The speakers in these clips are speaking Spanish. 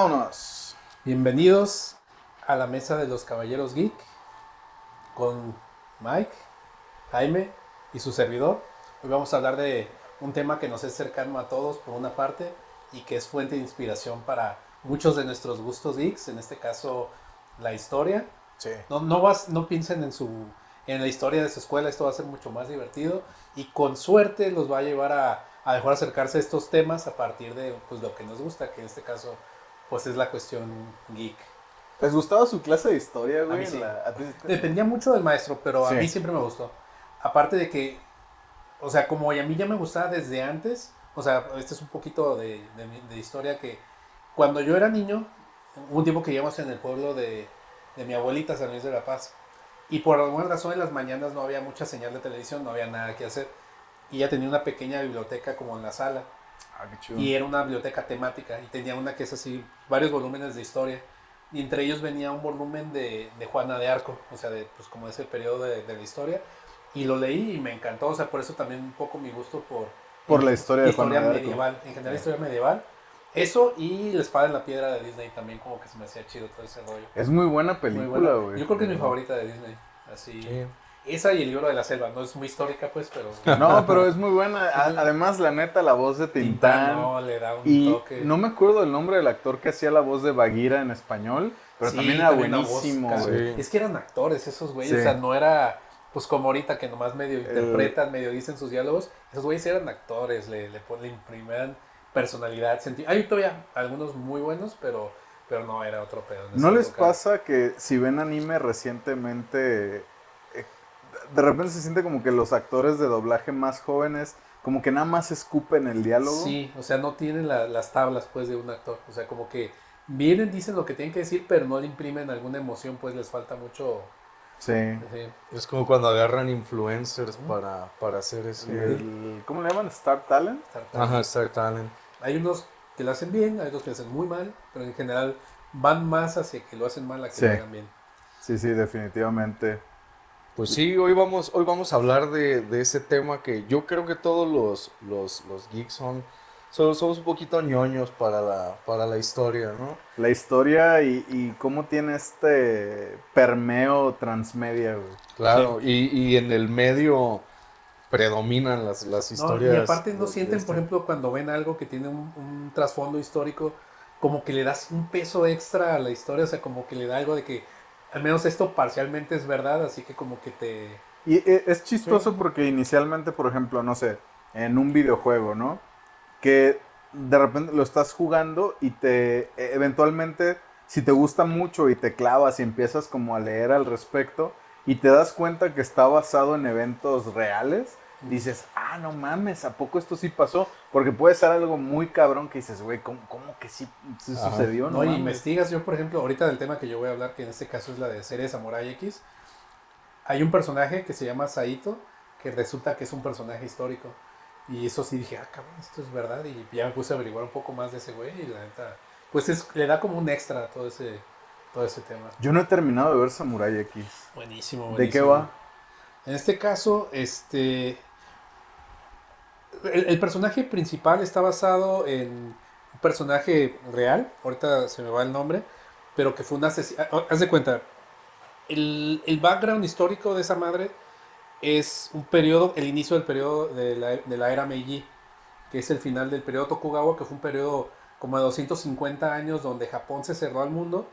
Vámonos. Bienvenidos a la mesa de los Caballeros Geek con Mike, Jaime y su servidor. Hoy vamos a hablar de un tema que nos es cercano a todos por una parte y que es fuente de inspiración para muchos de nuestros gustos geeks, en este caso la historia. Sí. No piensen en la historia de su escuela, esto va a ser mucho más divertido y con suerte los va a llevar a mejor acercarse a estos temas a partir de pues, lo que nos gusta, que en este caso pues es la cuestión geek. ¿Les gustaba su clase de historia, güey? A mí sí. ¿A ti sí Dependía mucho del maestro, pero a Sí. mí siempre me gustó. Aparte de que, o sea, como a mí ya me gustaba desde antes, o sea, este es un poquito de historia que cuando yo era niño, hubo un tiempo que íbamos en el pueblo de mi abuelita, San Luis de la Paz, y por alguna razón en las mañanas no había mucha señal de televisión, no había nada que hacer, y ella tenía una pequeña biblioteca como en la sala, Ah, qué chido. y era una biblioteca temática y tenía una que es así, varios volúmenes de historia. Y entre ellos venía un volumen de Juana de Arco, o sea, pues como ese periodo de la historia. Y lo leí y me encantó, o sea, por eso también un poco mi gusto Por la historia de Juana de Arco. medieval, en general historia medieval. Eso y La espada en la piedra de Disney también como que se me hacía chido todo ese rollo. Es muy buena Muy película, buena. güey. Yo creo que es mi favorita de Disney, así. Sí. Esa y El libro de la selva, no es muy histórica pues, pero... No, pero es muy buena. Además, la neta, la voz de Tintán. no, le da un Y toque. no me acuerdo el nombre del actor que hacía la voz de Bagheera en español, pero Sí, también era también la voz, buenísimo, cara. güey. Sí. Es que eran actores esos güeyes, Sí. o sea, no era pues como ahorita que nomás medio interpretan, medio dicen sus diálogos. Esos güeyes eran actores, le imprimían personalidad, sentido. Hay todavía algunos muy buenos, pero no era otro pedo. En ¿No esa les época. pasa que si ven anime recientemente, de repente se siente como que los actores de doblaje más jóvenes, como que nada más escupen el diálogo? Sí, o sea, no tienen las tablas pues de un actor, o sea, como que vienen, dicen lo que tienen que decir, pero no le imprimen alguna emoción, pues les falta mucho. Sí. Sí. Es como cuando agarran influencers para hacer ese. ¿Cómo le llaman? ¿Star Talent? Ajá, Star Talent. Hay unos que lo hacen bien, hay otros que lo hacen muy mal, pero en general van más hacia que lo hacen mal a que Sí. lo hagan bien. Sí, sí, definitivamente. Pues sí, hoy vamos a hablar de ese tema que yo creo que todos los geeks somos un poquito ñoños para la historia, ¿no? La historia y cómo tiene este permeo transmedia, güey. Claro, y en el medio predominan las No, historias. y aparte no de sienten, este. por ejemplo, cuando ven algo que tiene un trasfondo histórico, como que le das un peso extra a la historia, o sea, como que le da algo de que al menos esto parcialmente es verdad, así que como que te... Y es chistoso porque inicialmente, por ejemplo, no sé, en un videojuego, ¿no? Que de repente lo estás jugando y eventualmente, si te gusta mucho y te clavas y empiezas como a leer al respecto y te das cuenta que está basado en eventos reales, dices, ah, no mames, ¿a poco esto sí pasó? Porque puede ser algo muy cabrón que dices, güey, ¿cómo que sí Ajá. sucedió? No, y mames. investigas, yo por ejemplo, ahorita del tema que yo voy a hablar, que en este caso es la de serie Samurai X, hay un personaje que se llama Saito, que resulta que es un personaje histórico. Y eso sí dije, ah, cabrón, esto es verdad. Y ya me puse a averiguar un poco más de ese güey. Y la neta, pues le da como un extra a todo ese tema. Yo no he terminado de ver Samurai X. Buenísimo, buenísimo. ¿De qué va? En este caso, el personaje principal está basado en un personaje real. Ahorita se me va el nombre. Pero que fue un asesino. Haz de cuenta, el background histórico de esa madre es un periodo, el inicio del periodo de la era Meiji, que es el final del periodo Tokugawa, que fue un periodo como de 250 años donde Japón se cerró al mundo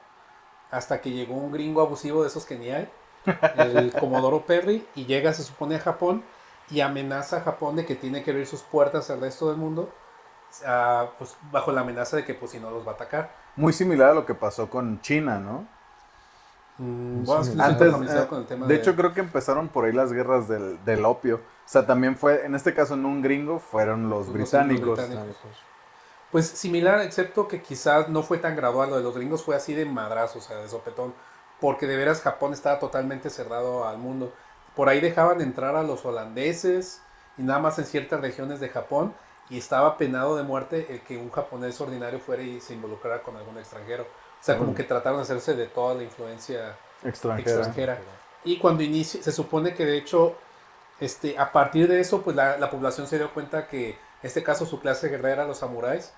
hasta que llegó un gringo abusivo de esos que ni hay, el Comodoro Perry, y llega, se supone, a Japón y amenaza a Japón de que tiene que abrir sus puertas al resto del mundo, pues, bajo la amenaza de que pues si no los va a atacar. Muy similar a lo que pasó con China, ¿no? Bueno, sí, Antes, familiarizado con el tema de hecho, creo que empezaron por ahí las guerras del opio. O sea, también fue, en este caso, no un gringo, fueron los británicos. Pues similar, excepto que quizás no fue tan gradual. Lo de los gringos fue así de madrazo, o sea, de sopetón. Porque de veras Japón estaba totalmente cerrado al mundo. Por ahí dejaban entrar a los holandeses y nada más en ciertas regiones de Japón. Y estaba penado de muerte el que un japonés ordinario fuera y se involucrara con algún extranjero. O sea, como que trataron de hacerse de toda la influencia extranjera. Y cuando inicia, se supone que de hecho, a partir de eso, pues la población se dio cuenta que, en este caso, su clase guerrera, los samuráis,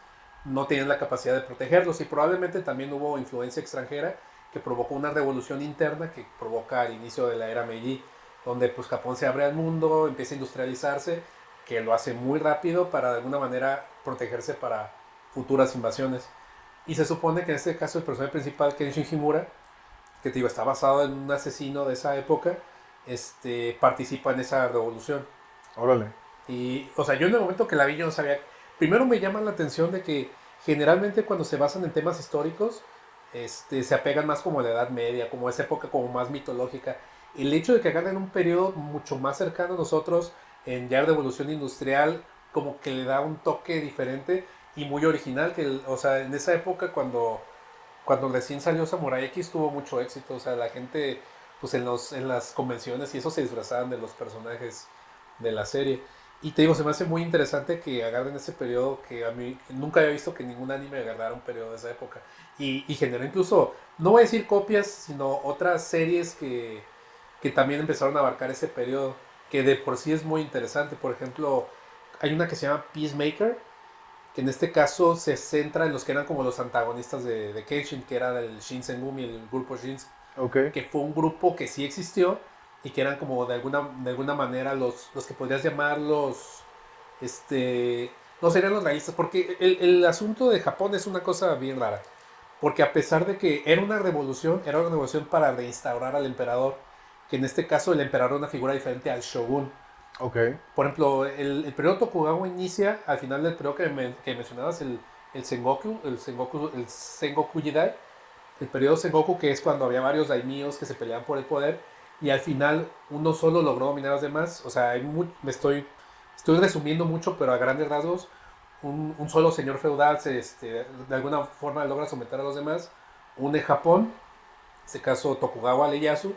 no tenían la capacidad de protegerlos y probablemente también hubo influencia extranjera que provocó una revolución interna que provoca el inicio de la era Meiji, donde pues Japón se abre al mundo, empieza a industrializarse, que lo hace muy rápido para de alguna manera protegerse para futuras invasiones. Y se supone que en este caso el personaje principal, Kenshin Himura, que te digo, está basado en un asesino de esa época, participa en esa revolución. Órale. Y, o sea, yo en el momento que la vi yo no sabía. Primero me llama la atención de que generalmente cuando se basan en temas históricos, se apegan más como a la Edad Media, como a esa época como más mitológica. El hecho de que agarren un periodo mucho más cercano a nosotros, en ya revolución industrial, como que le da un toque diferente y muy original. O sea, en esa época cuando recién salió Samurai X tuvo mucho éxito. O sea, la gente, pues en las convenciones y eso se disfrazaban de los personajes de la serie. Y te digo, se me hace muy interesante que agarren ese periodo que a mí nunca había visto que ningún anime agarrara un periodo de esa época. Y generó incluso, no voy a decir copias, sino otras series que también empezaron a abarcar ese periodo, que de por sí es muy interesante. Por ejemplo, hay una que se llama Peacemaker, que en este caso se centra en los que eran como los antagonistas de Kenshin, que era el Shinsengumi, el grupo Shins, Ok. que fue un grupo que sí existió y que eran como de alguna manera los que podrías llamar no serían los realistas, porque el asunto de Japón es una cosa bien rara, porque a pesar de que era una revolución para reinstaurar al emperador, que en este caso el emperador era una figura diferente al shogun. Ok. Por ejemplo, el periodo Tokugawa inicia al final del periodo que mencionabas, el Sengoku Jidai, el periodo Sengoku, que es cuando había varios daimyos que se peleaban por el poder y al final uno solo logró dominar a los demás. O sea, estoy resumiendo mucho, pero a grandes rasgos, un solo señor feudal de alguna forma logra someter a los demás, une Japón, en este caso Tokugawa Ieyasu,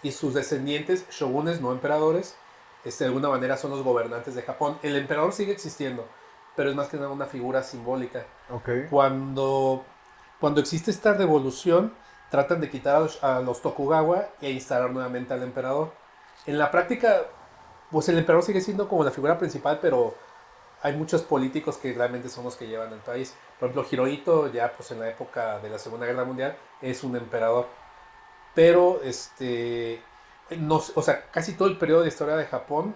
y sus descendientes, shogunes, no emperadores, de alguna manera son los gobernantes de Japón. El emperador sigue existiendo, pero es más que nada una figura simbólica. Ok. Cuando existe esta revolución, tratan de quitar a los Tokugawa e instalar nuevamente al emperador. En la práctica, pues el emperador sigue siendo como la figura principal, pero hay muchos políticos que realmente son los que llevan el país. Por ejemplo, Hirohito, ya pues en la época de la Segunda Guerra Mundial, es un emperador. Pero, no, o sea, casi todo el periodo de historia de Japón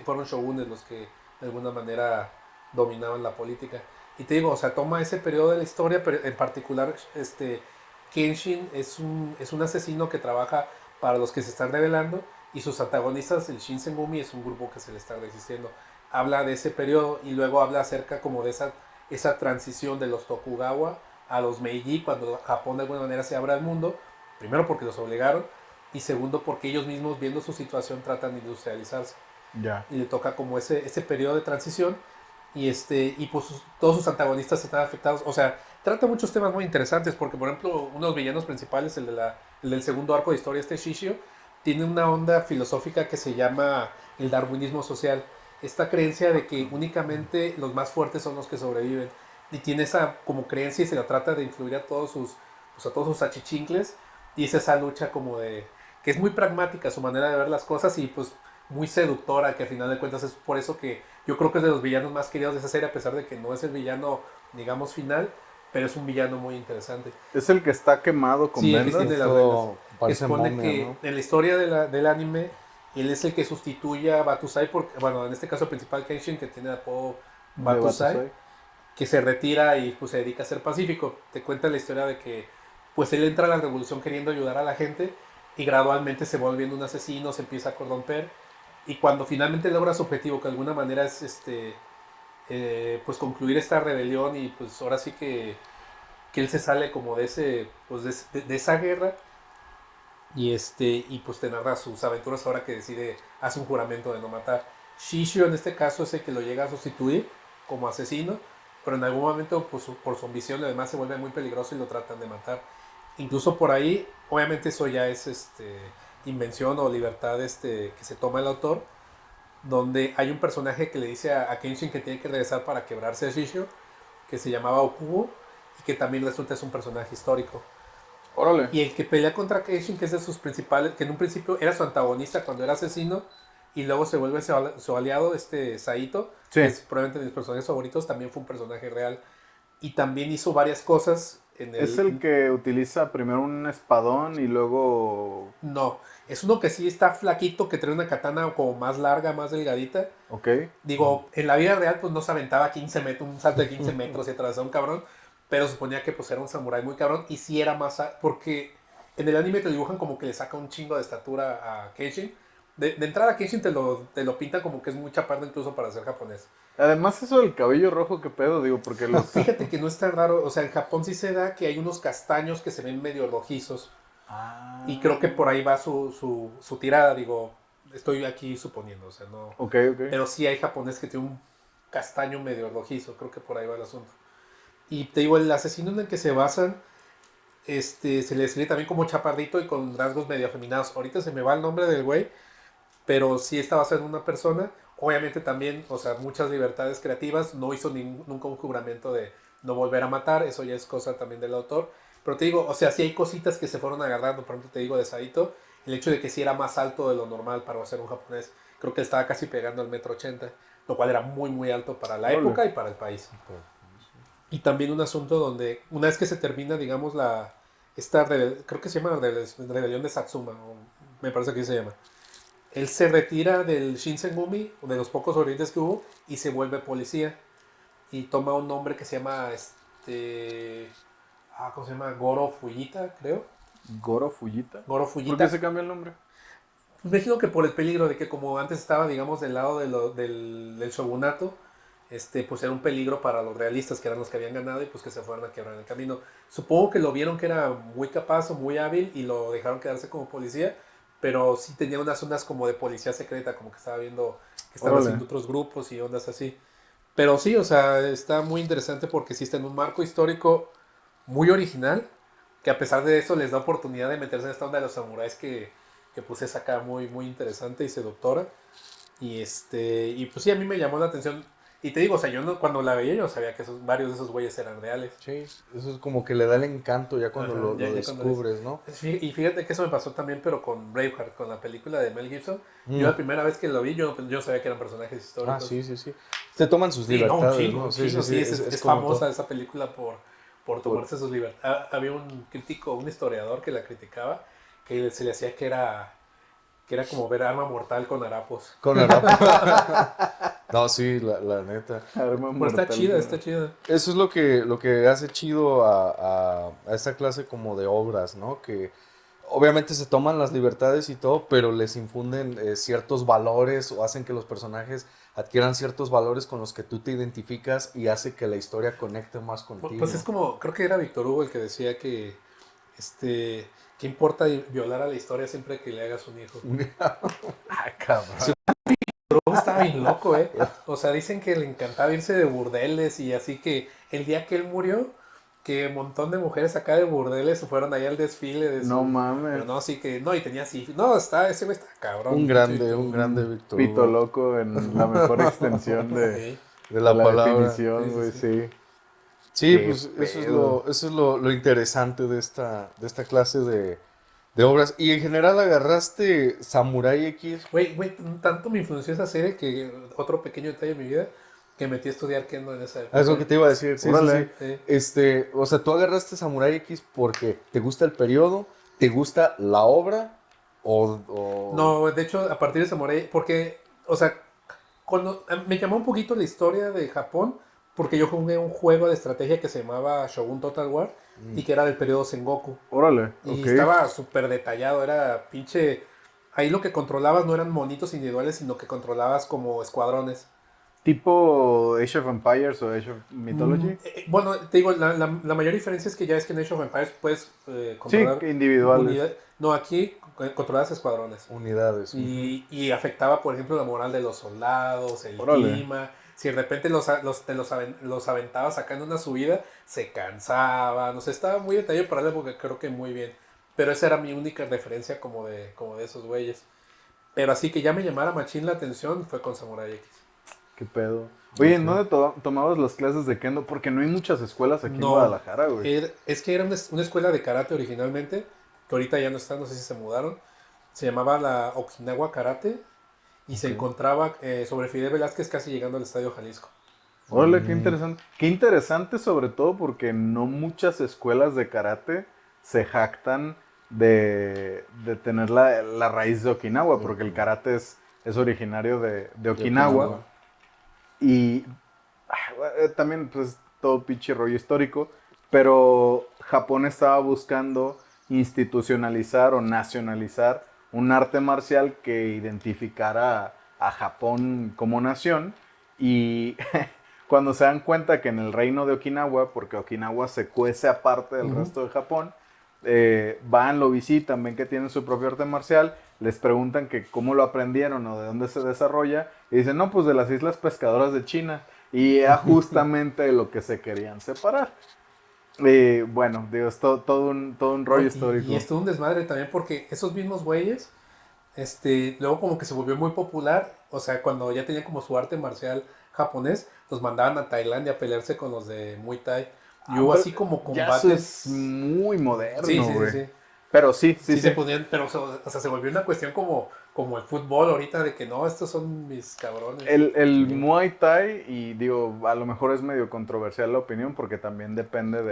fueron shogunes los que de alguna manera dominaban la política. Y te digo, o sea, toma ese periodo de la historia, pero en particular, Kenshin es un asesino que trabaja para los que se están rebelando y sus antagonistas, el Shinsengumi, es un grupo que se le está resistiendo. Habla de ese periodo y luego habla acerca como de esa transición de los Tokugawa a los Meiji cuando Japón de alguna manera se abre al mundo, primero porque los obligaron y segundo porque ellos mismos viendo su situación tratan de industrializarse. Ya. Y le toca como ese periodo de transición y pues todos sus antagonistas están afectados. O sea, trata muchos temas muy interesantes porque, por ejemplo, uno de los villanos principales, el del segundo arco de historia, Shishio, tiene una onda filosófica que se llama el darwinismo social. Esta creencia de que únicamente los más fuertes son los que sobreviven. Y tiene esa como creencia y se la trata de influir a todos sus achichincles. Y es esa lucha como de que es muy pragmática su manera de ver las cosas y pues muy seductora, que al final de cuentas es por eso que yo creo que es de los villanos más queridos de esa serie, a pesar de que no es el villano, digamos, final, pero es un villano muy interesante. ¿Es el que está quemado con Sí, el que vendas? tiene las Todo vendas. Que parece supone momia, que ¿no? en la historia del anime, él es el que sustituye a Batusai, porque, bueno, en este caso el principal Kenshin, que tiene apodo De Batusai, Batusai. que se retira y pues se dedica a ser pacífico. Te cuenta la historia de que pues él entra a la revolución queriendo ayudar a la gente y gradualmente se va volviendo un asesino, se empieza a corromper y cuando finalmente logra su objetivo, que de alguna manera es pues concluir esta rebelión y pues ahora sí que él se sale como de ese pues de esa guerra y pues te narra sus aventuras ahora que decide, hace un juramento de no matar. Shishio en este caso es el que lo llega a sustituir como asesino, pero en algún momento pues, por su ambición y además se vuelve muy peligroso y lo tratan de matar. Incluso por ahí, obviamente eso ya es invención o libertad que se toma el autor, donde hay un personaje que le dice a Kenshin que tiene que regresar para quebrarse a Shishio, que se llamaba Okubo, y que también resulta es un personaje histórico. Órale. Y el que pelea contra Kenshin, que es de sus principales, que en un principio era su antagonista cuando era asesino, y luego se vuelve su aliado, Saito, Sí. que es probablemente de mis personajes favoritos, también fue un personaje real. y también hizo varias cosas en Es el que utiliza primero un espadón y luego... No, es uno que sí está flaquito, que trae una katana como más larga, más delgadita. Ok. Digo, en la vida real pues no se aventaba 15 metros, un salto de 15 metros y atravesaba un cabrón, pero suponía que pues era un samurái muy cabrón y sí era más... Porque en el anime te dibujan como que le saca un chingo de estatura a Kenshin. De entrada Kenshin te lo pinta como que es muy chaparro incluso para ser japonés. Además eso del cabello rojo, qué pedo, digo, porque los... Fíjate que no es tan raro, o sea, en Japón sí se da que hay unos castaños que se ven medio rojizos. Ah. Y creo que por ahí va su tirada, digo, estoy aquí suponiendo, o sea, no. Ok, ok. Pero sí hay japonés que tiene un castaño medio rojizo, creo que por ahí va el asunto. Y te digo, el asesino en el que se basan, se le describe también como chaparrito y con rasgos medio afeminados. Ahorita se me va el nombre del güey, pero sí está basado en una persona. Obviamente también, o sea, muchas libertades creativas, no hizo nunca un juramento de no volver a matar, eso ya es cosa también del autor. Pero te digo, o sea, sí hay cositas que se fueron agarrando, por ejemplo, te digo de Saito, el hecho de que sí era más alto de lo normal para ser un japonés, creo que estaba casi pegando al 1,80 m, lo cual era muy muy alto para la época y para el país. Y también un asunto donde, una vez que se termina, digamos, creo que se llama Rebelión de Satsuma, o me parece que se llama. Él se retira del Shinsengumi, de los pocos sobrevivientes que hubo, y se vuelve policía. Y toma un nombre que se llama, ¿cómo se llama? Goro Fujita, creo. Goro Fujita. Goro ¿Por Fujita. qué se cambia el nombre? Pues me imagino que por el peligro de que como antes estaba, digamos, del lado del shogunato, pues era un peligro para los realistas, que eran los que habían ganado, y pues que se fueron a quebrar en el camino. Supongo que lo vieron que era muy capaz o muy hábil y lo dejaron quedarse como policía, pero sí tenía unas ondas como de policía secreta, como que estaba viendo que estaban Órale. haciendo otros grupos y ondas así. Pero sí, o sea, está muy interesante porque sí está en un marco histórico muy original, que a pesar de eso les da oportunidad de meterse en esta onda de los samuráis que puse acá muy, muy interesante y seductora. Y pues sí, a mí me llamó la atención. Y te digo, o sea, yo cuando la veía yo sabía que varios de esos güeyes eran reales. Sí, eso es como que le da el encanto ya cuando Ajá, lo ya cuando descubres, ¿no? Y fíjate que eso me pasó también, pero con Braveheart, con la película de Mel Gibson. Mm. Yo la primera vez que lo vi, yo sabía que eran personajes históricos. Ah, sí, sí, sí. Se toman sus Sí, no, un libertades, chingo, ¿no? un chingo, sí, es como famosa todo. esa película por tomarse sus libertades. Había un crítico, un historiador que la criticaba, que se le hacía que era como ver Arma Mortal con harapos. Con el rap. No, sí, la neta. Arma Pero está mortal, chida, ¿no? está chida. Eso es lo que hace chido a esta clase como de obras, ¿no? Que obviamente se toman las libertades y todo, pero les infunden ciertos valores o hacen que los personajes adquieran ciertos valores con los que tú te identificas y hace que la historia conecte más contigo. Pues es como, creo que era Víctor Hugo el que decía que importa violar a la historia siempre que le hagas un hijo. Ah, cabrón. Víctor Hugo estaba bien loco, ¿eh? O sea, dicen que le encantaba irse de burdeles y así que el día que él murió, que un montón de mujeres acá de burdeles se fueron ahí al desfile de No su... mames. Pero no, sí que... No, y tenía así... No, ese güey está cabrón. Un grande Víctor Pito Hugo. loco en la mejor extensión de Sí. De la la palabra. definición, Sí, sí, güey, sí. sí. Sí, Qué pues eso es pedo. lo interesante de esta clase de obras. Y en general agarraste Samurai X. Güey, tanto me influenció esa serie que otro pequeño detalle de mi vida que metí a estudiar Kendo en esa época. Es lo que te iba a decir. Sí, sí, Órale. sí. Sí. O sea, tú agarraste Samurai X porque te gusta el periodo, te gusta la obra o... No, de hecho, a partir de Samurai, porque, o sea, me llamó un poquito la historia de Japón, porque yo jugué un juego de estrategia que se llamaba Shogun Total War y que era del periodo Sengoku. Órale, Y ok. estaba súper detallado, era pinche... Ahí lo que controlabas no eran monitos individuales, sino que controlabas como escuadrones. Tipo Age of Empires o Age of Mythology. Bueno, te digo, la mayor diferencia es que ya es que en Age of Empires puedes Sí, controlar individuales. No, aquí controlabas escuadrones. unidades. Y afectaba, por ejemplo, la moral de los soldados, el Órale. clima. Si de repente los aventabas acá en una subida, se cansaban. O sea, estaba muy detallado para la época, creo que muy bien. Pero esa era mi única referencia como de esos güeyes. Pero así que ya me llamara machín la atención fue con Samurai X. Qué pedo. Oye, ¿en Ok. dónde tomabas las clases de Kendo? Porque no hay muchas escuelas aquí en No, Guadalajara, güey. es que era una escuela de karate originalmente, que ahorita ya no está, no sé si se mudaron. Se llamaba la Okinawa Karate y se Ok. encontraba sobre Fidel Velázquez casi llegando al Estadio Jalisco. Órale, qué Mm. interesante. Qué interesante sobre todo porque no muchas escuelas de karate se jactan de tener la raíz de Okinawa, porque el Ujú. karate es originario de De Okinawa. Okinawa. Y también, pues, todo pinche rollo histórico. Pero Japón estaba buscando institucionalizar o nacionalizar un arte marcial que identificara a Japón como nación. Y cuando se dan cuenta que en el reino de Okinawa, porque Okinawa se cuece aparte del Ujú. resto de Japón, van, lo visitan, ven que tienen su propio arte marcial, les preguntan que cómo lo aprendieron o de dónde se desarrolla, y dicen, no, pues de las islas pescadoras de China. Y era justamente de lo que se querían separar. Y bueno, digo, es todo un No, rollo y histórico. esto un desmadre también porque esos mismos güeyes, luego como que se volvió muy popular, o sea, cuando ya tenían como su arte marcial japonés, los mandaban a Tailandia a pelearse con los de Muay Thai. Y Ah, hubo pero así como ya eso es combates, muy sí, moderno, sí, sí, güey. sí. Pero sí, sí, Sí se sí. ponían, pero o sea, se volvió una cuestión como el fútbol ahorita de que no, estos son mis cabrones. El Sí. Muay Thai, y digo, a lo mejor es medio controversial la opinión porque también depende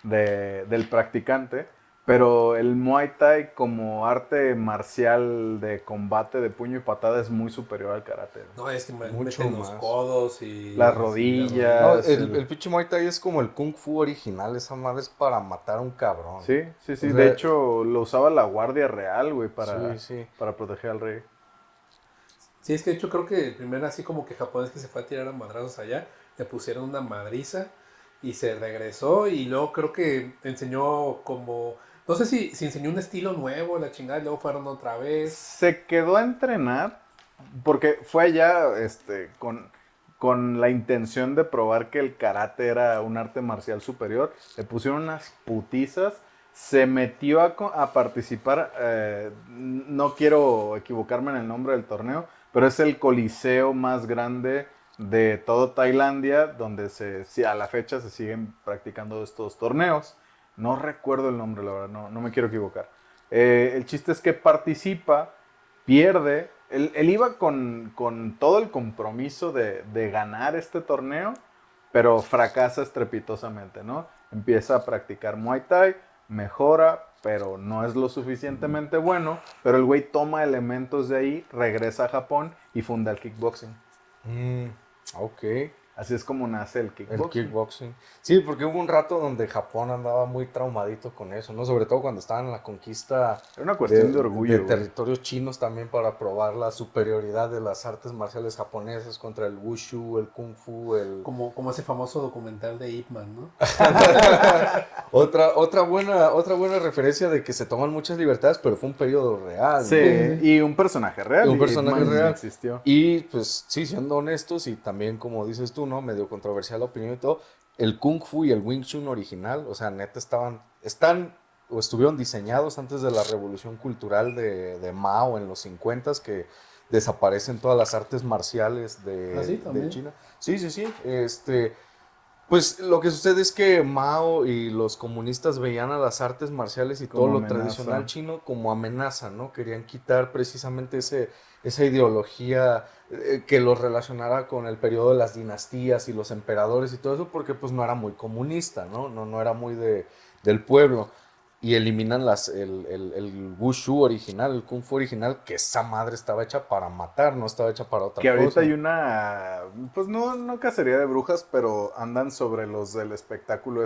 del practicante, pero el Muay Thai como arte marcial de combate de puño y patada es muy superior al karate. No, es que Mucho meten los más. codos Las y las rodillas. No, rodillas, el pinche Muay Thai es como el Kung Fu original. Esa madre es para matar a un cabrón. Sí, sí, O sí. De sea, hecho, lo usaba la Guardia Real, güey, sí, sí. para proteger al rey. Sí, es que de hecho creo que el primer así como que japonés que se fue a tirar a madrazos allá, le pusieron una madriza y se regresó y luego creo que enseñó como, no sé si enseñó un estilo nuevo, la chingada, y luego fueron otra vez. Se quedó a entrenar porque fue allá con la intención de probar que el karate era un arte marcial superior. Le pusieron unas putizas. Se metió a participar. No quiero equivocarme en el nombre del torneo, pero es el coliseo más grande de todo Tailandia, donde sí, a la fecha se siguen practicando estos torneos. No recuerdo el nombre, la verdad, no me quiero equivocar. El chiste es que participa, pierde. Él iba con todo el compromiso de ganar este torneo, pero fracasa estrepitosamente, ¿no? Empieza a practicar Muay Thai, mejora, pero no es lo suficientemente bueno. Pero el güey toma elementos de ahí, regresa a Japón y funda el kickboxing. Mm, ok. Así es como nace el El kickboxing. kickboxing. Sí, porque hubo un rato donde Japón andaba muy traumadito con eso, ¿no? Sobre todo cuando estaban en la conquista Era una cuestión de de orgullo, güey. territorios chinos también para probar la superioridad de las artes marciales japonesas contra el wushu, el kung fu, el... Como ese famoso documental de Ip Man, ¿no? Otra buena referencia de que se toman muchas libertades, pero fue un periodo real, Sí, ¿no? Sí, sí. y un personaje real, Un y Ip personaje Man real. existió. Y pues sí, siendo honestos y también como dices tú, ¿no? Medio controversial la opinión y todo, el Kung Fu y el Wing Chun original, o sea, neta están o estuvieron diseñados antes de la revolución cultural de Mao en los 50 que desaparecen todas las artes marciales Ah, sí, de también. China. Sí, sí, sí. Pues lo que sucede es que Mao y los comunistas veían a las artes marciales y todo Como lo tradicional amenaza. chino como amenaza, ¿no? Querían quitar precisamente esa ideología que los relacionara con el periodo de las dinastías y los emperadores y todo eso, porque pues no era muy comunista, ¿no? No era muy del pueblo. Y eliminan el Wushu original, el Kung Fu original, que esa madre estaba hecha para matar, no estaba hecha para Que otra ahorita hay cosa. una, pues no cacería de brujas, pero andan sobre los del espectáculo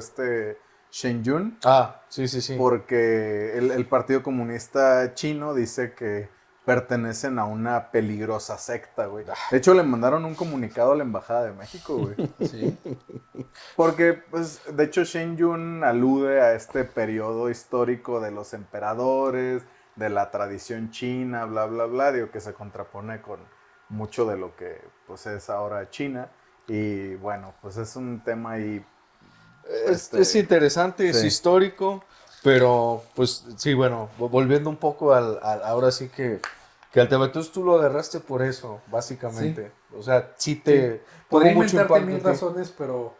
Shenyun, Ah, sí, sí, sí. porque el Partido Comunista Chino dice que pertenecen a una peligrosa secta, güey. De hecho, le mandaron un comunicado a la Embajada de México, güey. Sí. Porque, pues, de hecho, Shen Yun alude a este periodo histórico de los emperadores, de la tradición china, bla, bla, bla, digo, que se contrapone con mucho de lo que, pues, es ahora China. Y, bueno, pues es un tema ahí, Es interesante, es sí, histórico, pero pues sí, bueno, volviendo un poco ahora sí que al tema, entonces tú lo agarraste por eso, Sí, básicamente. O sea, sí sí. te tuvo Podría mucho inventarte impacto mil en ti. razones, pero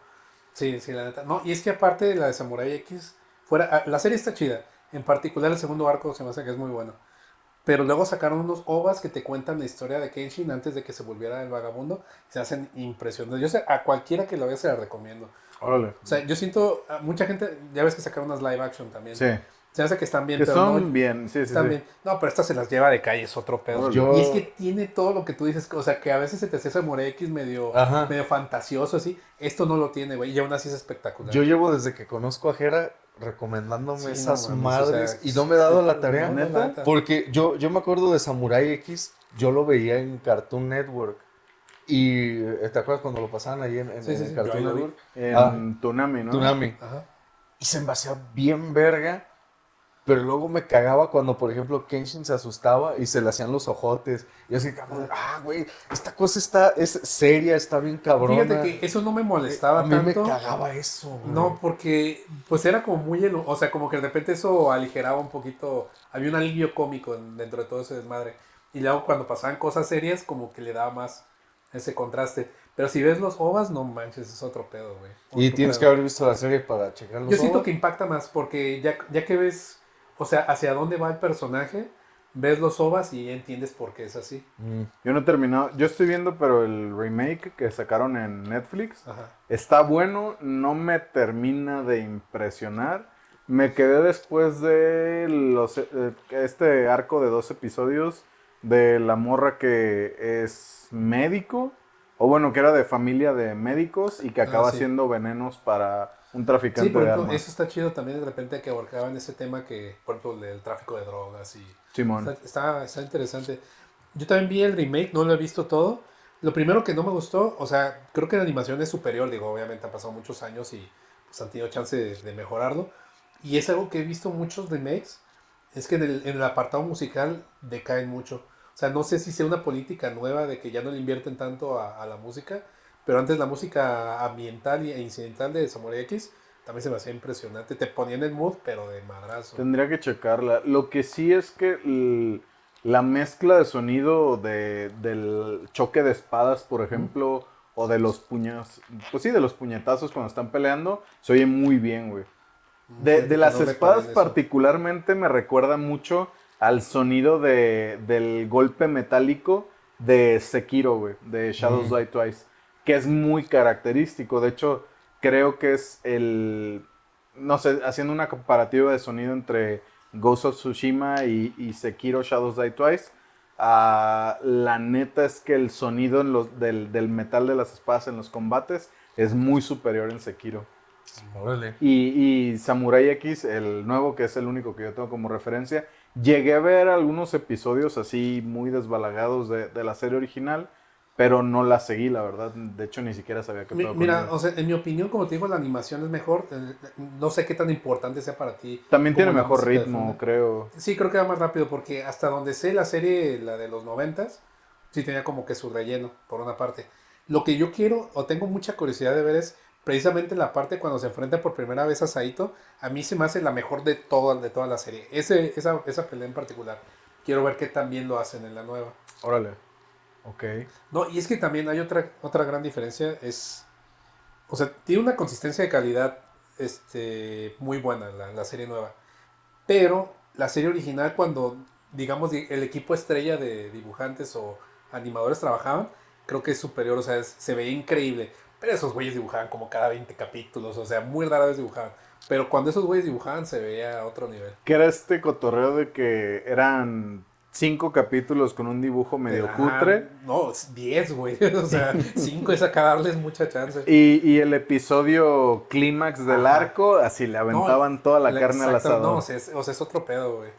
sí, sí, la neta. No, y es que aparte de la de Samurai X, la serie está chida. En particular el segundo arco se me hace que es muy bueno. Pero luego sacaron unos OVAs que te cuentan la historia de Kenshin antes de que se volviera el vagabundo. Se hacen impresionantes. Yo sé, a cualquiera que lo vea se la recomiendo. Órale. O sea, yo siento, a mucha gente, ya ves que sacaron unas live action también. Sí. Se hace que están bien, Que pero son no, bien, sí, sí, están sí. bien. No, pero esta se las lleva de calle, es otro pedo. Yo- Y es que tiene todo lo que tú dices, o sea, que a veces se te hace Samurai X medio, Ajá. medio fantasioso, así. Esto no lo tiene, güey, y aún así es espectacular. Yo llevo desde que conozco a Jera recomendándome Sí, esas no mames, madres o sea, y no me he dado la tarea. no, ¿Neta? neta. Porque yo me acuerdo de Samurai X, yo lo veía en Cartoon Network. Y ¿te acuerdas cuando lo pasaban ahí en Sí, sí, sí, yo Cartoon ahí lo vi. Network? En Toonami, ¿no? Toonami. Ajá. Y se me hacía bien verga. Pero luego me cagaba cuando, por ejemplo, Kenshin se asustaba y se le hacían los ojotes. Y yo así, güey, esta cosa es seria, está bien cabrona. Fíjate que eso no me molestaba A mí tanto. me cagaba eso, güey. No, porque pues era como muy, o sea, como que de repente eso aligeraba un poquito, había un alivio cómico dentro de todo ese desmadre. Y luego cuando pasaban cosas serias, como que le daba más ese contraste. Pero si ves los OVAs, no manches, es otro pedo, güey. Y Otro tienes que pedo. haber visto la serie para checar los Yo siento ovas. que impacta más, porque ya que ves, o sea, hacia dónde va el personaje, ves los OVAs y entiendes por qué es así. Yo no he terminado. Yo estoy viendo, pero el remake que sacaron en Netflix Ajá. está bueno, no me termina de impresionar. Me quedé después de este arco de 2 episodios de la morra que es médico, o bueno, que era de familia de médicos y que acaba sí. haciendo venenos para un Sí, traficante por de ejemplo, armas. eso está chido también de repente que abarcaban ese tema que, por ejemplo, del tráfico de drogas y... Simón. Está interesante. Yo también vi el remake, no lo he visto todo. Lo primero que no me gustó, o sea, creo que la animación es superior, digo, obviamente han pasado muchos años y pues han tenido chance de mejorarlo. Y es algo que he visto muchos remakes, es que en el apartado musical decaen mucho. O sea, no sé si sea una política nueva de que ya no le invierten tanto a la música, pero antes la música ambiental e incidental de Samurai X también se me hacía impresionante. Te ponían el mood, pero de madrazo. Tendría que checarla. Lo que sí es que la mezcla de sonido del choque de espadas, por ejemplo, o de los pues sí, de los puñetazos cuando están peleando, se oye muy bien, güey. De las No me espadas paré en eso. particularmente me recuerda mucho al sonido del golpe metálico de Sekiro, güey, de Shadows Die Twice, que es muy característico. De hecho, creo que es no sé, haciendo una comparativa de sonido entre Ghost of Tsushima y Sekiro Shadows Die Twice, la neta es que el sonido del metal de las espadas en los combates es muy superior en Sekiro. Órale. Y Samurai X, el nuevo, que es el único que yo tengo como referencia, llegué a ver algunos episodios así muy desbalagados de la serie original, pero no la seguí, la verdad. De hecho, ni siquiera sabía qué pedo con Mira, ella. o sea, en mi opinión, como te digo, la animación es mejor. No sé qué tan importante sea para ti. También tiene como la mejor música de ritmo, fondo. creo. Sí, creo que va más rápido porque hasta donde sé la serie, la de los 90s, sí tenía como que su relleno, por una parte. Lo que yo quiero o tengo mucha curiosidad de ver es precisamente la parte cuando se enfrenta por primera vez a Saito. A mí se me hace la mejor de toda la serie. Esa pelea en particular. Quiero ver qué también lo hacen en la nueva. Órale. Ok. No, y es que también hay otra gran diferencia. O sea, tiene una consistencia de calidad muy buena la serie nueva. Pero la serie original, cuando, digamos, el equipo estrella de dibujantes o animadores trabajaban, creo que es superior, o sea, se veía increíble. Pero esos güeyes dibujaban como cada 20 capítulos, o sea, muy rara vez dibujaban. Pero cuando esos güeyes dibujaban, se veía a otro nivel. Que era este cotorreo de que eran 5 capítulos con un dibujo medio Ajá, cutre. No, 10, güey. O sea, 5 es acá darles mucha chance. Y el episodio clímax del Ajá. arco, así le aventaban toda la carne al exacto, asador. No, o sea, es otro pedo, güey.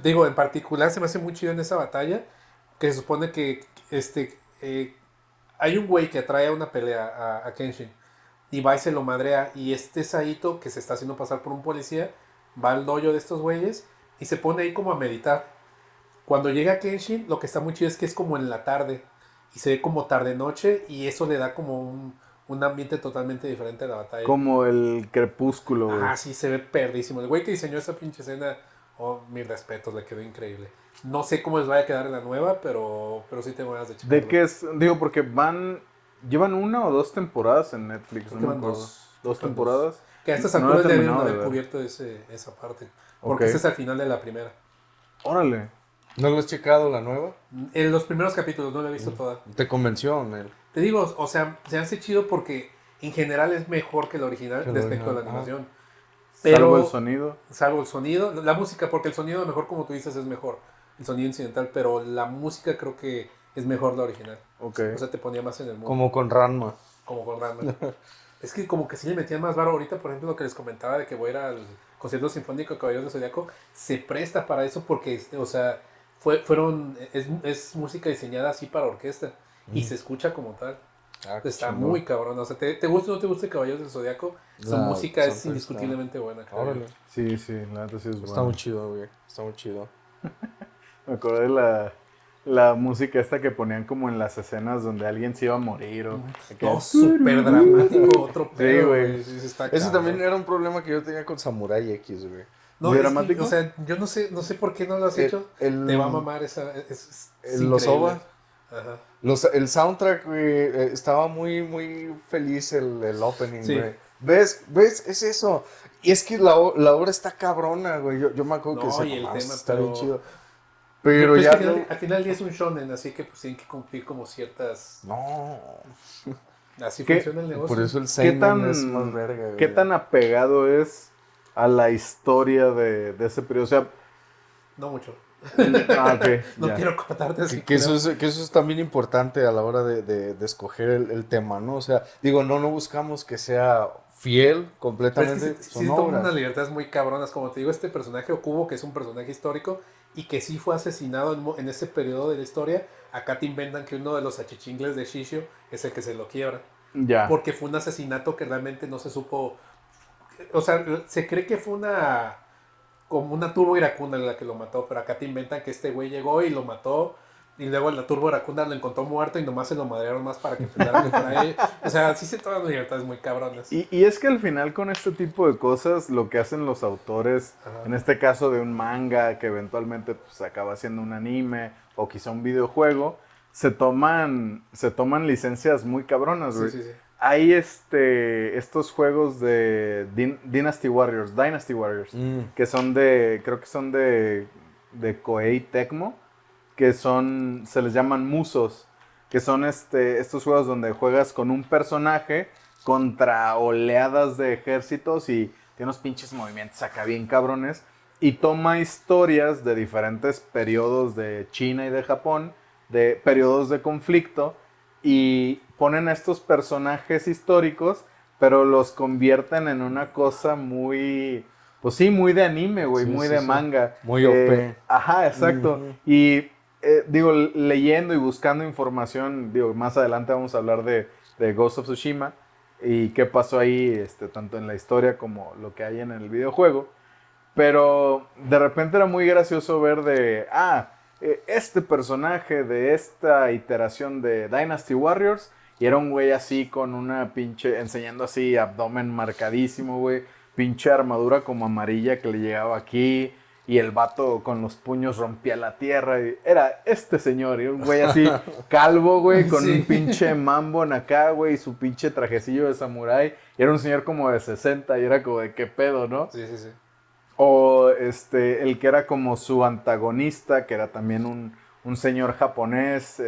Digo, en particular se me hace muy chido en esa batalla, que se supone que hay un güey que atrae a una pelea a Kenshin, y va y se lo madrea, y este Saito, que se está haciendo pasar por un policía, va al dojo de estos güeyes, y se pone ahí como a meditar. Cuando llega Kenshin, lo que está muy chido es que es como en la tarde, y se ve como tarde-noche, y eso le da como un ambiente totalmente diferente a la batalla. Como el crepúsculo, güey. Ah, sí, se ve perdísimo. El güey que diseñó esa pinche escena, mis respetos, le quedó increíble. No sé cómo les vaya a quedar en la nueva, pero sí tengo ganas de checarlo. ¿De qué es? Digo, porque llevan 1 o 2 temporadas en Netflix, Creo no que me van acuerdo. dos. ¿Dos Creo que temporadas? Que a estas No la he alturas ya debieron terminado de haber ver. cubierto esa parte. Porque Ok. ese es al final de la primera. Órale. ¿No lo has checado la nueva? En los primeros capítulos no lo he visto toda. ¿Te convenció, Nel? Te digo, o sea, se hace chido porque en general es mejor que la original Que la respecto a la original, animación. Salvo Pero, el sonido. salvo el sonido, la música, porque el sonido mejor, como tú dices, es mejor. El sonido incidental, pero la música creo que es mejor la original. Ok. O sea, te ponía más en el mood. Como con Ranma. Como con Ranma. Es que como que sí le metían más varo ahorita, por ejemplo, lo que les comentaba de que voy a ir al concierto sinfónico de Caballeros del Zodiaco, se presta para eso porque, o sea, es música diseñada así para orquesta y se escucha como tal. Qué Está chingón. muy cabrón. O sea, te guste o no te guste Caballeros del Zodiaco, su música es soundtrack indiscutiblemente buena. está- Creo yo. Órale. Sí, sí, la neta sí es Está buena. muy chido, güey. Está muy chido. Me acuerdo de la música esta que ponían como en las escenas donde alguien se iba a morir o... No, súper dramático, otro pedo, güey. güey. Sí, sí, está Ese cabrón. también era un problema que yo tenía con Samurai X, güey. No, es que, ¿Dramático? o sea, yo no sé por qué no lo has El- hecho. el- Te va a mamar esa. Es Los increíble. OVA. Ajá. El soundtrack, güey, estaba muy, muy feliz el opening, Sí. güey. ¿Ves? Es eso. Y es que la obra está cabrona, güey. Yo me acuerdo que No, decía, y el "No, tema, está pero- bien chido. Pero Pues ya es que no... al final del día es un shonen, así que pues tienen que cumplir como ciertas. No. Así ¿Qué? funciona el negocio. Por eso el ¿Qué seinen es más verga, güey. qué tan apegado es a la historia de ese periodo? O sea, No mucho. ok, No ya. quiero cortarte así. Que eso es también importante a la hora de escoger el tema, ¿no? O sea, digo, no buscamos que sea fiel Pero es completamente. que sí Son toman obras. unas libertades muy cabronas. Como te digo, este personaje Okubo, que es un personaje histórico y que sí fue asesinado en ese periodo de la historia, acá te inventan que uno de los achichingles de Shishio es el que se lo quiebra. Ya. Porque fue un asesinato que realmente no se supo. O sea, se cree que fue como una turbo iracunda la que lo mató, pero acá te inventan que este güey llegó y lo mató. Y luego la turbo iracunda lo encontró muerto y nomás se lo madrearon más para que pensara que fuera él. O sea, sí se toman libertades muy cabronas. Y es que al final con este tipo de cosas lo que hacen los autores, Ajá. en este caso de un manga que eventualmente pues, acaba siendo un anime o quizá un videojuego, se toman licencias muy cabronas, güey. Sí, sí, sí. Hay estos juegos de Dynasty Warriors, que son creo que son de Koei Tecmo, que se les llaman musos, que son estos juegos donde juegas con un personaje contra oleadas de ejércitos y tiene unos pinches movimientos acá bien cabrones y toma historias de diferentes periodos de China y de Japón, de periodos de conflicto y ponen a estos personajes históricos, pero los convierten en una cosa muy, pues sí, muy de anime, güey, Sí, muy sí, de sí. manga. Muy OP. Ajá, exacto. Ujú. Y digo, leyendo y buscando información, digo, más adelante vamos a hablar de Ghost of Tsushima y qué pasó ahí, tanto en la historia como lo que hay en el videojuego. Pero de repente era muy gracioso ver este personaje de esta iteración de Dynasty Warriors, y era un güey así con una pinche, enseñando así abdomen marcadísimo, güey, pinche armadura como amarilla que le llegaba aquí, y el vato con los puños rompía la tierra, y era este señor, y un güey así calvo, güey, con Sí. un pinche mambo en acá, güey, y su pinche trajecillo de samurái, y era un señor como de 60, y era como de qué pedo, ¿no? Sí, sí, sí. O el que era como su antagonista, que era también un señor japonés,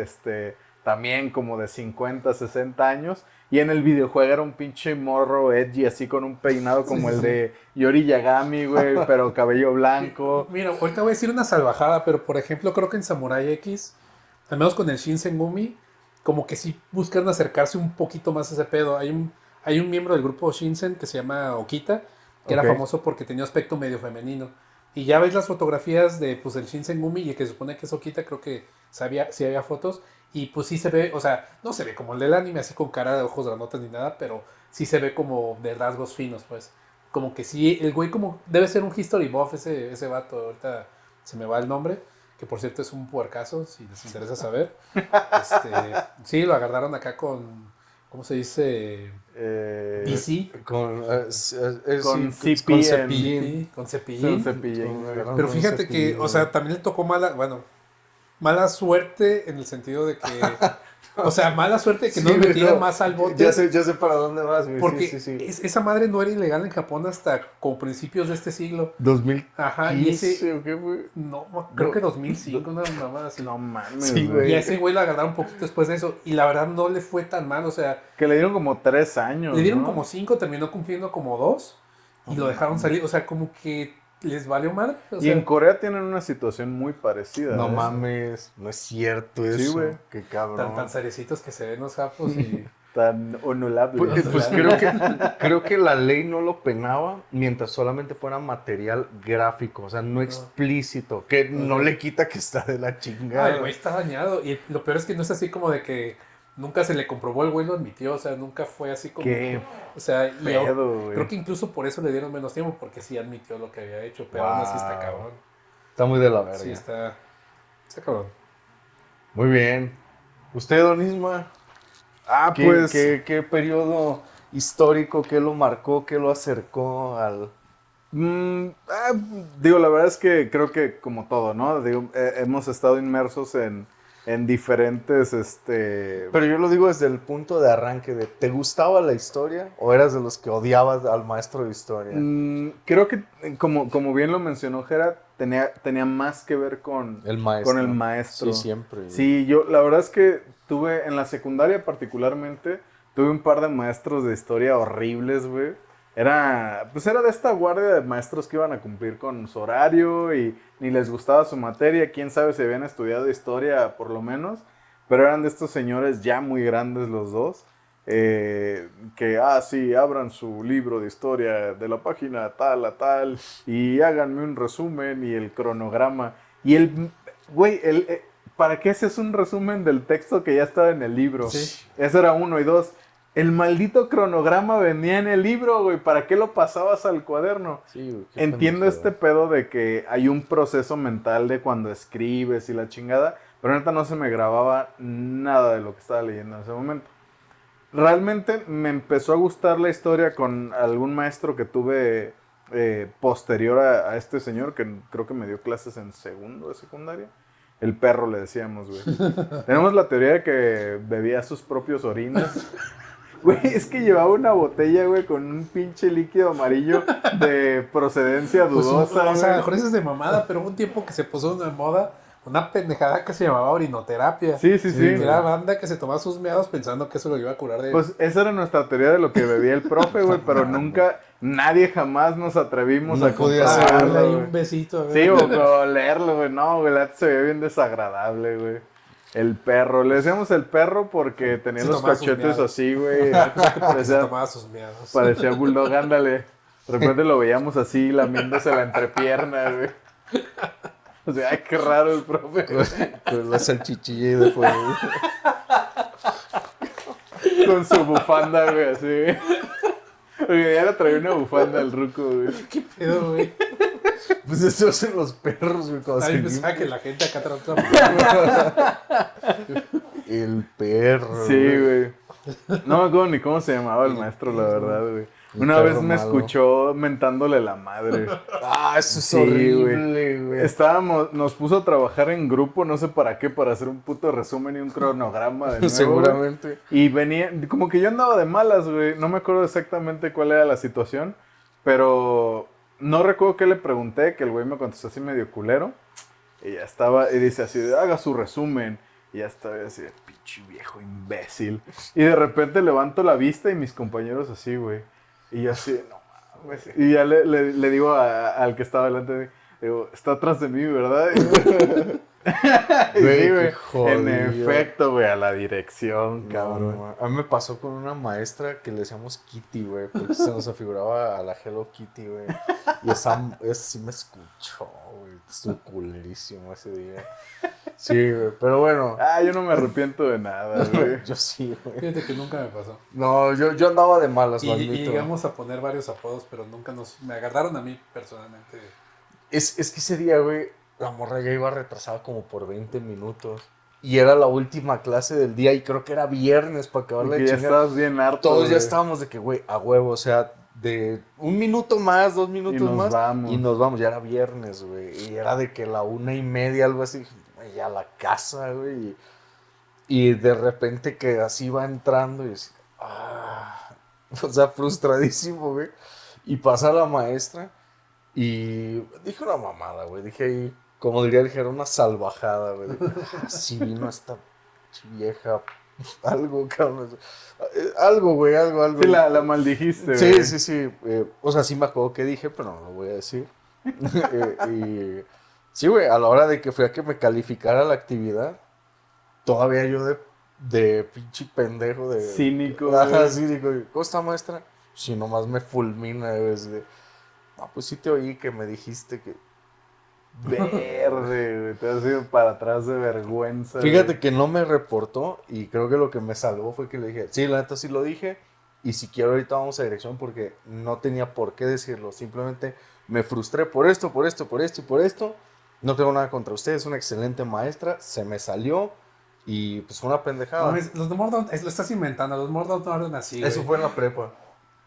también como de 50, 60 años. Y en el videojuego era un pinche morro edgy, así con un peinado como el de Yori Yagami, güey, pero cabello blanco. Mira, ahorita voy a decir una salvajada, pero por ejemplo, creo que en Samurai X, al menos con el Shinsengumi, como que sí buscan acercarse un poquito más a ese pedo. Hay un miembro del grupo Shinsen que se llama Okita, que Ok. era famoso porque tenía aspecto medio femenino. Y ya ves las fotografías de pues el Shinsengumi y el que se supone que es Okita, creo que sí había fotos. Y pues sí se ve, o sea, no se ve como el del anime, así con cara de ojos granotas ni nada, pero sí se ve como de rasgos finos, pues. Como que sí, el güey como debe ser un history buff ese vato, ahorita se me va el nombre, que por cierto es un puercazo, si les interesa saber. Sí, lo agarraron acá con, ¿cómo se dice? PC. Con, Con sí, CP con en- cepillín. Sí, con Son cepillín. cepillín, Con- güey. Pero con fíjate que, cepillín, o sea, también le tocó mala, bueno, mala suerte en el sentido de que, o sea, mala suerte de que Sí, no güey, metieran no. más al bote. Ya sé para dónde vas, güey. Porque Sí, sí, sí. esa madre no era ilegal en Japón hasta como principios de este siglo. 2015 Ajá, y ese, ¿o qué fue? no, creo No, que 2005, una mamada así. No mames, Sí, güey. Y a ese güey lo agarraron un poquito después de eso. Y la verdad no le fue tan mal. O sea, Que le dieron como 3 años, le dieron ¿no? como 5, terminó cumpliendo como 2. Y lo dejaron salir. O sea, como que les valió madre. O Y sea, en Corea tienen una situación muy parecida. No ¿eh? mames, no es cierto eso. Sí, güey. Qué tan, cabrón. tan cerecitos que se ven los japos y... Tan honorable. Pues creo que la ley no lo penaba mientras solamente fuera material gráfico, o sea, no explícito, que no le quita que está de la Ah, chingada. el güey está dañado. Y lo peor es que no es así como de que nunca se le comprobó, el güey lo admitió. O sea, nunca fue así como... Qué O sea, y pedo, güey. creo que incluso por eso le dieron menos tiempo, porque sí admitió lo que había hecho. Pero aún así está Wow. cabrón. Está muy de la verga. Sí, está cabrón. Muy bien. ¿Usted, Don Isma? Ah, ¿Qué, pues. qué periodo histórico, qué lo marcó, qué lo acercó al... Digo, la verdad es que creo que como todo, ¿no? Digo, hemos estado inmersos en diferentes, Pero yo lo digo desde el punto de arranque de, ¿te gustaba la historia o eras de los que odiabas al maestro de historia? Creo que, como bien lo mencionó Gerard, tenía más que ver con El maestro. con el maestro. Sí, siempre. Sí, yo, la verdad es que tuve, en la secundaria particularmente, tuve un par de maestros de historia horribles, güey. Pues era de esta guardia de maestros que iban a cumplir con su horario y ni les gustaba su materia. Quién sabe si habían estudiado historia por lo menos. Pero eran de estos señores ya muy grandes los dos. Sí, abran su libro de historia de la página tal a tal y háganme un resumen y el cronograma. Y güey, ¿para qué haces un resumen del texto que ya estaba en el libro? Sí. Eso era uno. Y dos, el maldito cronograma venía en el libro, güey. ¿Para qué lo pasabas al cuaderno? Sí, güey, qué Entiendo pendejo. este pedo de que hay un proceso mental de cuando escribes y la chingada, pero neta no se me grababa nada de lo que estaba leyendo en ese momento. Realmente me empezó a gustar la historia con algún maestro que tuve posterior a este señor, que creo que me dio clases en segundo de secundaria. El perro le decíamos, güey. Tenemos la teoría de que bebía sus propios orines. Güey, es que llevaba una botella, güey, con un pinche líquido amarillo de procedencia Pues, dudosa. o sea, a lo güey. mejor eso es de mamada, pero hubo un tiempo que se puso de moda una pendejada que se llamaba orinoterapia. Sí, sí, sí. Que era banda que se tomaba sus meados pensando que eso lo iba a curar de... Pues esa era nuestra teoría de lo que bebía el profe, güey, pero nunca, nadie jamás nos atrevimos No a podía a hacerlo, darle ahí comprarlo, un güey. besito. a ver. Sí, o leerlo, güey. No, güey, la neta se veía bien desagradable, güey. El perro. Le decíamos el perro porque tenía Se los tomaba sus cachetes miados. así, güey. Porque se Parecía, tomaba sus meados. parecía bulldog, ándale. De repente lo veíamos así, lamiéndose la entrepierna, güey. O sea, ay, qué raro el profe. Con la salchichilla de fuego. Con su bufanda, güey, así. Porque ya le traía una bufanda al ruco, güey. ¿Qué pedo, güey? Pues eso hacen los perros, güey, cuando Ay, se pensaba que limpian. la gente acá trataba. El perro. Sí, güey. No me acuerdo ni cómo se llamaba el maestro, la verdad, güey. El Una perro vez me malo. escuchó mentándole la madre. Ah, eso es Sí, horrible, güey. Nos puso a trabajar en grupo, no sé para qué, para hacer un puto resumen y un cronograma de nuevo. güey. Seguramente. Y venía, como que yo andaba de malas, güey. No me acuerdo exactamente cuál era la situación, pero no recuerdo qué le pregunté, que el güey me contestó así medio culero. Y ya estaba, y dice así, haga su resumen. Y ya estaba así de pinche viejo imbécil. Y de repente levanto la vista y mis compañeros así, güey. Y yo así, no mames. Y ya le digo al que estaba delante de mí, digo, está atrás de mí, ¿verdad? Y Güey, sí, qué güey. jodido. En efecto, güey, a la dirección, cabrón. No, a mí me pasó con una maestra que le decíamos Kitty, güey, porque se nos afiguraba a la Hello Kitty, güey. Y esa sí me escuchó, güey. Estuvo culerísimo ese día. Sí, güey, pero bueno. Yo no me arrepiento de nada, güey. Yo sí, güey. Fíjate que nunca me pasó. No, yo andaba de malas, lo Y admito. llegamos a poner varios apodos, pero nunca me agarraron a mí personalmente. Es que ese día, güey, la morra ya iba retrasada como por 20 minutos. Y era la última clase del día y creo que era viernes para acabarla Porque de ya chingar. estabas bien harto. Todos ya güey. estábamos de que, güey, a huevo, o sea, de 1 minuto más, 2 minutos Y nos más. vamos. Y nos vamos, ya era viernes, güey. Y era de que la 1:30, algo así. Güey, veía la casa, güey. Y de repente que así va entrando y decía, o sea, frustradísimo, güey. Y pasa la maestra y dije una mamada, güey. Dije ahí, como diría el Jero, una salvajada, güey. Sí vino esta vieja, algo, cabrón. Algo, güey, algo. Sí, la maldijiste, Sí, güey. sí, sí. O sea, sí me acuerdo que dije, pero no lo voy a decir. Y sí, güey, a la hora de que fui a que me calificara la actividad, todavía yo de pinche pendejo, de... Cínico, Ajá, güey. cínico. ¿Cómo está, maestra? Si nomás me fulmina, güey. No, pues sí te oí que me dijiste que... Verde, güey. Te has ido para atrás de vergüenza. Fíjate güey. que no me reportó y creo que lo que me salvó fue que le dije, sí, la neta sí lo dije y si quiero ahorita vamos a dirección porque no tenía por qué decirlo, simplemente me frustré por esto, por esto, por esto y por esto. No tengo nada contra usted, es una excelente maestra, se me salió y pues fue una pendejada. No, los Mordor, lo estás inventando, los Mordor no hablan así, Eso güey. fue en la prepa.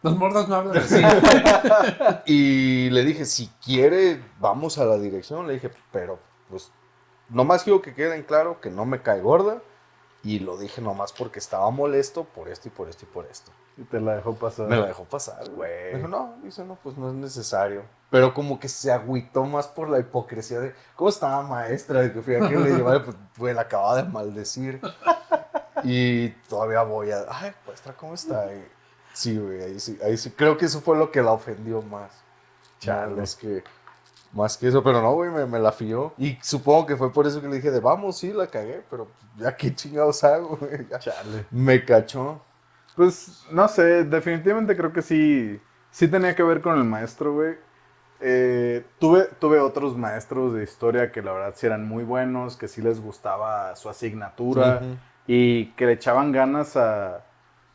Los Mordor no hablan así. Y le dije, si quiere, vamos a la dirección. Le dije, pero pues nomás quiero que queden claro que no me cae gorda. Y lo dije nomás porque estaba molesto por esto y por esto y por esto. Y te la dejó pasar. Me la dejó pasar, güey. Güey. Me dijo, no, dice, no, pues no es necesario. Pero como que se agüitó más por la hipocresía de, ¿cómo estaba maestra? De que fui a que le llevara, pues, güey, la acababa de maldecir. Y todavía voy a, ay, maestra, ¿cómo está? Y, sí, güey, ahí sí. Creo que eso fue lo que la ofendió más. Chale. Más que eso, pero no, güey, me la fió. Y supongo que fue por eso que le dije de, vamos, sí, la cagué, pero ya qué chingados hago, güey. Ya. Chale. Me cachó. Pues, no sé, definitivamente creo que sí tenía que ver con el maestro, güey. Tuve otros maestros de historia que la verdad sí eran muy buenos, que sí les gustaba su asignatura Ujú. y que le echaban ganas a,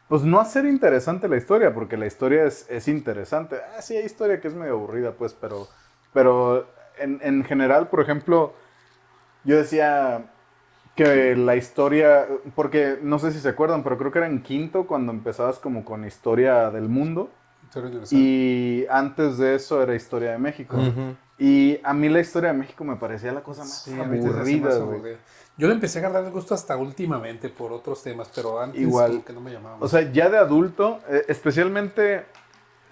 pues no hacer interesante la historia, porque la historia es interesante. Sí, hay historia que es medio aburrida, pues, pero en general, por ejemplo, yo decía que la historia, porque no sé si se acuerdan, pero creo que era en quinto cuando empezabas como con historia del mundo. Historia universal. Y antes de eso era historia de México. Ujú. Y a mí la historia de México me parecía la cosa más Sí, a mí se me hace aburrida, más güey. aburrida. Yo le empecé a agarrar el gusto hasta últimamente por otros temas, pero antes Igual. como que no me llamaba. O sea, ya de adulto, especialmente,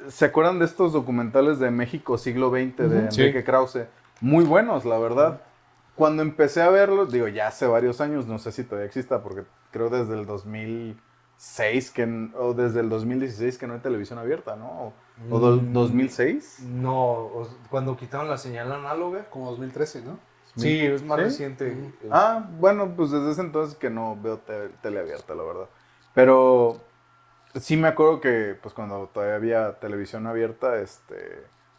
¿se acuerdan de estos documentales de México siglo XX de Sí. Enrique Krause? Muy buenos, la verdad. Cuando empecé a verlos, digo, ya hace varios años, no sé si todavía exista, porque creo desde el 2006 o desde el 2016 que no hay televisión abierta, ¿no? ¿O 2006? No, cuando quitaron la señal análoga. Como 2013, ¿no? Sí, es más ¿Sí? reciente. Bueno, pues desde ese entonces que no veo tele abierta, la verdad. Pero sí me acuerdo que, pues cuando todavía había televisión abierta,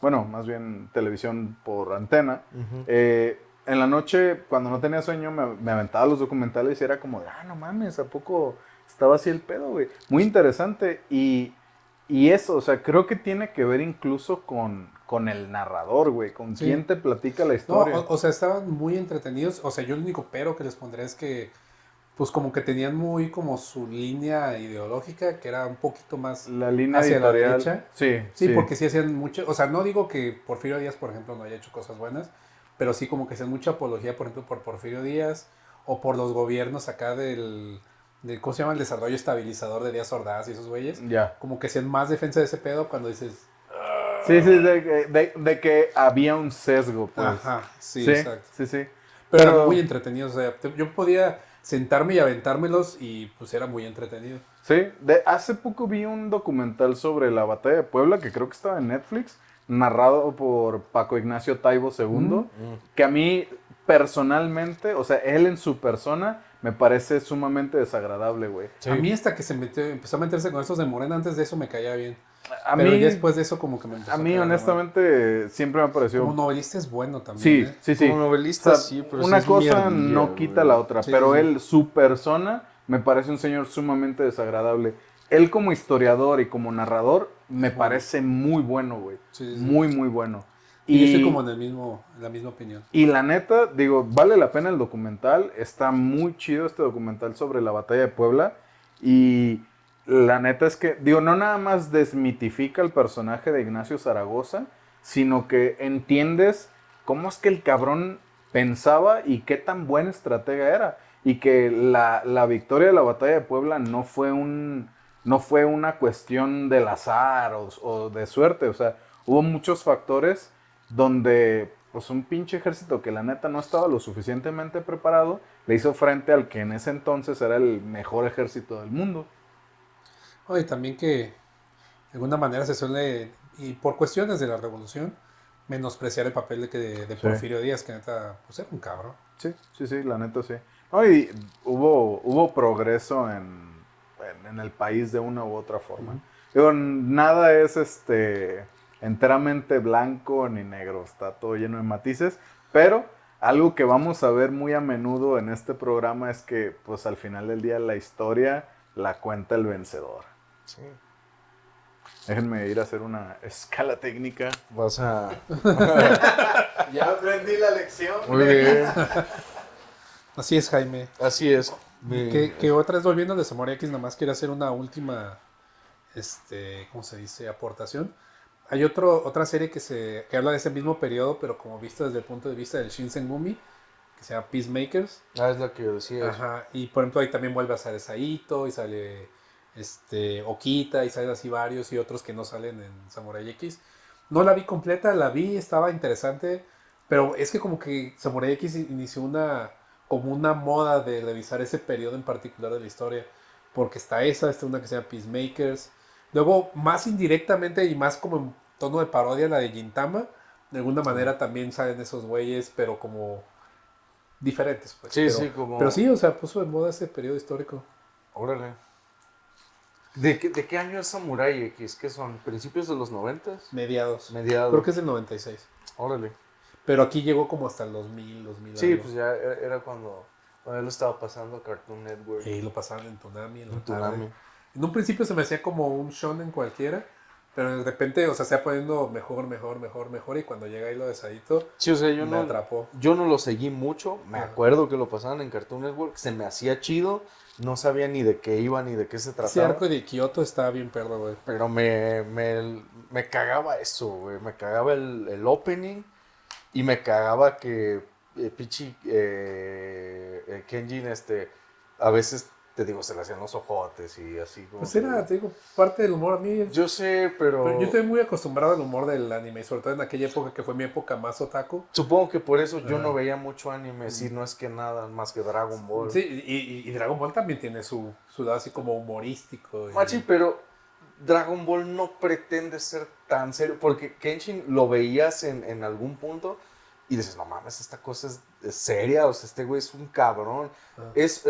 bueno, más bien televisión por antena, Ujú. en la noche, cuando no tenía sueño, me aventaba los documentales y era como, no mames, ¿a poco estaba así el pedo, güey? Muy interesante. Y eso, o sea, creo que tiene que ver incluso con el narrador, güey, con Sí. quién te platica la No, historia. o sea, estaban muy entretenidos. O sea, yo el único pero que les pondré es que, pues como que tenían muy como su línea ideológica, que era un poquito más La línea hacia la editorial. derecha. Sí, Sí, porque sí hacían mucho, o sea, no digo que Porfirio Díaz, por ejemplo, no haya hecho cosas buenas, pero sí como que hacían mucha apología, por ejemplo, por Porfirio Díaz o por los gobiernos acá ¿cómo se llama? El desarrollo estabilizador de Díaz Ordaz y esos güeyes. Ya. Como que hacían más defensa de ese pedo cuando dices, Sí, de que había un sesgo, pues. ajá, sí, Sí, exacto. sí. Pero Pero- eran muy entretenidos, o sea, yo podía sentarme y aventármelos y pues era muy entretenido. Sí, hace poco vi un documental sobre la batalla de Puebla, que creo que estaba en Netflix, narrado por Paco Ignacio Taibo II, que a mí personalmente, o sea, él en su persona, me parece sumamente desagradable, güey. Sí. A mí hasta que empezó a meterse con estos de Morena, antes de eso me caía bien. A Pero mí, ya después de eso como que me empezó a mí caer mal. honestamente, siempre me ha parecido... Como novelista es bueno también. Sí. Como novelista, O sea, sí, pero una sí es cosa mierdilla, no güey. quita la otra, Sí, pero sí. él, su persona, me parece un señor sumamente desagradable. Él como historiador y como narrador, me parece muy bueno, güey. Sí, sí. Muy, muy bueno. Y yo estoy como en la misma opinión. Y la neta, digo, vale la pena el documental. Está muy chido este documental sobre la batalla de Puebla. Y la neta es que, digo, no nada más desmitifica el personaje de Ignacio Zaragoza, sino que entiendes cómo es que el cabrón pensaba y qué tan buen estratega era. Y que la victoria de la batalla de Puebla no fue una cuestión del azar o de suerte. O sea, hubo muchos factores donde pues un pinche ejército que la neta no estaba lo suficientemente preparado le hizo frente al que en ese entonces era el mejor ejército del mundo. Oye, también que de alguna manera se suele, y por cuestiones de la revolución, menospreciar el papel de Sí. Porfirio Díaz, que neta, pues era un cabrón. Sí, la neta sí. No, y hubo progreso en el país de una u otra forma. Digo, nada es enteramente blanco ni negro, está todo lleno de matices, pero algo que vamos a ver muy a menudo en este programa es que pues al final del día la historia la cuenta el vencedor. Sí. Déjenme ir a hacer una escala técnica. Vas a... Ya aprendí la lección. Muy bien. Así es, Jaime. Así es. Que otra vez volviendo de Samurai X, nada más quiero hacer una última, ¿cómo se dice? Aportación. Hay otra serie que habla de ese mismo periodo, pero como visto desde el punto de vista del Shinsengumi, que se llama Peacemakers. Es la que decías. Ajá, y por ejemplo ahí también vuelve a salir Saito y sale Okita y salen así varios y otros que no salen en Samurai X. No la vi completa, la vi, estaba interesante, pero es que como que Samurai X inició como una moda de revisar ese periodo en particular de la historia, porque está una que se llama Peacemakers, luego más indirectamente y más como en tono de parodia la de Gintama, de alguna manera también salen esos güeyes, pero como diferentes, pues. Sí, Pero, pero sí, o sea, puso de moda ese periodo histórico. Órale. ¿De qué año es Samurai X? ¿Qué son? ¿Principios de los 90s? Mediados. Mediados. Creo que es del 96. Órale. Pero aquí llegó como hasta el 2000 Sí, algo. pues ya era cuando él lo estaba pasando a Cartoon Network. Y lo pasaban en Toonami. En Toonami. En un principio se me hacía como un shonen cualquiera, pero de repente, o sea, se va poniendo mejor, y cuando llega ahí lo de Saito, Sí, o sea, me atrapó. yo no lo seguí mucho, me Ajá. acuerdo que lo pasaban en Cartoon Network, se me hacía chido, no sabía ni de qué iba ni de qué se Ese trataba. arco de Kyoto estaba bien perro, güey. Pero me cagaba eso, güey, me cagaba el opening y me cagaba que Pichi Kenjin, a veces, te digo, se le hacían los ojotes y así como... Pues que- era, te digo, parte del humor a mí. Yo sé, Pero yo estoy muy acostumbrado al humor del anime, y sobre todo en aquella época que fue mi época más otaku. Supongo que por eso yo Ajá. no veía mucho anime, si no es que nada más que Dragon Ball. Sí, y Dragon Ball también tiene su lado así como humorístico. Machi, pero Dragon Ball no pretende ser tan serio, porque Kenshin lo veías en algún punto y dices, no mames, esta cosa es seria, o sea, este güey es un cabrón. Ah. Es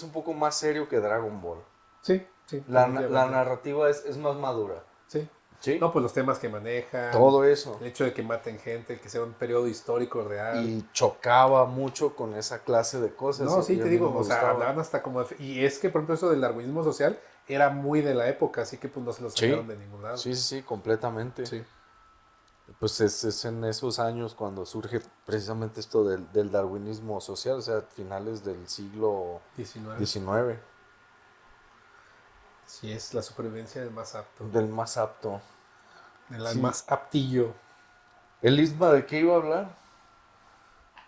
un poco más serio que Dragon Ball. Sí. La definitivamente. narrativa es más madura. Sí. ¿Sí? No, pues los temas que maneja. Todo eso. El hecho de que maten gente, que sea un periodo histórico real. Y chocaba mucho con esa clase de cosas. No, sí, y a te mí digo, no me o sea, gustaba. hablaban hasta como... Y es que, por ejemplo, eso del darwinismo social era muy de la época, así que pues no se lo Sí. sacaron de ningún lado. Sí, completamente. Sí. Pues es en esos años cuando surge precisamente esto del darwinismo social, o sea, finales del siglo 19. XIX, Sí, es la supervivencia del más apto. del más apto. Del Sí. más aptillo. ¿El Isma de qué iba a hablar?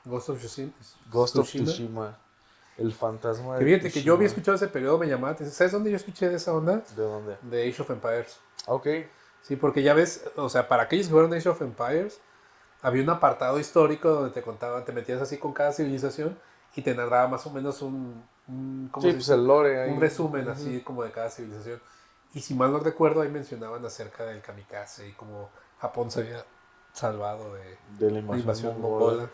Ghost of Tsushima. Ghost of Tsushima, el fantasma Que de fíjate que yo había Tsushima. escuchado ese periodo, me llamaba la atención. ¿Sabes dónde yo escuché de esa onda? ¿De dónde? De Age of Empires. Ok, Sí, porque ya ves, o sea, para aquellos que jugaron Age of Empires, había un apartado histórico donde te contaban, te metías así con cada civilización y te narraba más o menos ¿cómo sí, se pues dice? el lore ahí. Un resumen Ujú. así como de cada civilización. Y si mal no recuerdo, ahí mencionaban acerca del kamikaze y cómo Japón se había salvado De la la invasión mongola.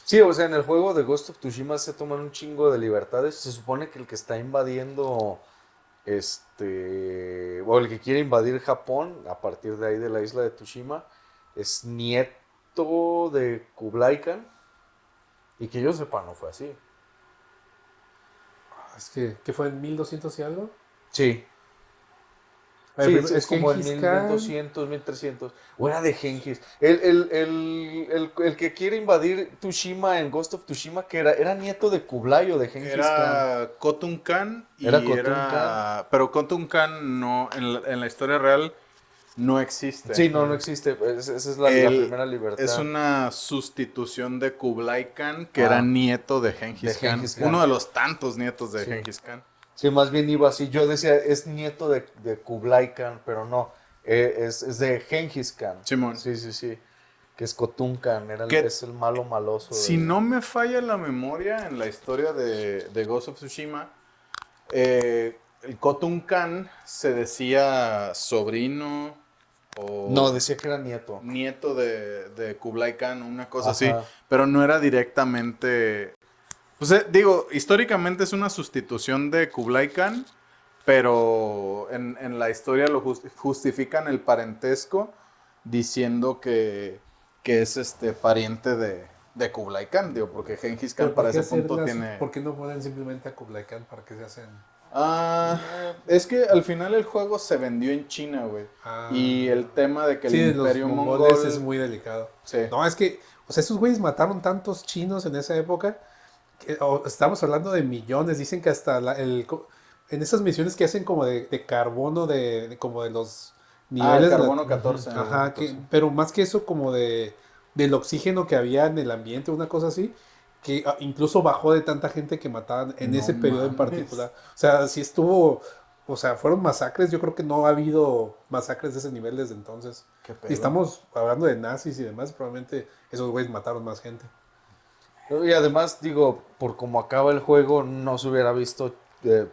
Sí, o sea, en el juego de Ghost of Tsushima se toman un chingo de libertades. Se supone que el que está invadiendo, o el que quiere invadir Japón a partir de ahí de la isla de Tsushima, es nieto de Kublai Khan. Y que yo sepa, no fue así. Es que fue en 1200 y algo. Sí. A ver, Sí, primero, es como en Gengis Khan. 1200, 1300. O era de Gengis. El que quiere invadir Tsushima en Ghost of Tsushima, que era nieto de Kublai o de Gengis Khan. Era Khotun Khan y Era Khotun Khan. pero Khotun Khan no, en la historia real no existe. Sí, no existe. Esa es la primera libertad. Es una sustitución de Kublai Khan, que Ah, era nieto de Gengis Khan. Gengis Khan. Uno de los tantos nietos de Sí. Gengis Khan. Sí, más bien iba así. Yo decía, es nieto de Kublai Khan, pero no. Es de Gengis Khan. Simón. Sí. Que es Khotun Khan. Que- Es el malo maloso. Si no me falla la memoria en la historia de Ghost of Tsushima, el Khotun Khan se decía sobrino o No, decía que era nieto. nieto de Kublai Khan, una cosa Ajá. así, pero no era directamente... Pues digo, históricamente es una sustitución de Kublai Khan, pero en la historia lo justifican el parentesco diciendo que es pariente de Kublai Khan, digo, porque Gengis Khan Pero para ¿por qué ese punto hacer tiene... ¿Por qué no ponen simplemente a Kublai Khan para que se hacen? Es que al final el juego se vendió en China, güey. Ah. Y el tema de que Sí, el los imperio mongoles mongol... es muy delicado. Sí. No, es que, o sea, esos güeyes mataron tantos chinos en esa época. Estamos hablando de millones. Dicen que hasta en esas misiones que hacen como de carbono, como de los niveles. el carbono 14. Ajá, pero más que eso, como del oxígeno que había en el ambiente, una cosa así, que incluso bajó de tanta gente que mataban en No ese periodo en mames. particular. O sea, si estuvo, o sea, fueron masacres. Yo creo que no ha habido masacres de ese nivel desde entonces. Qué pedo. Si estamos hablando de nazis y demás, probablemente esos güeyes mataron más gente. Y además, digo, por cómo acaba el juego, no se hubiera visto. Ya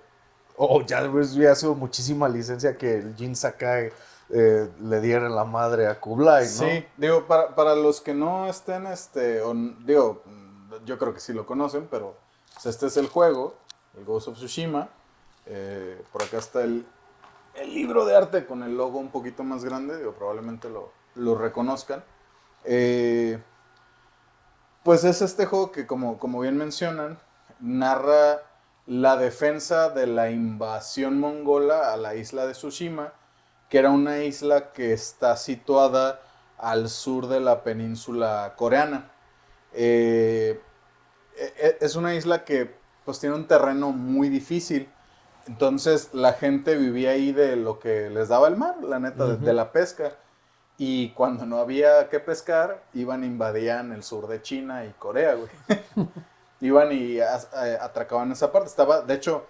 hubiera sido muchísima licencia que el Jin Sakai le diera en la madre a Kublai, ¿no? Sí, digo, para los que no estén, digo, yo creo que sí lo conocen, pero pues, este es el juego, el Ghost of Tsushima. Por acá está el libro de arte con el logo un poquito más grande, digo, probablemente lo reconozcan. Pues es este juego que, como bien mencionan, narra la defensa de la invasión mongola a la isla de Tsushima, que era una isla que está situada al sur de la península coreana. Es una isla que pues tiene un terreno muy difícil. Entonces la gente vivía ahí de lo que les daba el mar, la neta, de la pesca. Y cuando no había que pescar, iban e invadían el sur de China y Corea, güey. Iban y atracaban esa parte. De hecho,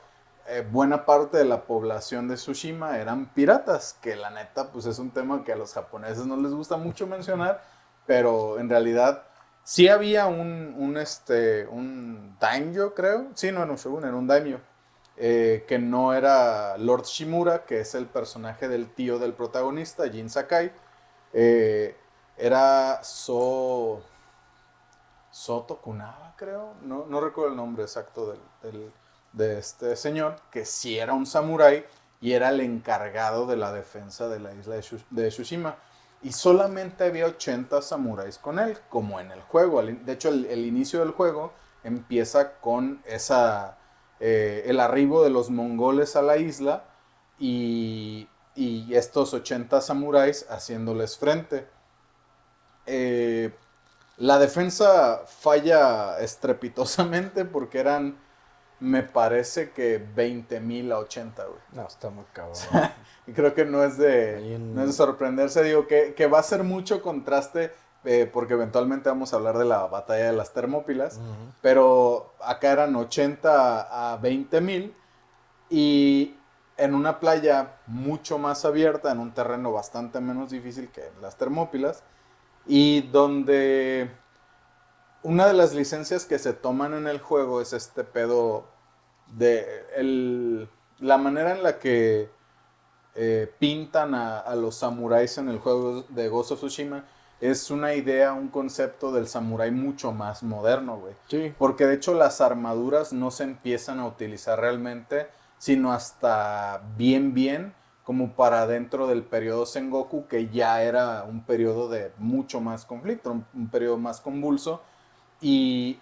buena parte de la población de Tsushima eran piratas, que la neta, pues es un tema que a los japoneses no les gusta mucho mencionar, pero en realidad sí había un daimyo, creo. Sí, no era un shogun, era un daimyo. Que no era Lord Shimura, que es el personaje del tío del protagonista, Jin Sakai. Era Soto Tokunaga, creo. No recuerdo el nombre exacto de este señor, que sí era un samurái y era el encargado de la defensa de la isla de Tsushima. Y solamente había 80 samuráis con él, como en el juego. De hecho, el inicio del juego empieza con el arribo de los mongoles a la isla y estos 80 samuráis haciéndoles frente. La defensa falla estrepitosamente porque eran, me parece que 20,000 a 80, güey. No, está muy cabrón. Y creo que no es de sorprenderse, digo, que va a ser mucho contraste, porque eventualmente vamos a hablar de la batalla de las Termópilas, pero acá eran 80 a 20,000 y en una playa mucho más abierta, en un terreno bastante menos difícil que las Termópilas, y donde una de las licencias que se toman en el juego es este pedo de la manera en la que pintan a los samuráis en el juego de Ghost of Tsushima. Es una idea, un concepto del samurái mucho más moderno, güey. Sí. Porque de hecho las armaduras no se empiezan a utilizar realmente, sino hasta bien, como para dentro del periodo Sengoku, que ya era un periodo de mucho más conflicto, un periodo más convulso. Y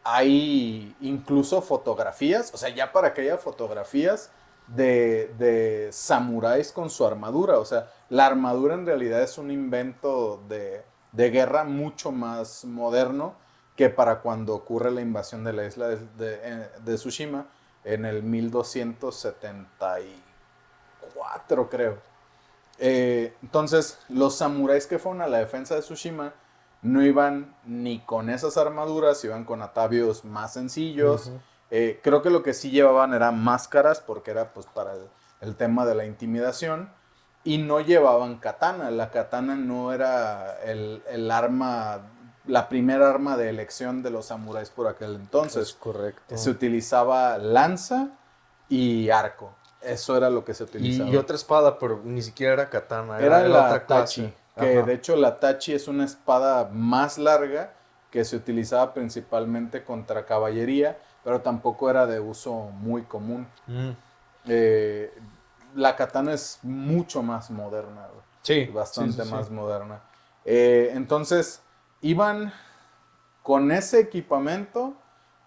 hay incluso fotografías, o sea, ya para que haya fotografías de samuráis con su armadura. O sea, la armadura en realidad es un invento de guerra mucho más moderno que para cuando ocurre la invasión de la isla de Tsushima en el 1274, creo. Entonces, los samuráis que fueron a la defensa de Tsushima no iban ni con esas armaduras, iban con atavios más sencillos. Ujú. Creo que lo que sí llevaban eran máscaras, porque era pues para el tema de la intimidación. Y no llevaban katana. La katana no era el arma, la primera arma de elección de los samuráis por aquel Es entonces. correcto. Se utilizaba lanza y arco. Eso era lo que se utilizaba. Y otra espada, pero ni siquiera era katana, Era la otra clase. Tachi, que Ajá. de hecho la Tachi es una espada más larga que se utilizaba principalmente contra caballería, pero tampoco era de uso muy común. Mm. Eh, la katana es mucho más moderna, güey. Sí, Bastante sí, sí, más sí. moderna. Entonces, iban con ese equipamiento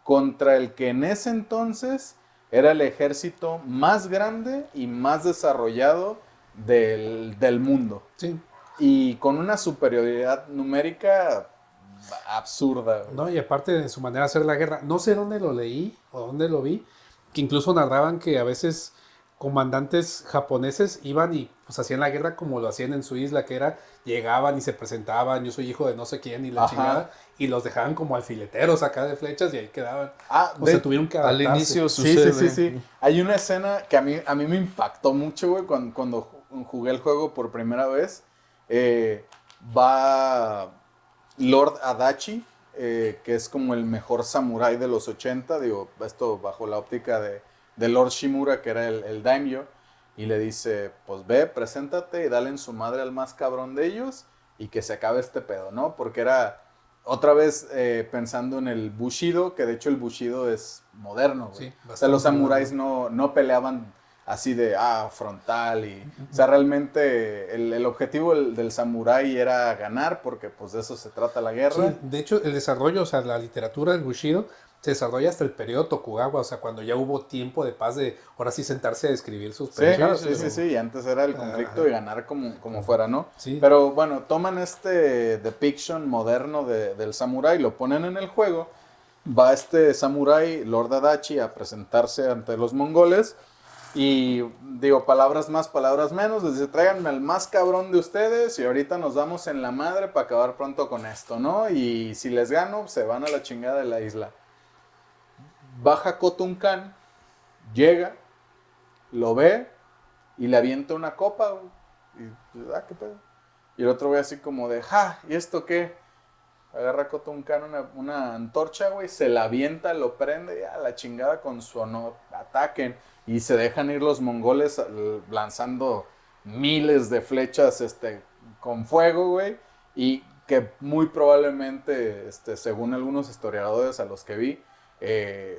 contra el que en ese entonces era el ejército más grande y más desarrollado del mundo. Sí. Y con una superioridad numérica absurda. Güey. No, y aparte de su manera de hacer la guerra, no sé dónde lo leí o dónde lo vi, que incluso narraban que a veces comandantes japoneses iban y pues hacían la guerra como lo hacían en su isla, que era, llegaban y se presentaban, yo soy hijo de no sé quién y la Ajá. chingada, y los dejaban como alfileteros acá de flechas y ahí quedaban. Ah, O sea, tuvieron que Al adaptarse. inicio sí, sucede. sí, sí, sí. Hay una escena que a mí me impactó mucho, güey, cuando jugué el juego por primera vez. Va Lord Adachi, que es como el mejor samurái de los 80, digo, esto bajo la óptica de Lord Shimura, que era el daimyo, y le dice, pues ve, preséntate y dale en su madre al más cabrón de ellos y que se acabe este pedo, ¿no? Porque era, otra vez pensando en el Bushido, que de hecho el Bushido es moderno, güey. Sí, O sea, los bastante samuráis moderno. no peleaban así de, frontal y... O sea, realmente el objetivo del samurái era ganar porque pues de eso se trata la guerra. Sí, de hecho, el desarrollo, o sea, la literatura del Bushido se desarrolla hasta el periodo Tokugawa, o sea, cuando ya hubo tiempo de paz de ahora sí sentarse a escribir sus Sí, pendejadas, sí, sí, sí, y antes era el conflicto Ajá. y ganar como fuera, ¿no? Sí. Pero bueno, toman este depiction moderno del samurái, lo ponen en el juego, va este samurái, Lord Adachi, a presentarse ante los mongoles y digo, palabras más, palabras menos, les dice, tráiganme al más cabrón de ustedes y ahorita nos damos en la madre para acabar pronto con esto, ¿no? Y si les gano, se van a la chingada de la isla. Baja Khotun Khan, llega, lo ve y le avienta una copa, güey. Y, qué pedo. Y el otro güey así como de, ¿y esto qué? Agarra Khotun Khan una antorcha, güey, se la avienta, lo prende, y a la chingada con su honor, ataquen. Y se dejan ir los mongoles lanzando miles de flechas con fuego, güey. Y que muy probablemente, según algunos historiadores a los que vi,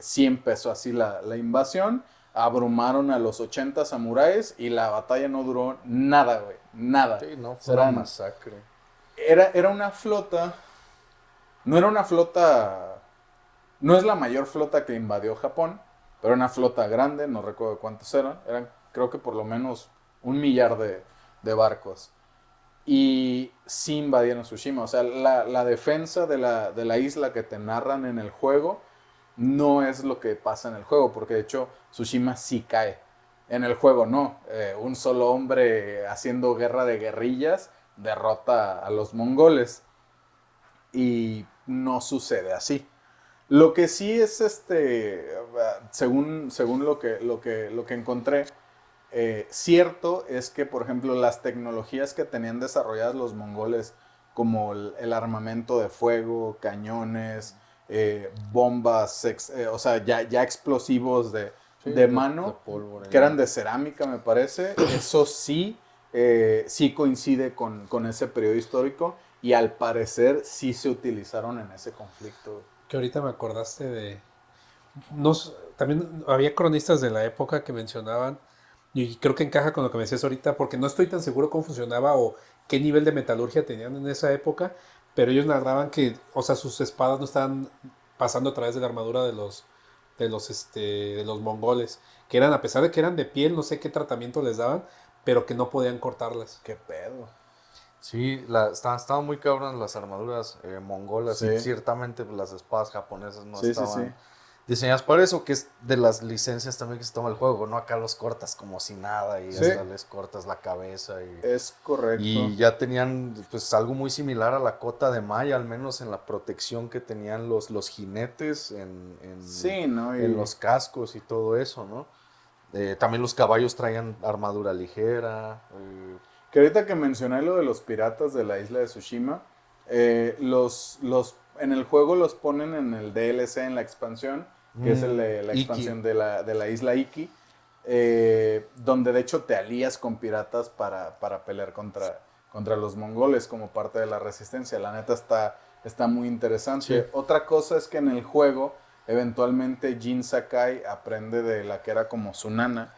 sí empezó así la invasión. Abrumaron a los 80 samuráis y la batalla no duró nada, güey. Nada. Sí, no, O fue sea, una masacre. era una flota. No era una flota. No es la mayor flota que invadió Japón, pero era una flota grande, no recuerdo cuántos eran. Eran, creo que por lo menos 1 millar de barcos. Y sí invadieron Tsushima. O sea, la defensa de la isla que te narran en el juego no es lo que pasa en el juego, porque de hecho Tsushima sí cae. En el juego no. Un solo hombre haciendo guerra de guerrillas derrota a los mongoles. Y no sucede así. Lo que sí es según lo que encontré, cierto es que, por ejemplo, las tecnologías que tenían desarrolladas los mongoles, como el armamento de fuego, cañones, bombas, o sea, ya explosivos Sí, de mano, de pólvora. que eran de cerámica, me parece, eso sí, sí coincide con ese periodo histórico y al parecer sí se utilizaron en ese conflicto. Que ahorita me acordaste de... También había cronistas de la época que mencionaban, y creo que encaja con lo que me decías ahorita, porque no estoy tan seguro cómo funcionaba o qué nivel de metalurgia tenían en esa época, pero ellos narraban que, o sea, sus espadas no estaban pasando a través de la armadura de los mongoles, que eran, a pesar de que eran de piel, no sé qué tratamiento les daban, pero que no podían cortarlas. ¿Qué pedo? Sí, estaban muy cabronas las armaduras mongolas Sí. y ciertamente pues, las espadas japonesas no Sí, sí, estaban sí. diseñadas para eso, que es de las licencias también que se toma el juego, ¿no? Acá los cortas como si nada y Sí. hasta les cortas la cabeza Es correcto. y ya tenían pues algo muy similar a la cota de malla, al menos en la protección que tenían los jinetes Sí, ¿no? Y en los cascos y todo eso, ¿no? También los caballos traían armadura ligera. que ahorita que mencioné lo de los piratas de la isla de Tsushima, en el juego los ponen en el DLC, en la expansión, que es la Iki. expansión de la isla Iki, donde de hecho te alías con piratas para pelear contra los mongoles como parte de la resistencia. La neta está muy interesante. Sí. Otra cosa es que en el juego, eventualmente Jin Sakai aprende de la que era como su nana,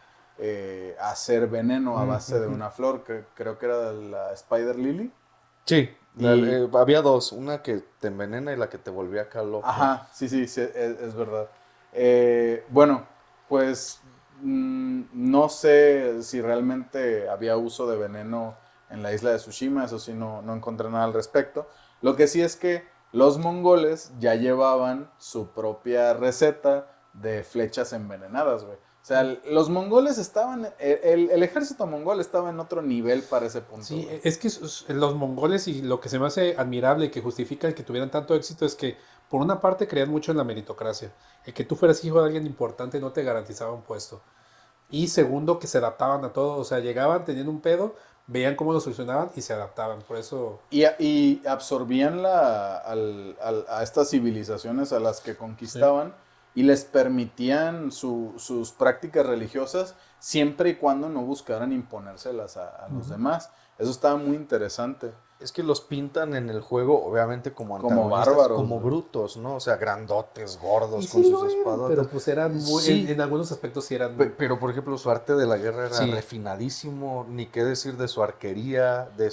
a hacer veneno a base de una flor, que creo que era la Spider Lily. Sí, Y- había dos, una que te envenena y la que te volvía acá loco. Ajá, sí, es verdad. Bueno, pues no sé si realmente había uso de veneno en la isla de Tsushima, eso sí, no encontré nada al respecto. Lo que sí es que los mongoles ya llevaban su propia receta de flechas envenenadas, güey. O sea, los mongoles estaban, el ejército mongol estaba en otro nivel para ese punto, Sí, güey. es que los mongoles y lo que se me hace admirable y que justifica el que tuvieran tanto éxito es que, por una parte, creían mucho en la meritocracia. El que tú fueras hijo de alguien importante no te garantizaba un puesto. Y segundo, que se adaptaban a todo. O sea, llegaban, tenían un pedo, veían cómo lo solucionaban y se adaptaban. Por eso, Y absorbían a estas civilizaciones a las que sí. conquistaban y les permitían sus prácticas religiosas siempre y cuando no buscaran imponérselas a los demás. Eso estaba muy interesante. Es que los pintan en el juego, obviamente, como Como antagonistas, bárbaros, como güey. brutos, ¿no? O sea, grandotes, gordos, Y con sí sus lo eran, pero espadotas. pues eran muy, Sí, en algunos aspectos sí eran muy... pero por ejemplo, su arte de la guerra era Sí, refinadísimo, ni qué decir de su arquería, Y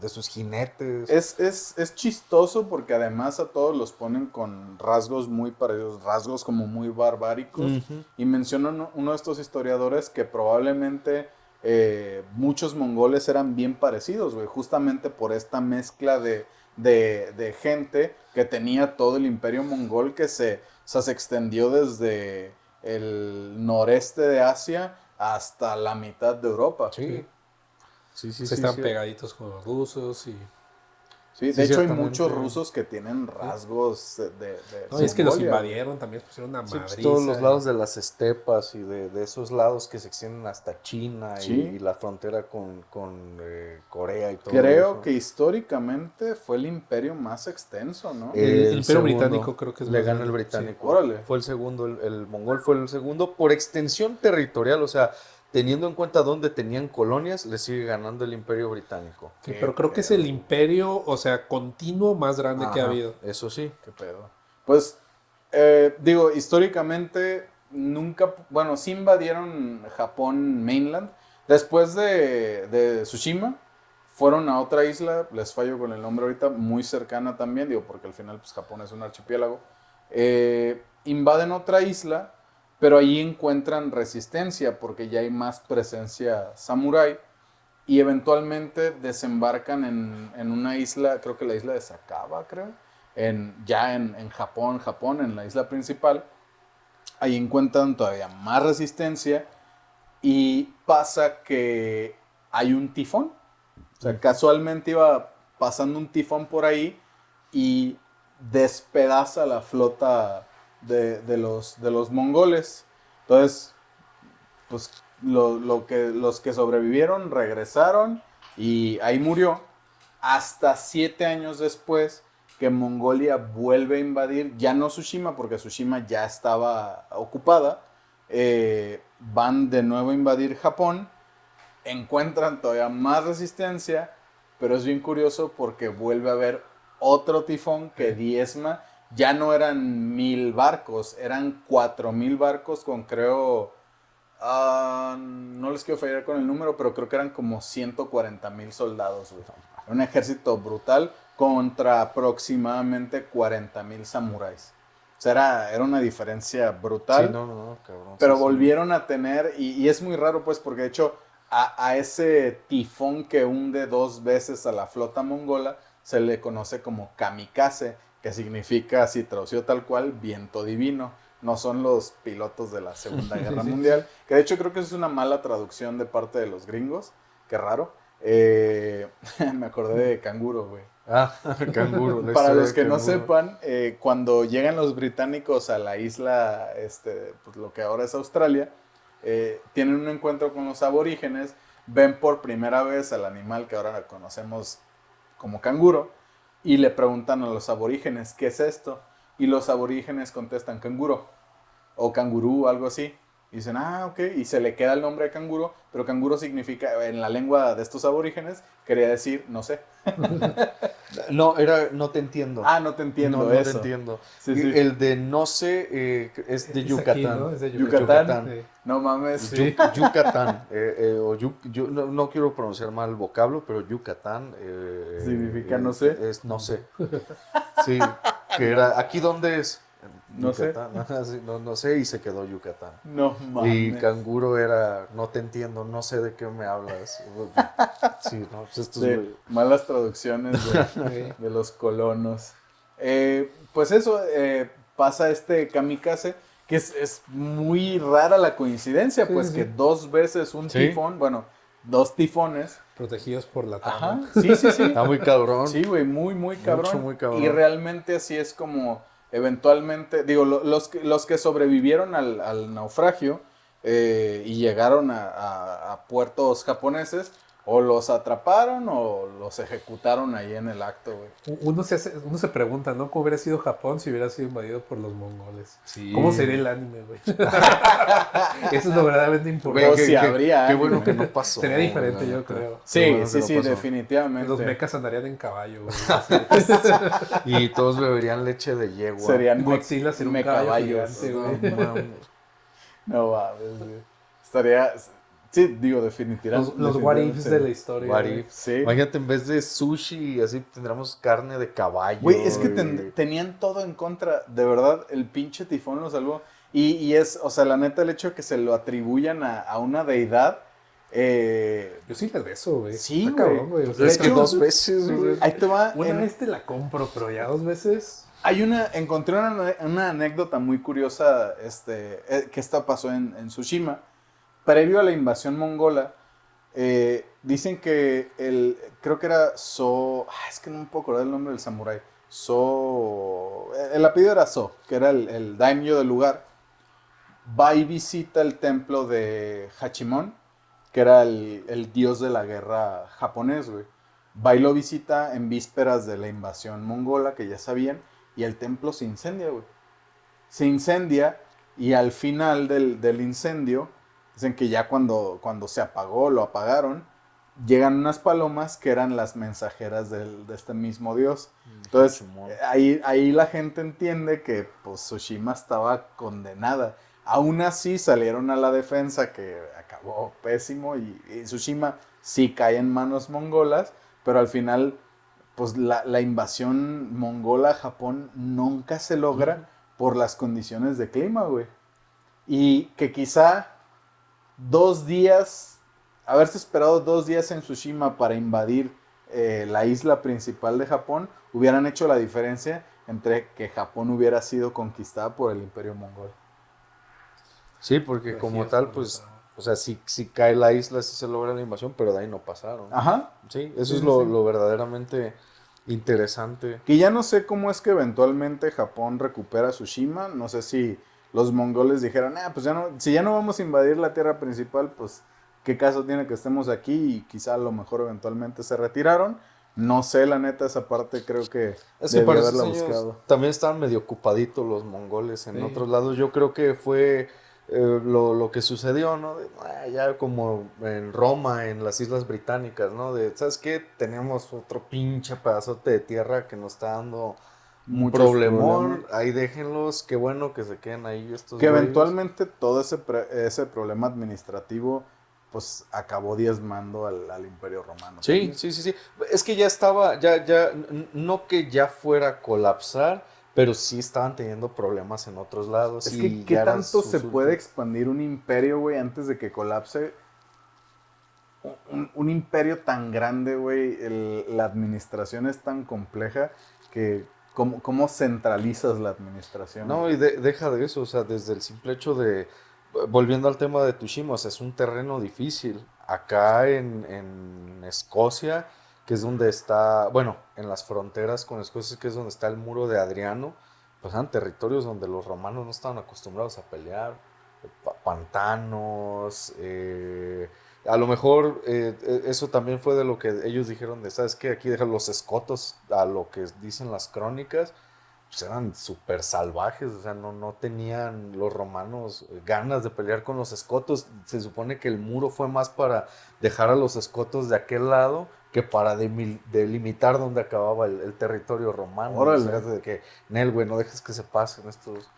de sus jinetes. es chistoso porque además a todos los ponen con rasgos muy parecidos, rasgos como muy barbáricos. Ujú. Y mencionan uno de estos historiadores que probablemente muchos mongoles eran bien parecidos, güey, justamente por esta mezcla de gente que tenía todo el imperio mongol o sea, se extendió desde el noreste de Asia hasta la mitad de Europa. Sí, sí. sí, sí, Pues sí, están sí. pegaditos con los rusos y... Sí, de Sí, hecho hay ciertamente. muchos rusos que tienen Sí. rasgos de No, y es que los Mongolia, güey. invadieron, también pusieron una Sí, pues todos los madriza. lados de las estepas y de esos lados que se extienden hasta China Sí, y la frontera con Corea y todo creo eso. que históricamente fue el imperio más extenso, ¿no? El El Imperio segundo Británico creo que es le más gana el grande. Sí. británico. Órale. Fue el segundo, el mongol fue el segundo por extensión territorial, o sea, teniendo en cuenta dónde tenían colonias, le sigue ganando el imperio británico. Sí, Qué pero creo que es el pedo, imperio, o sea, continuo más grande que ha Ajá, habido. eso sí. qué pedo. Pues, digo, históricamente nunca, bueno, sí invadieron Japón mainland. Después de Tsushima, fueron a otra isla, les fallo con el nombre ahorita, muy cercana también, digo, porque al final pues, Japón es un archipiélago. Invaden otra isla, pero ahí encuentran resistencia porque ya hay más presencia samurái y eventualmente desembarcan en una isla, creo que la isla de Sakaba, creo, en Japón, en la isla principal. Ahí encuentran todavía más resistencia y pasa que hay un tifón. O sea, casualmente iba pasando un tifón por ahí y despedaza la flota de los mongoles. Entonces, pues los que sobrevivieron regresaron y ahí murió. Hasta 7 años después que Mongolia vuelve a invadir, ya no Tsushima, porque Tsushima ya estaba ocupada, van de nuevo a invadir Japón, encuentran todavía más resistencia, pero es bien curioso porque vuelve a haber otro tifón que diezma. Ya no eran 1000 barcos, eran 4000 barcos con creo no les quiero fallar con el número, pero creo que eran como 140,000 soldados, güey. Un ejército brutal contra aproximadamente 40,000 samuráis. O sea, era una diferencia Sí, brutal, no, cabrón, sí, pero sí. volvieron a tener, y es muy raro pues, porque de hecho a ese tifón que hunde 2 veces a la flota mongola se le conoce como kamikaze, que significa, así traducido tal cual, viento divino. No son los pilotos de la Segunda Guerra Mundial, que de hecho creo que es una mala traducción de parte de los gringos, qué raro. Me acordé de canguro, güey. Ah, canguro. La Para historia los de que no canguro. sepan, cuando llegan los británicos a la isla, pues lo que ahora es Australia, tienen un encuentro con los aborígenes, ven por primera vez al animal que ahora conocemos como canguro, y le preguntan a los aborígenes, ¿qué es esto? Y los aborígenes contestan canguro, o cangurú, algo así. Y dicen, ah, ok, y se le queda el nombre de canguro, pero canguro significa, en la lengua de estos aborígenes, quería decir, no sé. No, no te entiendo. Ah, no te entiendo No te eso. entiendo. Sí, Y sí. el de no sé es de Es aquí, ¿no? Yucatán. Es de Yucatán. Sí. No mames. Sí. Yucatán. No quiero pronunciar mal el vocablo, pero Yucatán Significa no sé. es no sé. Sí, que era, ¿aquí dónde es? No sé. Yucatán. Ajá, sí, no sé, y se quedó Yucatán. No Y mames. canguro era, no te entiendo, no sé de qué me hablas. Sí, no, pues estos De güey- malas traducciones Sí. de los colonos. Pues eso, pasa este kamikaze, que es muy rara la coincidencia, Sí, pues sí, que sí. 2 veces un Sí. tifón, bueno, 2 tifones. Protegidos por la Ajá, trama. sí, sí, sí. Está muy cabrón. Sí, güey, muy, muy cabrón. muy cabrón. Y realmente así es como eventualmente, digo, los que sobrevivieron al naufragio y llegaron a puertos japoneses, o los atraparon o los ejecutaron ahí en el acto, güey. Uno se pregunta, ¿no? ¿Cómo hubiera sido Japón si hubiera sido invadido por los mongoles? Sí. ¿Cómo sería el anime, güey? Eso es lo verdaderamente Güey, O importante. si habría qué anime. bueno que no pasó. Sería diferente, la yo neta. creo. Qué Sí, bueno que sí, no sí, pasó. definitivamente. Los mechas andarían en caballo, güey. Y todos beberían leche de yegua. Serían Godzilla sería un caballo mecaballos. gigante, No güey. mames. No mames, güey. Estaría. Sí, digo, definitivamente. Los what ifs de la historia. What güey. if? Sí. Imagínate, en vez de sushi, así tendríamos carne de caballo. Güey, es que y- tenían todo en contra. De verdad, el pinche tifón lo salvó. Y es, o sea, la neta, el hecho de que se lo atribuyan a una deidad. Yo sí les beso, güey. Sí, Está cabrón, güey. O sea, Es que hecho, 2 veces, güey. Ahí te va. una vez te la compro, pero ya 2 veces. Encontré una anécdota muy curiosa que esta pasó en Tsushima. Previo a la invasión mongola, dicen que creo que era es que no me puedo acordar el nombre del samurái. El apellido era So, que era el daimyo del lugar. Va y visita el templo de Hachimon, que era el dios de la guerra japonés, güey. Va y lo visita en vísperas de la invasión mongola, que ya sabían, y el templo se incendia, güey. Se incendia, y al final del incendio, dicen que ya cuando se apagó, lo apagaron, llegan unas palomas que eran las mensajeras de este mismo dios. Entonces, Hachimon. ahí la gente entiende que pues Tsushima estaba condenada. Aún así salieron a la defensa, que acabó pésimo, y Tsushima sí cae en manos mongolas, pero al final pues la invasión mongola a Japón nunca se logra por las condiciones de clima, güey. Y que quizá 2 días, haberse esperado 2 días en Tsushima para invadir la isla principal de Japón, hubieran hecho la diferencia entre que Japón hubiera sido conquistada por el Imperio Mongol. Sí, porque Pero como sí, tal, eso pues, no. o sea, si cae la isla, sí se logra la invasión, pero de ahí no pasaron. Ajá. Sí, eso Sí, es sí, lo, sí. lo verdaderamente interesante. Que ya no sé cómo es que eventualmente Japón recupera Tsushima. No sé si los mongoles dijeron, pues ya no, si ya no vamos a invadir la tierra principal, pues qué caso tiene que estemos aquí, y quizá a lo mejor eventualmente se retiraron. No sé, la neta, esa parte creo que Es que debí para haberla esos años buscado. también estaban medio ocupaditos los mongoles en Sí. otros lados. Yo creo que fue lo que sucedió, ¿no? Ya como en Roma, en las Islas Británicas, ¿no? ¿Sabes qué? Tenemos otro pinche pedazote de tierra que nos está dando un Muchos problemón. problemas. Ahí déjenlos, qué bueno que se queden ahí estos Que güeyes. eventualmente todo ese problema administrativo pues acabó diezmando al Imperio Romano. Sí, también. sí. Es que ya estaba, no que ya fuera a colapsar, pero sí estaban teniendo problemas en otros lados. Es y que, ¿qué ya eran tanto sus se puede últimos. expandir un imperio, güey, antes de que colapse? Un imperio tan grande, güey, la administración es tan compleja que cómo centralizas la administración. No, y deja de eso, o sea, desde el simple hecho de, volviendo al tema de Tushima, o sea, es un terreno difícil. Acá en Escocia, que es donde está, bueno, en las fronteras con Escocia, que es donde está el muro de Adriano, pues eran territorios donde los romanos no estaban acostumbrados a pelear, pantanos, a lo mejor eso también fue de lo que ellos dijeron de, ¿sabes qué? Aquí dejan los escotos, a lo que dicen las crónicas, pues eran súper salvajes, o sea, no tenían los romanos ganas de pelear con los escotos. Se supone que el muro fue más para dejar a los escotos de aquel lado que para delimitar donde acababa el territorio romano. Órale. O sea, de que, Nel, güey, no dejes que se pasen estos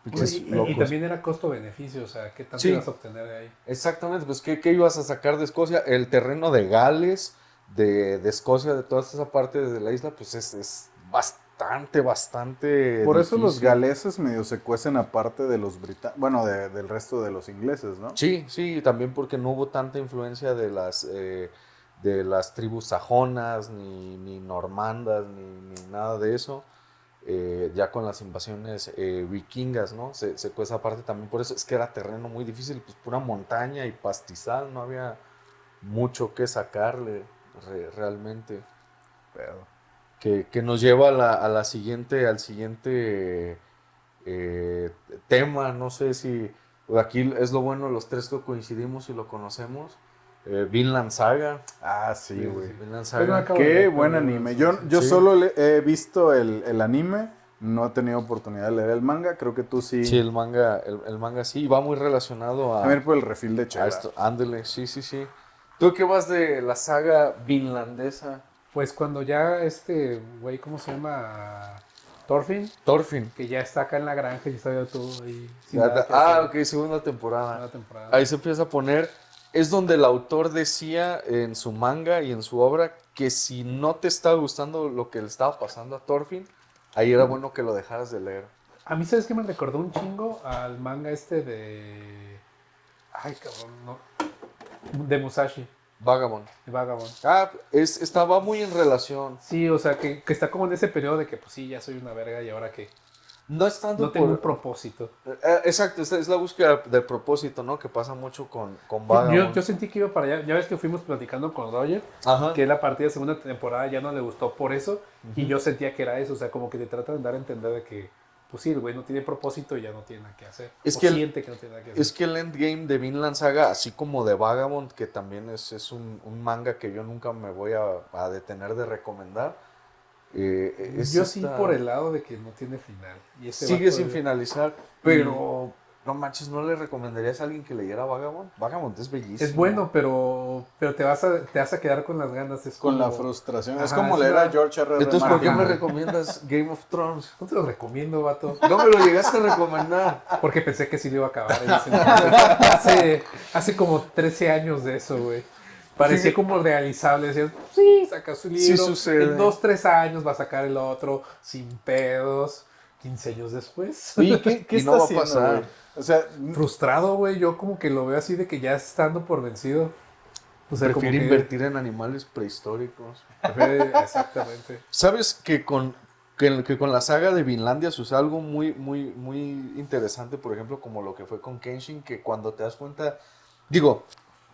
pinches Y locos. también era costo-beneficio, o sea, ¿qué tanto Sí. ibas a obtener de ahí? Exactamente, pues ¿qué ibas a sacar de Escocia? El terreno de Gales, de Escocia, de toda esa parte de la isla, pues es bastante Por eso los difícil. galeses medio se cuecen aparte de los británicos, bueno, del resto de los ingleses, ¿no? Sí, sí, también porque no hubo tanta influencia de las tribus sajonas, ni normandas, ni nada de eso. Ya con las invasiones vikingas, ¿no? Se cuece aparte también, por eso es que era terreno muy difícil, pues pura montaña y pastizal, no había mucho que sacarle realmente. Pero, Que nos lleva al siguiente tema, no sé si aquí es lo bueno, los tres que coincidimos y lo conocemos. Vinland Saga. sí, güey. Vinland Pues no Saga. acabo de Qué ver, buen pero anime. sí, Yo sí. solo he visto el anime, no he tenido oportunidad de leer el manga, creo que tú sí. Sí, el manga sí, y va muy relacionado A ver por el refil de a chela. esto. Ándele, sí, sí, sí. ¿Tú qué vas de la saga vinlandesa? Pues cuando ya este güey, ¿cómo se llama? Thorfinn, Thorfinn. que ya está acá en la granja y está ya todo ahí sin Ya nada que Ah, hacer, ok, segunda temporada. nueva temporada. Ahí se empieza a poner, es donde el autor decía en su manga y en su obra que si no te estaba gustando lo que le estaba pasando a Thorfinn, ahí era bueno que lo dejaras de leer. A mí, ¿sabes qué me recordó un chingo al manga este de... Ay, cabrón, no. De Musashi, Vagabond. de Vagabond. Estaba muy en relación. Sí, o sea, que está como en ese periodo de que, pues sí, ya soy una verga y ahora que No es tanto no tengo un por... propósito. Exacto, es la búsqueda de propósito, ¿no? Que pasa mucho con Yo Vagabond. sentí que iba para allá. Ya ves que fuimos platicando con Roger, Ajá. que la partida de segunda temporada ya no le gustó por eso. Y yo sentía que era eso, o sea, como que te tratan de dar a entender de que, pues sí, el güey no tiene propósito y ya no tiene nada que hacer. Es o que siente que no tiene nada que hacer. Es que el endgame de Vinland Saga, así como de Vagabond, que también es un manga que yo nunca me voy a detener de recomendar. Yo sí por el lado de que no tiene final. Y este Sigue vato sin de- finalizar, pero no manches, ¿no le recomendarías a alguien que leyera Vagabond? Vagabond es bellísimo. Es bueno, pero te vas a quedar con las ganas. Es Con la como- frustración. Es Ajá, como es leer una- a George R.R. Entonces, ¿por qué Martin. me recomiendas Game of Thrones? No te lo recomiendo, vato. No me lo llegaste a recomendar. Porque pensé que sí lo iba a acabar. en ese entonces. hace como 13 años de eso, güey. Parecía Sí. como realizable. Decías, sí, saca su Sí libro. sucede. En 2-3 años va a sacar el otro sin pedos. 15 años después. Oye, ¿qué Y está no va a haciendo, pasar. güey? O sea, Frustrado, güey. Yo como que lo veo así de que ya estando por vencido. O sea, Prefiero como que invertir en animales prehistóricos. Exactamente. ¿Sabes que con la saga de Vinlandia sucede algo muy interesante, por ejemplo, como lo que fue con Kenshin, que cuando te das cuenta, digo,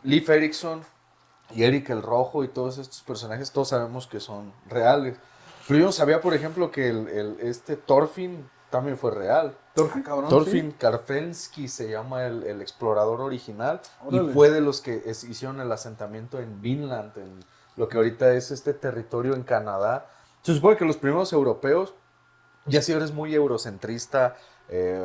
Leif Erikson y Eric el Rojo y todos estos personajes, todos sabemos que son reales. Pero yo no sabía, por ejemplo, que este Thorfinn también fue real. Thorfinn, cabrón, Thorfinn Karfensky se llama el explorador original Órale. y fue de los que hicieron el asentamiento en Vinland, en lo que ahorita es este territorio en Canadá. Se supone que los primeros europeos, ya si eres muy eurocentrista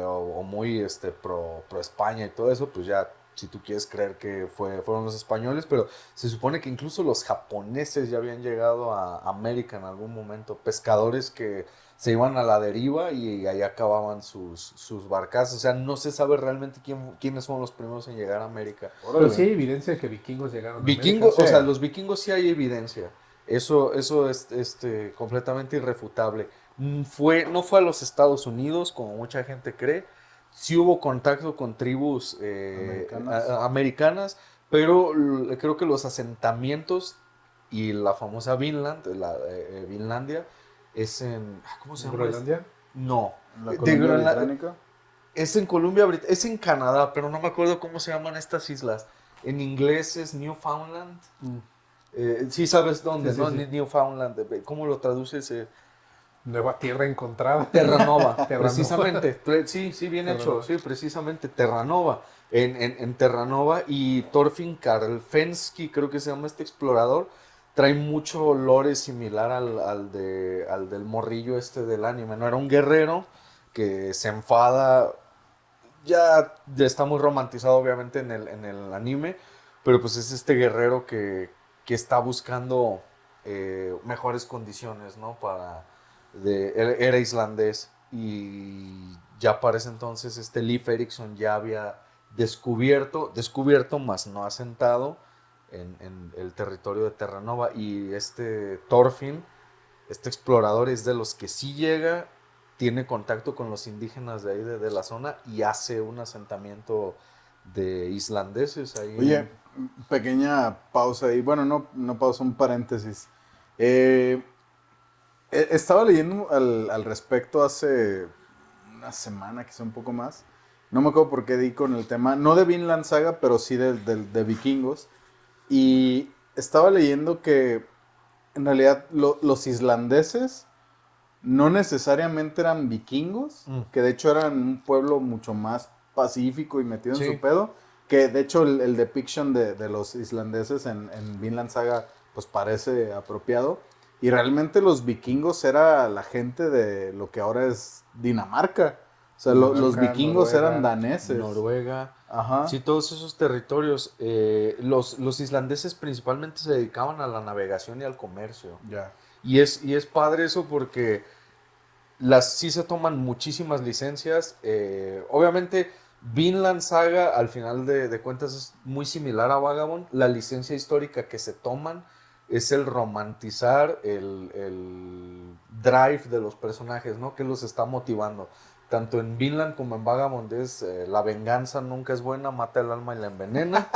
o muy pro España y todo eso, pues ya si tú quieres creer que fueron los españoles, pero se supone que incluso los japoneses ya habían llegado a América en algún momento, pescadores que se iban a la deriva y ahí acababan sus barcas. O sea, no se sabe realmente quiénes son los primeros en llegar a América. pero sí hay evidencia de que vikingos llegaron a Vikingos, América. o sea, los vikingos sí hay evidencia. Eso es completamente irrefutable. No fue a los Estados Unidos, como mucha gente cree. Sí hubo contacto con tribus americanas, pero creo que los asentamientos y la famosa Vinlandia, es en... ¿Cómo se llama? ¿Groenlandia? No. La De Columbia Groenlandia. Británica. Es en Columbia Británica, es en Canadá, pero no me acuerdo cómo se llaman estas islas. En inglés es Newfoundland. Sí sabes dónde, Sí, ¿no? sí, sí. Newfoundland. ¿Cómo lo traduces? Nueva tierra encontrada. Terranova, Terranova. precisamente. Sí, sí, bien hecho. Terranova. Sí, precisamente, Terranova. En Terranova y Thorfinn Karlfensky, creo que se llama este explorador, trae mucho lore similar al del morrillo este del anime, ¿no? Era un guerrero que se enfada, ya está muy romantizado obviamente en el anime, pero pues es este guerrero que está buscando mejores condiciones, ¿no? Era islandés y ya para ese entonces este Leif Erikson ya había descubierto más no asentado en el territorio de Terranova y este Thorfinn, este explorador es de los que sí llega, tiene contacto con los indígenas de ahí de la zona y hace un asentamiento de islandeses ahí. Oye, pequeña pausa ahí. Bueno, no pausa, un paréntesis. Eh, Estaba leyendo al respecto hace una semana, quizá un poco más. No me acuerdo por qué di con el tema, no de Vinland Saga, pero sí de vikingos. Y estaba leyendo que en realidad los islandeses no necesariamente eran vikingos, Mm. que de hecho eran un pueblo mucho más pacífico y metido en Sí. su pedo, que de hecho el depiction de los islandeses en Vinland Saga pues parece apropiado. Y realmente los vikingos era la gente de lo que ahora es Dinamarca. O sea, los Dinamarca, vikingos Noruega. eran daneses. Noruega. Ajá. Sí, todos esos territorios. Los islandeses principalmente se dedicaban a la navegación y al comercio. Ya. Y es padre eso porque sí se toman muchísimas licencias. Obviamente, Vinland Saga, al final de cuentas, es muy similar a Vagabond. La licencia histórica que se toman es el romantizar el drive de los personajes, ¿no? Que los está motivando. Tanto en Vinland como en Vagabond es la venganza nunca es buena, mata el alma y la envenena,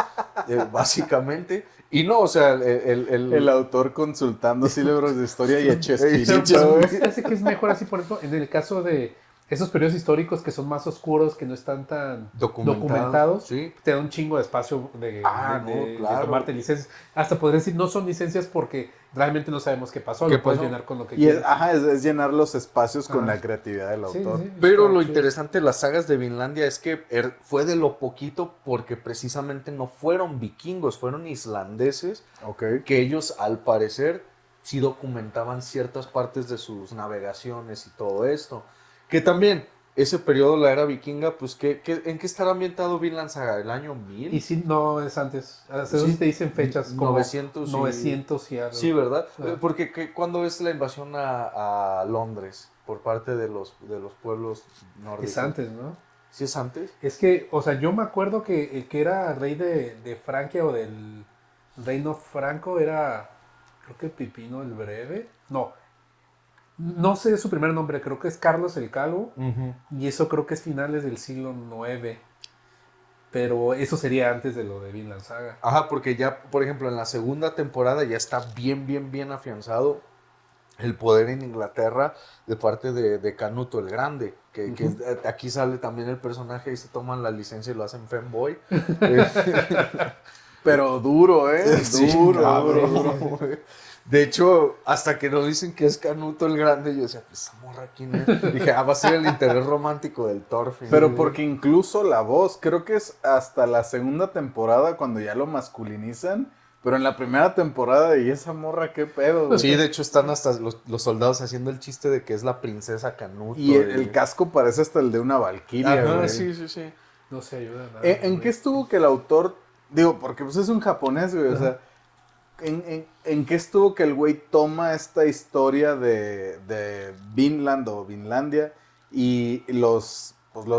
básicamente. Y no, o sea, El autor consultando así libros de historia y Pero, Chespirito, güey. Parece que es mejor así, por ejemplo, en el caso de esos periodos históricos que son más oscuros, que no están tan documentados, sí. te da un chingo de espacio de Claro. tomarte licencias. Hasta podría decir, no son licencias porque realmente no sabemos qué pasó, ¿Qué lo puedes pasó? llenar con lo que Y es, quieras. ajá, es llenar los espacios con Ajá. la creatividad del Sí, autor. sí, Pero está lo chido. interesante de las sagas de Vinlandia es que fue de lo poquito porque precisamente no fueron vikingos, fueron islandeses Ok. que ellos al parecer sí documentaban ciertas partes de sus navegaciones y todo esto. Que también ese periodo, la era vikinga, pues ¿en qué estará ambientado Vinland Saga? ¿El año 1000? Y sí, no es antes. Hasta Sí. sí te dicen fechas como 900 y- 900 y algo. Sí, ¿verdad? Ah. Porque ¿cuándo es la invasión a Londres por parte de los pueblos nórdicos? Es antes, ¿no? ¿Sí es antes? Es que, o sea, yo me acuerdo que el que era rey de Francia o del reino franco era, creo que Pipino el Breve. No sé su primer nombre, creo que es Carlos el Calvo. Y eso creo que es finales del siglo IX. Pero eso sería antes de lo de Vinland Saga. Ajá, porque ya, por ejemplo, en la segunda temporada ya está bien afianzado el poder en Inglaterra de parte de Canuto el Grande, que aquí sale también el personaje y se toman la licencia y lo hacen femboy. Pero duro, ¿eh? Sí, Duro, cabrón, duro. güey. De hecho, hasta que nos dicen que es Canuto el Grande, yo decía, pues esa morra quién es. Dije, va a ser el interés romántico del Thorfinn. Pero porque incluso la voz, creo que es hasta la segunda temporada cuando ya lo masculinizan. Pero en la primera temporada, y esa morra, qué pedo, güey. Sí, de hecho están hasta los soldados haciendo el chiste de que es la princesa Canuto. Y el casco parece hasta el de una valquiria, Ajá, güey. sí. No se ayuda nada. ¿En qué estuvo que el autor, digo, porque pues es un japonés, güey, o sea, ¿en qué estuvo que el güey toma esta historia de Vinland o Vinlandia y los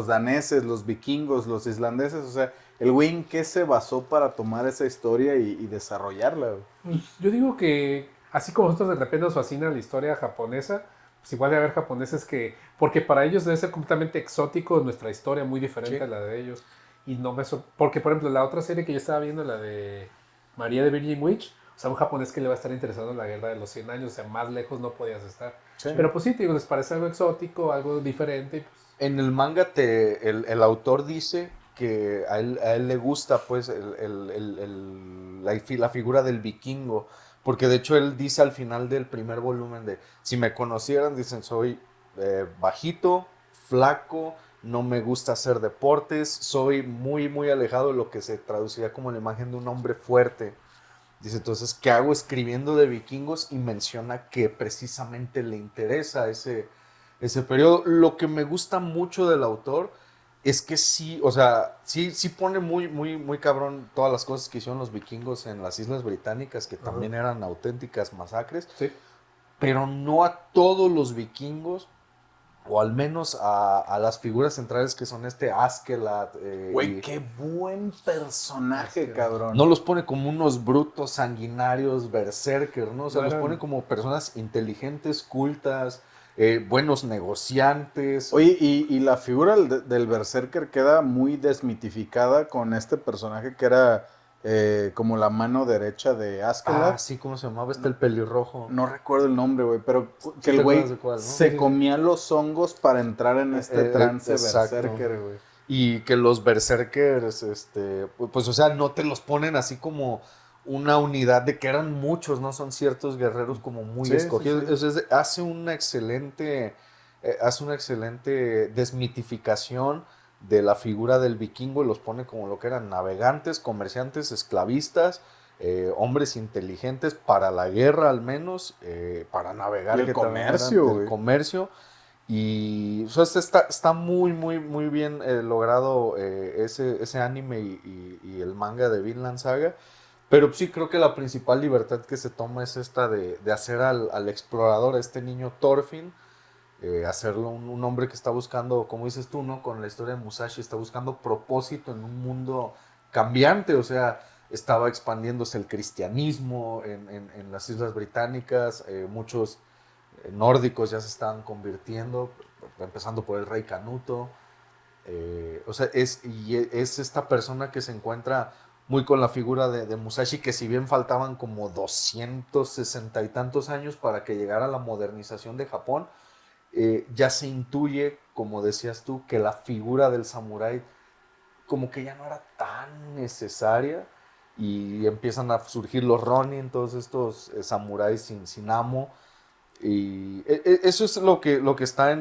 daneses, los vikingos, los islandeses, o sea, el güey en qué se basó para tomar esa historia y desarrollarla, güey? Yo digo que, así como nosotros de repente nos fascina la historia japonesa, pues igual de haber japoneses que, porque para ellos debe ser completamente exótico nuestra historia, muy diferente Sí. a la de ellos. Y no me porque por ejemplo la otra serie que yo estaba viendo, la de María de Virgin Witch, o sea, un japonés que le va a estar interesado en la guerra de los 100 años, o sea, más lejos no podías estar. Sí. Pero pues sí, te digo, les parece algo exótico, algo diferente. Y, pues, En el manga el autor dice que a él le gusta pues la figura del vikingo, porque de hecho él dice al final del primer volumen de, si me conocieran, dicen, soy bajito, flaco, no me gusta hacer deportes, soy muy, muy alejado de lo que se traduciría como la imagen de un hombre fuerte. Dice, entonces, ¿qué hago escribiendo de vikingos? Y menciona que precisamente le interesa ese periodo. Lo que me gusta mucho del autor es que sí, o sea, sí pone muy, muy, muy cabrón todas las cosas que hicieron los vikingos en las Islas Británicas, que también eran auténticas masacres, sí. pero no a todos los vikingos, o al menos a las figuras centrales que son Askeladd. Güey, qué buen personaje, Askeladd. cabrón. No los pone como unos brutos sanguinarios, berserker, ¿no? O sea, No los eran- pone como personas inteligentes, cultas, buenos negociantes. Oye, y la figura del Berserker queda muy desmitificada con este personaje que era como la mano derecha de Askeladd. Sí, ¿cómo se llamaba? El pelirrojo. No recuerdo el nombre, güey, pero que Sí el te güey acuerdas de cuál, ¿no? se Sí. comía los hongos para entrar en este trance exacto. Berserker, güey. Y que los berserkers, pues, o sea, no te los ponen así como una unidad de que eran muchos, no son ciertos guerreros como muy Sí, escogidos. sí, sí. O sea, hace una excelente desmitificación de la figura del vikingo y los pone como lo que eran navegantes, comerciantes, esclavistas, hombres inteligentes para la guerra al menos, para navegar, Y el que también comercio, eran güey. el comercio. Y o sea, está muy, muy, muy bien logrado ese anime y el manga de Vinland Saga. Pero sí creo que la principal libertad que se toma es esta de hacer al explorador, a este niño Thorfinn, hacerlo un hombre que está buscando, como dices tú, ¿no? Con la historia de Musashi, está buscando propósito en un mundo cambiante. O sea, estaba expandiéndose el cristianismo en las Islas Británicas, muchos nórdicos ya se estaban convirtiendo, empezando por el rey Canuto. O sea, es esta persona que se encuentra muy con la figura de Musashi, que si bien faltaban como 260 y tantos años para que llegara la modernización de Japón, ya se intuye, como decías tú, que la figura del samurái como que ya no era tan necesaria y empiezan a surgir los Ronin, todos estos samuráis sin amo. Y eso es lo que está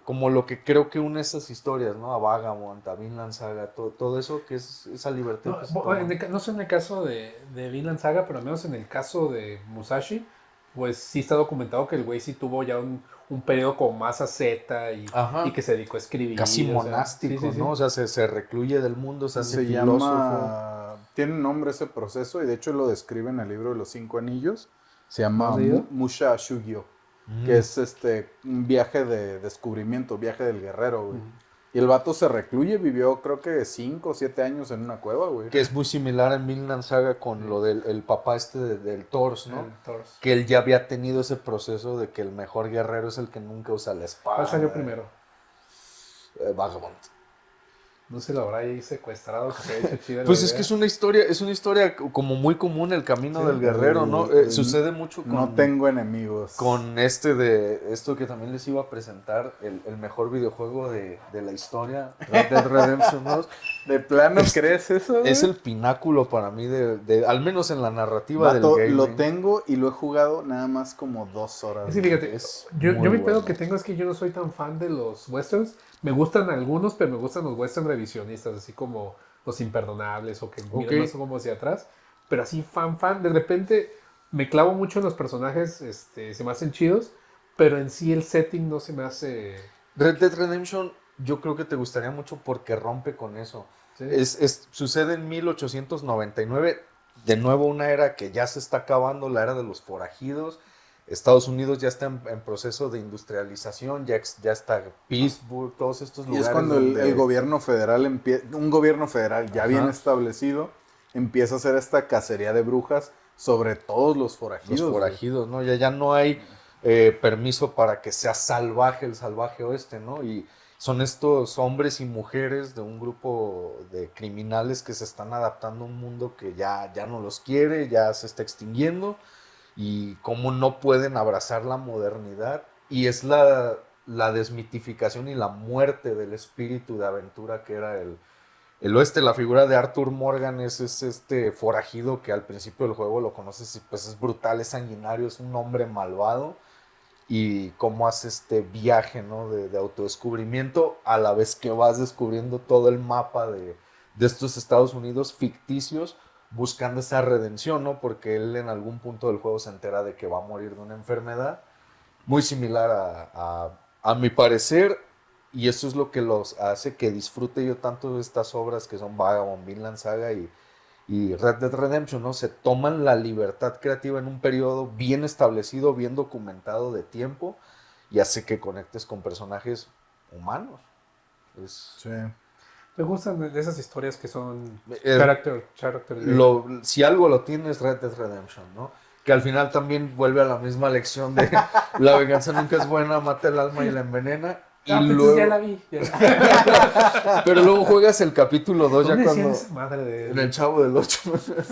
como lo que creo que une esas historias, ¿no? A Vagabond, a Vinland Saga, todo eso que es esa libertad No, que se toma. no sé en el caso de Vinland Saga, pero al menos en el caso de Musashi, pues sí está documentado que el güey sí tuvo ya un periodo como más asceta Ajá. y que se dedicó a escribir. Casi o sea, monástico, sí, sí, sí. ¿no? O sea, se recluye del mundo, se hace Se filósofo. llama... Tiene un nombre ese proceso y de hecho lo describe en el libro de los 5 anillos. Se llama ¿Has leído? Musha Shugyo, que es un viaje de descubrimiento, viaje del guerrero, güey. Y el vato se recluye, vivió creo que 5 o 7 años en una cueva, güey. Que es muy similar en Vinland Saga con lo del el papá del Thors, ¿no? El Thors. Que él ya había tenido ese proceso de que el mejor guerrero es el que nunca usa la espada. ¿Cuál salió primero? Vagabond. No se lo habrá ahí secuestrado, que se ha hecho chida la Pues es idea. que es una historia como muy común, el camino Sí, del guerrero, ¿no? Sucede mucho con, No tengo enemigos. con esto que también les iba a presentar, el mejor videojuego de la historia, Red Dead Redemption 2. ¿De plano crees eso, güey? Es el pináculo para mí, al menos en la narrativa Vato, del lo gaming. tengo y lo he jugado nada más como 2 horas. Sí, fíjate, Es yo muy mi pedo bueno. que tengo es que yo no soy tan fan de los westerns. Me gustan algunos, pero me gustan los westerns revisionistas, así como Los Imperdonables o que miran Ok. más como hacia atrás. Pero así, fan. De repente me clavo mucho en los personajes, se me hacen chidos, pero en sí el setting no se me hace... Red Dead Redemption yo creo que te gustaría mucho porque rompe con eso. ¿sí? Sucede en 1899, de nuevo una era que ya se está acabando, la era de los forajidos. Estados Unidos ya está en proceso de industrialización, ya está Pittsburgh, todos estos Y lugares. es cuando el gobierno federal un gobierno federal ya Ajá. bien establecido empieza a hacer esta cacería de brujas sobre todos los forajidos. Los güey. forajidos, ¿no? Ya no hay permiso para que sea salvaje el salvaje oeste, ¿no? son estos hombres y mujeres de un grupo de criminales que se están adaptando a un mundo que ya no los quiere, ya se está extinguiendo y cómo no pueden abrazar la modernidad. Y es la desmitificación y la muerte del espíritu de aventura que era el oeste. La figura de Arthur Morgan es este forajido que al principio del juego lo conoces y pues es brutal, es sanguinario, es un hombre malvado. Y cómo hace este viaje, ¿no? de autodescubrimiento a la vez que vas descubriendo todo el mapa de estos Estados Unidos ficticios buscando esa redención, ¿no? Porque él en algún punto del juego se entera de que va a morir de una enfermedad muy similar a mi parecer, y eso es lo que los hace que disfrute yo tanto de estas obras que son Vagabond, Vinland Saga y Red Dead Redemption, ¿no? Se toman la libertad creativa en un periodo bien establecido, bien documentado de tiempo, y hace que conectes con personajes humanos. Sí. Me gustan de esas historias que son Eh, character. Si algo lo tiene es Red Dead Redemption, ¿no? Que al final también vuelve a la misma lección de la venganza nunca es buena, mata el alma y la envenena. Y luego... ya la vi. Pero luego juegas el capítulo 2 ya ¿Dónde decían cuando... esa madre de... En el Chavo del 8.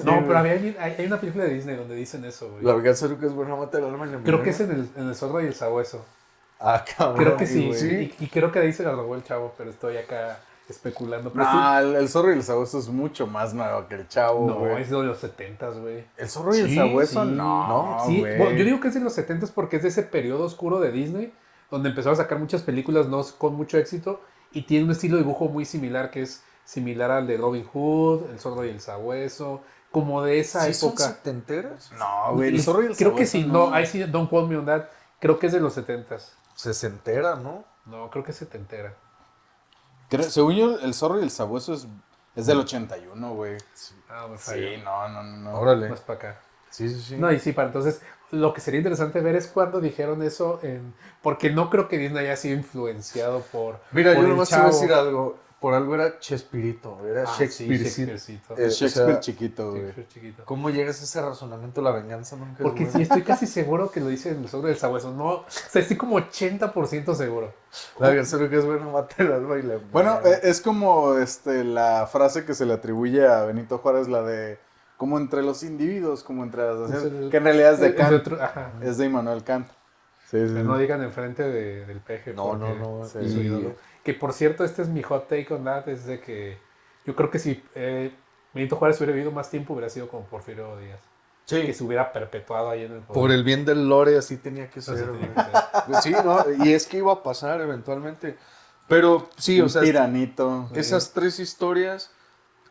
No, pero hay una película de Disney donde dicen eso, güey. La venganza nunca es buena, mata el alma y la envenena. Creo que es en el Zorro y el Sabueso. Ah, cabrón. Creo que sí. güey. Y creo que de ahí se la robó el chavo, pero estoy acá especulando. Pero No, el zorro y el sabueso es mucho más nuevo que el chavo, no, güey. es de los 70s, güey. El zorro y el Sí, sabueso, sí. no, Sí, güey. bueno, yo digo que es de los 70s porque es de ese periodo oscuro de Disney, donde empezó a sacar muchas películas no con mucho éxito y tiene un estilo de dibujo muy similar, que es similar al de Robin Hood, El Zorro y el Sabueso, como de esa ¿Sí son época. setenteras? No, güey, el zorro y el Creo sabueso. que sí, no, ahí sí, don't quote me on that. Creo que es de los 70s. Sesentera, ¿no? No, creo que es setentera. Según yo, el zorro y el sabueso es del 81, güey. Ah, me falló. Sí, no. Órale. Más para acá. Sí. No, y sí, para entonces, lo que sería interesante ver es cuando dijeron eso, porque no creo que Disney haya sido influenciado Mira, por yo el nomás te voy a Chavo. decir algo. Por algo era Chespirito, era Ah, Shakespeare. sí, Shakespearecito. O Shakespeare sea, chiquito, güey. Shakespeare chiquito. ¿Cómo llegas a ese razonamiento? La venganza nunca es Porque buena. sí, estoy casi seguro que lo dice en el sobre del sabueso. No, o sea, estoy como 80% seguro. La venganza nunca es buena, mata el alma y la Bueno, envenena. es como la frase que se le atribuye a Benito Juárez, la de como entre los individuos, como entre las naciones, que en realidad es de Kant, Ajá. es de Immanuel Kant. Sí. Pero no digan enfrente del peje. No, porque no. es su ídolo. Que por cierto, este es mi hot take on that, es de que yo creo que si Benito Juárez hubiera vivido más tiempo, hubiera sido como Porfirio Díaz. Que Sí, se hubiera perpetuado ahí en el poder. por el bien del lore así tenía que Eso sí ser. tenía güey. que ser. Pues sí, ¿no? Y es que iba a pasar eventualmente. Pero sí, o Un sea, tiranito. esas tres historias,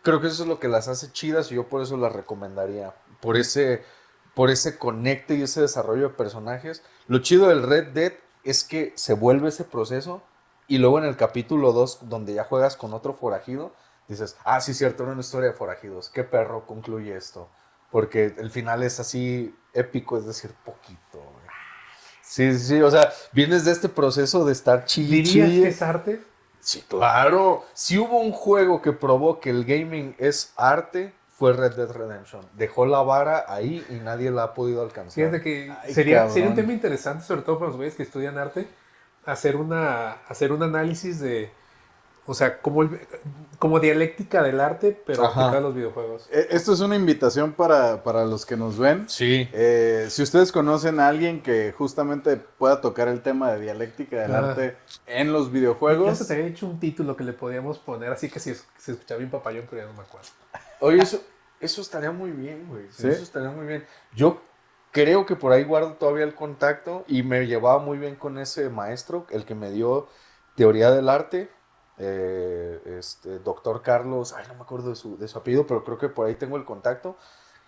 creo que eso es lo que las hace chidas y yo por eso las recomendaría. Por ese conecte y ese desarrollo de personajes. Lo chido del Red Dead es que se vuelve ese proceso y luego en el capítulo 2, donde ya juegas con otro forajido, dices, ah, sí, cierto, era una historia de forajidos. ¿Qué perro concluye esto? Porque el final es así épico, es decir, poquito. Güey. Sí, o sea, vienes de este proceso de estar ¿Dirías chille. que es arte? Sí, claro. Si hubo un juego que probó que el gaming es arte, fue Red Dead Redemption. Dejó la vara ahí y nadie la ha podido alcanzar. Fíjate que Ay, sería un cabrón. tema interesante, sobre todo para los güeyes que estudian arte, hacer un análisis de, o sea, como dialéctica del arte, pero Ajá. aplicada a los videojuegos. Esto es una invitación para los que nos ven. Sí. Si ustedes conocen a alguien que justamente pueda tocar el tema de dialéctica del Ah. arte en los Ya videojuegos, se te había hecho un título que le podíamos poner, así que si se escuchaba bien papayón, pero ya no me acuerdo. Oye, eso estaría muy bien, güey. ¿Sí? Eso estaría muy bien. Yo creo que por ahí guardo todavía el contacto y me llevaba muy bien con ese maestro, el que me dio teoría del arte. Doctor Carlos, ay, no me acuerdo de su apellido, pero creo que por ahí tengo el contacto.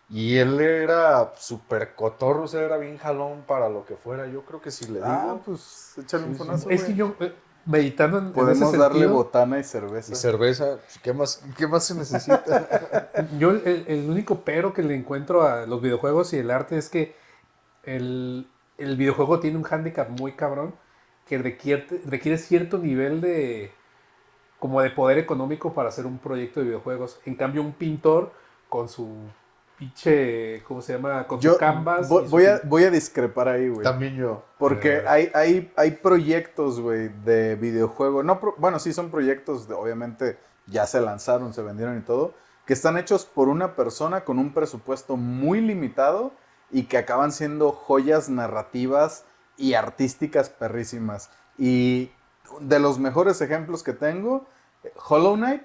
Y él era súper cotorro, o sea, era bien jalón para lo que fuera. Yo creo que si le digo, pues échale un Sí, sí. fonazo, Es que güey. yo, meditando en Podemos ese darle sentido, botana y cerveza. y cerveza, pues, ¿qué más se necesita? yo el único pero que le encuentro a los videojuegos y el arte es que el videojuego tiene un hándicap muy cabrón que requiere cierto nivel como de poder económico para hacer un proyecto de videojuegos. En cambio, un pintor con su pinche, ¿cómo se llama? Con su Yo canvas. voy a discrepar ahí, güey. También yo. Porque hay proyectos, güey, de videojuego. No, bueno, sí son proyectos, obviamente ya se lanzaron, se vendieron y todo, que están hechos por una persona con un presupuesto muy limitado y que acaban siendo joyas narrativas y artísticas perrísimas. Y de los mejores ejemplos que tengo, Hollow Knight,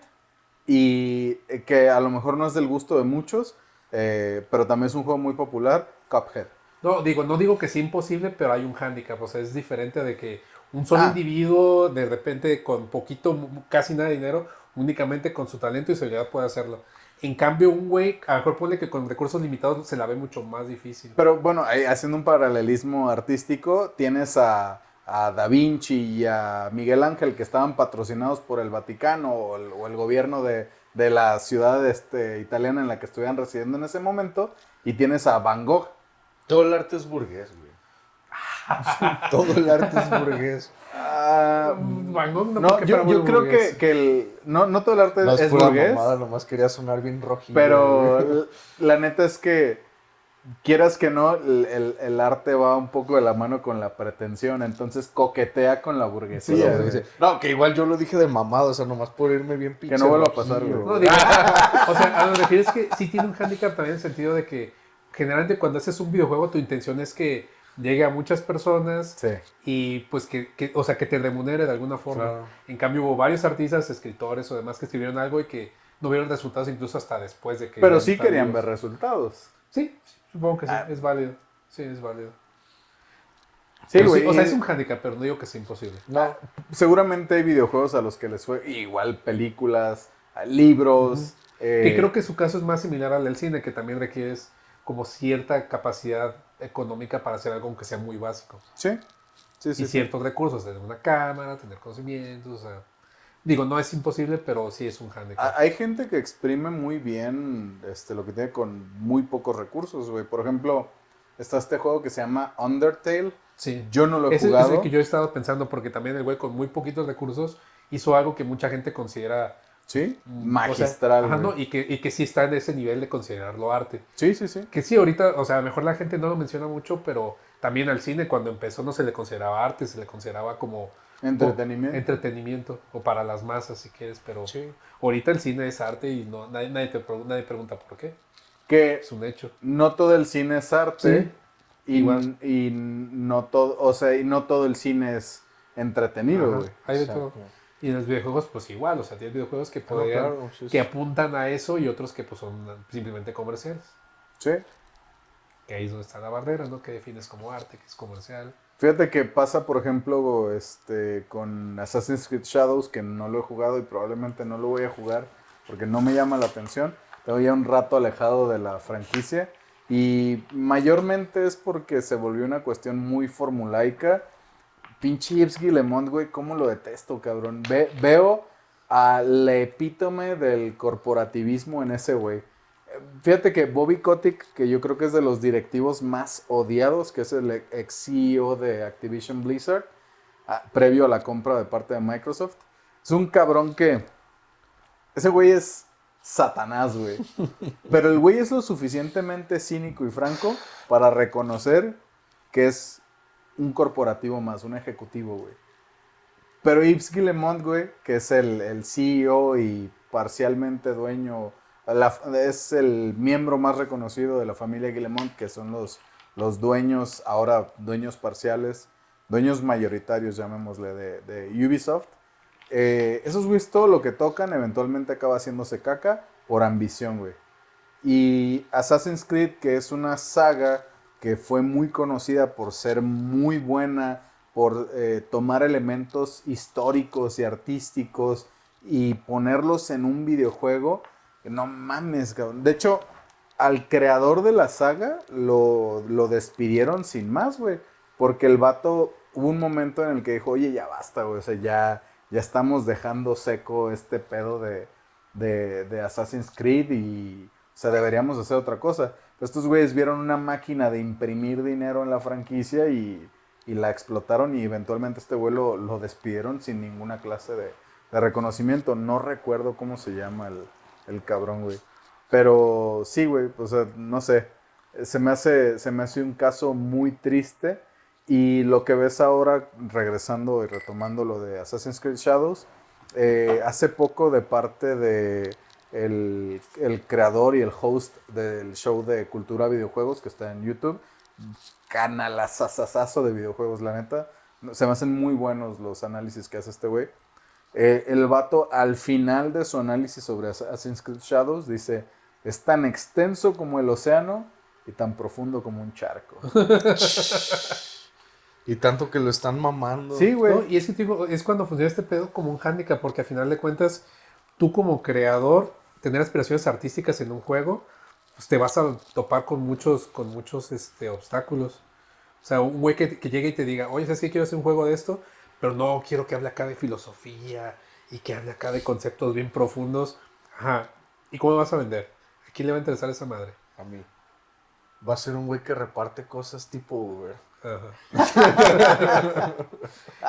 y que a lo mejor no es del gusto de muchos, pero también es un juego muy popular, Cuphead. No digo que sea imposible, pero hay un hándicap. O sea, es diferente de que un solo individuo, de repente, con poquito, casi nada de dinero, únicamente con su talento y su habilidad puede hacerlo. En cambio, un güey, a lo mejor ponle que con recursos limitados se la ve mucho más difícil. Pero bueno, ahí, haciendo un paralelismo artístico, tienes a Da Vinci y a Miguel Ángel que estaban patrocinados por el Vaticano o el gobierno de la ciudad italiana en la que estuvieran residiendo en ese momento, y tienes a Van Gogh. Todo el arte es burgués, güey. Todo el arte es burgués. Van Gogh No, yo creo que no todo el arte No es pura burgués, mamada, nomás quería sonar bien rojillo. pero la neta es que, quieras que no, el arte va un poco de la mano con la pretensión, entonces coquetea con la burguesía. Sí, güey. dice, no, que igual yo lo dije de mamado, o sea, nomás por irme bien pinche Que no vuelva a pasar, rojillo, güey. No, digo, o sea, a lo que refieres es que sí tiene un hándicap también en el sentido de que generalmente cuando haces un videojuego tu intención es que llegue a muchas personas Sí. y pues o sea, que te remunere de alguna forma. Claro. En cambio hubo varios artistas, escritores o demás que escribieron algo y que no vieron resultados incluso hasta después de que... Pero ya sí están querían vivos. ver resultados. Sí, supongo que sí, Ah. es válido. Sí, es válido. Sí, Pero güey. o sea, es un hándicap, pero no digo que sea imposible. No, Seguramente hay videojuegos a los que les fue igual, películas, libros. Que creo que su caso es más similar al del cine, que también requieres como cierta capacidad económica para hacer algo aunque sea muy básico. Sí, sí, Y sí. ciertos recursos, tener una cámara, tener conocimientos, o sea, digo, no es imposible, pero sí es un handicap. Hay gente que exprime muy bien lo que tiene con muy pocos recursos, güey. Por ejemplo, está este juego que se llama Undertale. Sí. Yo no lo he Ese es jugado. el que yo he estado pensando, porque también el güey con muy poquitos recursos hizo algo que mucha gente considera Sí, o sea, magistral. ajá, güey. ¿no? y que sí está en ese nivel de considerarlo arte. Sí, sí, sí. Que sí, ahorita, o sea, a lo mejor la gente no lo menciona mucho, pero también al cine cuando empezó no se le consideraba arte, se le consideraba como Entretenimiento. entretenimiento o para las masas si quieres, pero sí. ahorita el cine es arte y nadie pregunta por qué. Que Es un hecho. no todo el cine es arte. Sí, y, igual. y no todo, o sea, y no todo el cine es entretenido, Ajá, güey. hay de Exacto. todo. Y en los videojuegos, pues igual, o sea, tienes videojuegos que No, podrían, claro, sí, que sí. apuntan a eso y otros que pues son simplemente comerciales. Sí. Que ahí es donde está la barrera, ¿no? Que defines como arte, que es comercial. Fíjate que pasa, por ejemplo, con Assassin's Creed Shadows, que no lo he jugado y probablemente no lo voy a jugar porque no me llama la atención. Tengo ya un rato alejado de la franquicia y mayormente es porque se volvió una cuestión muy formulaica. Pinche Yves Guillemot, güey, cómo lo detesto, cabrón. Veo al epítome del corporativismo en ese güey. Fíjate que Bobby Kotick, que yo creo que es de los directivos más odiados, que es el ex CEO de Activision Blizzard, previo a la compra de parte de Microsoft, es un cabrón que... Ese güey es Satanás, güey. Pero el güey es lo suficientemente cínico y franco para reconocer que es un corporativo más, un ejecutivo, güey. Pero Yves Guillemot, güey, que es el CEO y parcialmente dueño, es el miembro más reconocido de la familia Guillemot, que son los dueños, ahora dueños parciales, dueños mayoritarios, llamémosle, de Ubisoft. Esos güeyes, todo lo que tocan, eventualmente acaba haciéndose caca por ambición, güey. Y Assassin's Creed, que es una saga que fue muy conocida por ser muy buena, por tomar elementos históricos y artísticos y ponerlos en un videojuego, no mames, cabrón. De hecho, al creador de la saga lo despidieron sin más, güey. Porque el vato, hubo un momento en el que dijo, oye, ya basta, güey. O sea, ya estamos dejando seco este pedo de Assassin's Creed y... O sea, deberíamos hacer otra cosa. Pero estos güeyes vieron una máquina de imprimir dinero en la franquicia y la explotaron y eventualmente este güey lo despidieron sin ninguna clase de reconocimiento. No recuerdo cómo se llama el cabrón, güey. Pero sí, güey, o sea, no sé. Se me hace un caso muy triste. Y lo que ves ahora, regresando y retomando lo de Assassin's Creed Shadows, hace poco de parte de el creador y el host del show de Cultura Videojuegos que está en YouTube, canalazazazazo de videojuegos, la neta. Se me hacen muy buenos los análisis que hace este güey. El vato al final de su análisis sobre Assassin's Creed Shadows dice, es tan extenso como el océano y tan profundo como un charco. Y tanto que lo están mamando. Sí, güey. ¿No? Y es que te digo, es cuando funciona este pedo como un hándicap, porque al final de cuentas, tú como creador, tener aspiraciones artísticas en un juego, pues te vas a topar con muchos obstáculos. O sea, un güey que llegue y te diga, oye, ¿sabes qué? Quiero hacer un juego de esto, pero no quiero que hable acá de filosofía y que hable acá de conceptos bien profundos. Ajá. ¿Y cómo lo vas a vender? ¿A quién le va a interesar esa madre? A mí. Va a ser un güey que reparte cosas tipo Uber. Ajá.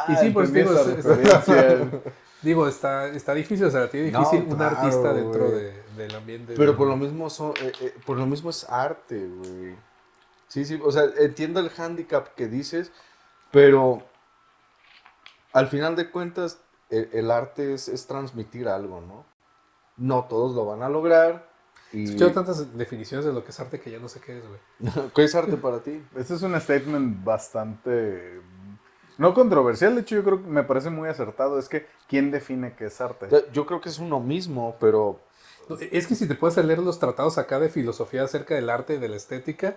Y sí, pues digo, entendí esa referencia. digo, está difícil, o sea, tiene No, difícil un claro, artista dentro güey. del ambiente. Pero por lo mismo por lo mismo es arte, güey. Sí, sí, o sea, entiendo el hándicap que dices, pero al final de cuentas el arte es transmitir algo, ¿no? No todos lo van a lograr. He Y escuchado tantas definiciones de lo que es arte que ya no sé qué es, güey. ¿qué es arte para ti? Este es un statement bastante... No controversial, de hecho yo creo que me parece muy acertado. Es que, ¿quién define qué es arte? Yo creo que es uno mismo, pero No, es que si te puedes leer los tratados acá de filosofía acerca del arte y de la estética,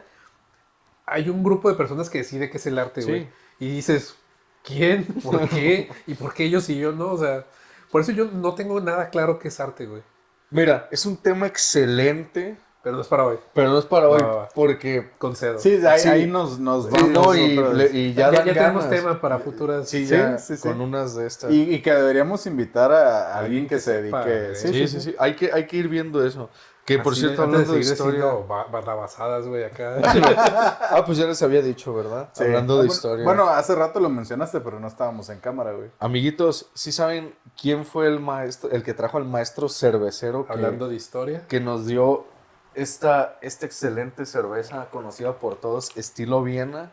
hay un grupo de personas que decide qué es el arte, Sí. güey. Y dices, ¿quién? ¿Por qué? ¿Y por qué ellos y yo no? O sea, por eso yo no tengo nada claro qué es arte, güey. mira, es un tema excelente, Pero no es para hoy. pero no es para hoy, Va. porque Concedo. Sí, ahí, Sí. ahí nos sí, vamos. no, otras- y Ya, ya dan tenemos ganas. tema para futuras. Sí, Sí, ya sí, sí. con unas de estas. y que deberíamos invitar a alguien que se sepa, dedique. güey. Sí, sí, sí. Hay que ir viendo eso. Que por Así, cierto, antes hablando de seguir historia. diciendo barrabasadas, güey, acá. Pues ya les había dicho, ¿verdad? Sí. Hablando de Bueno, historia. Bueno, hace rato lo mencionaste, pero no estábamos en cámara, güey. Amiguitos, ¿sí saben quién fue el maestro, el que trajo al maestro cervecero Hablando de historia. que nos dio esta excelente cerveza conocida por todos, estilo Viena?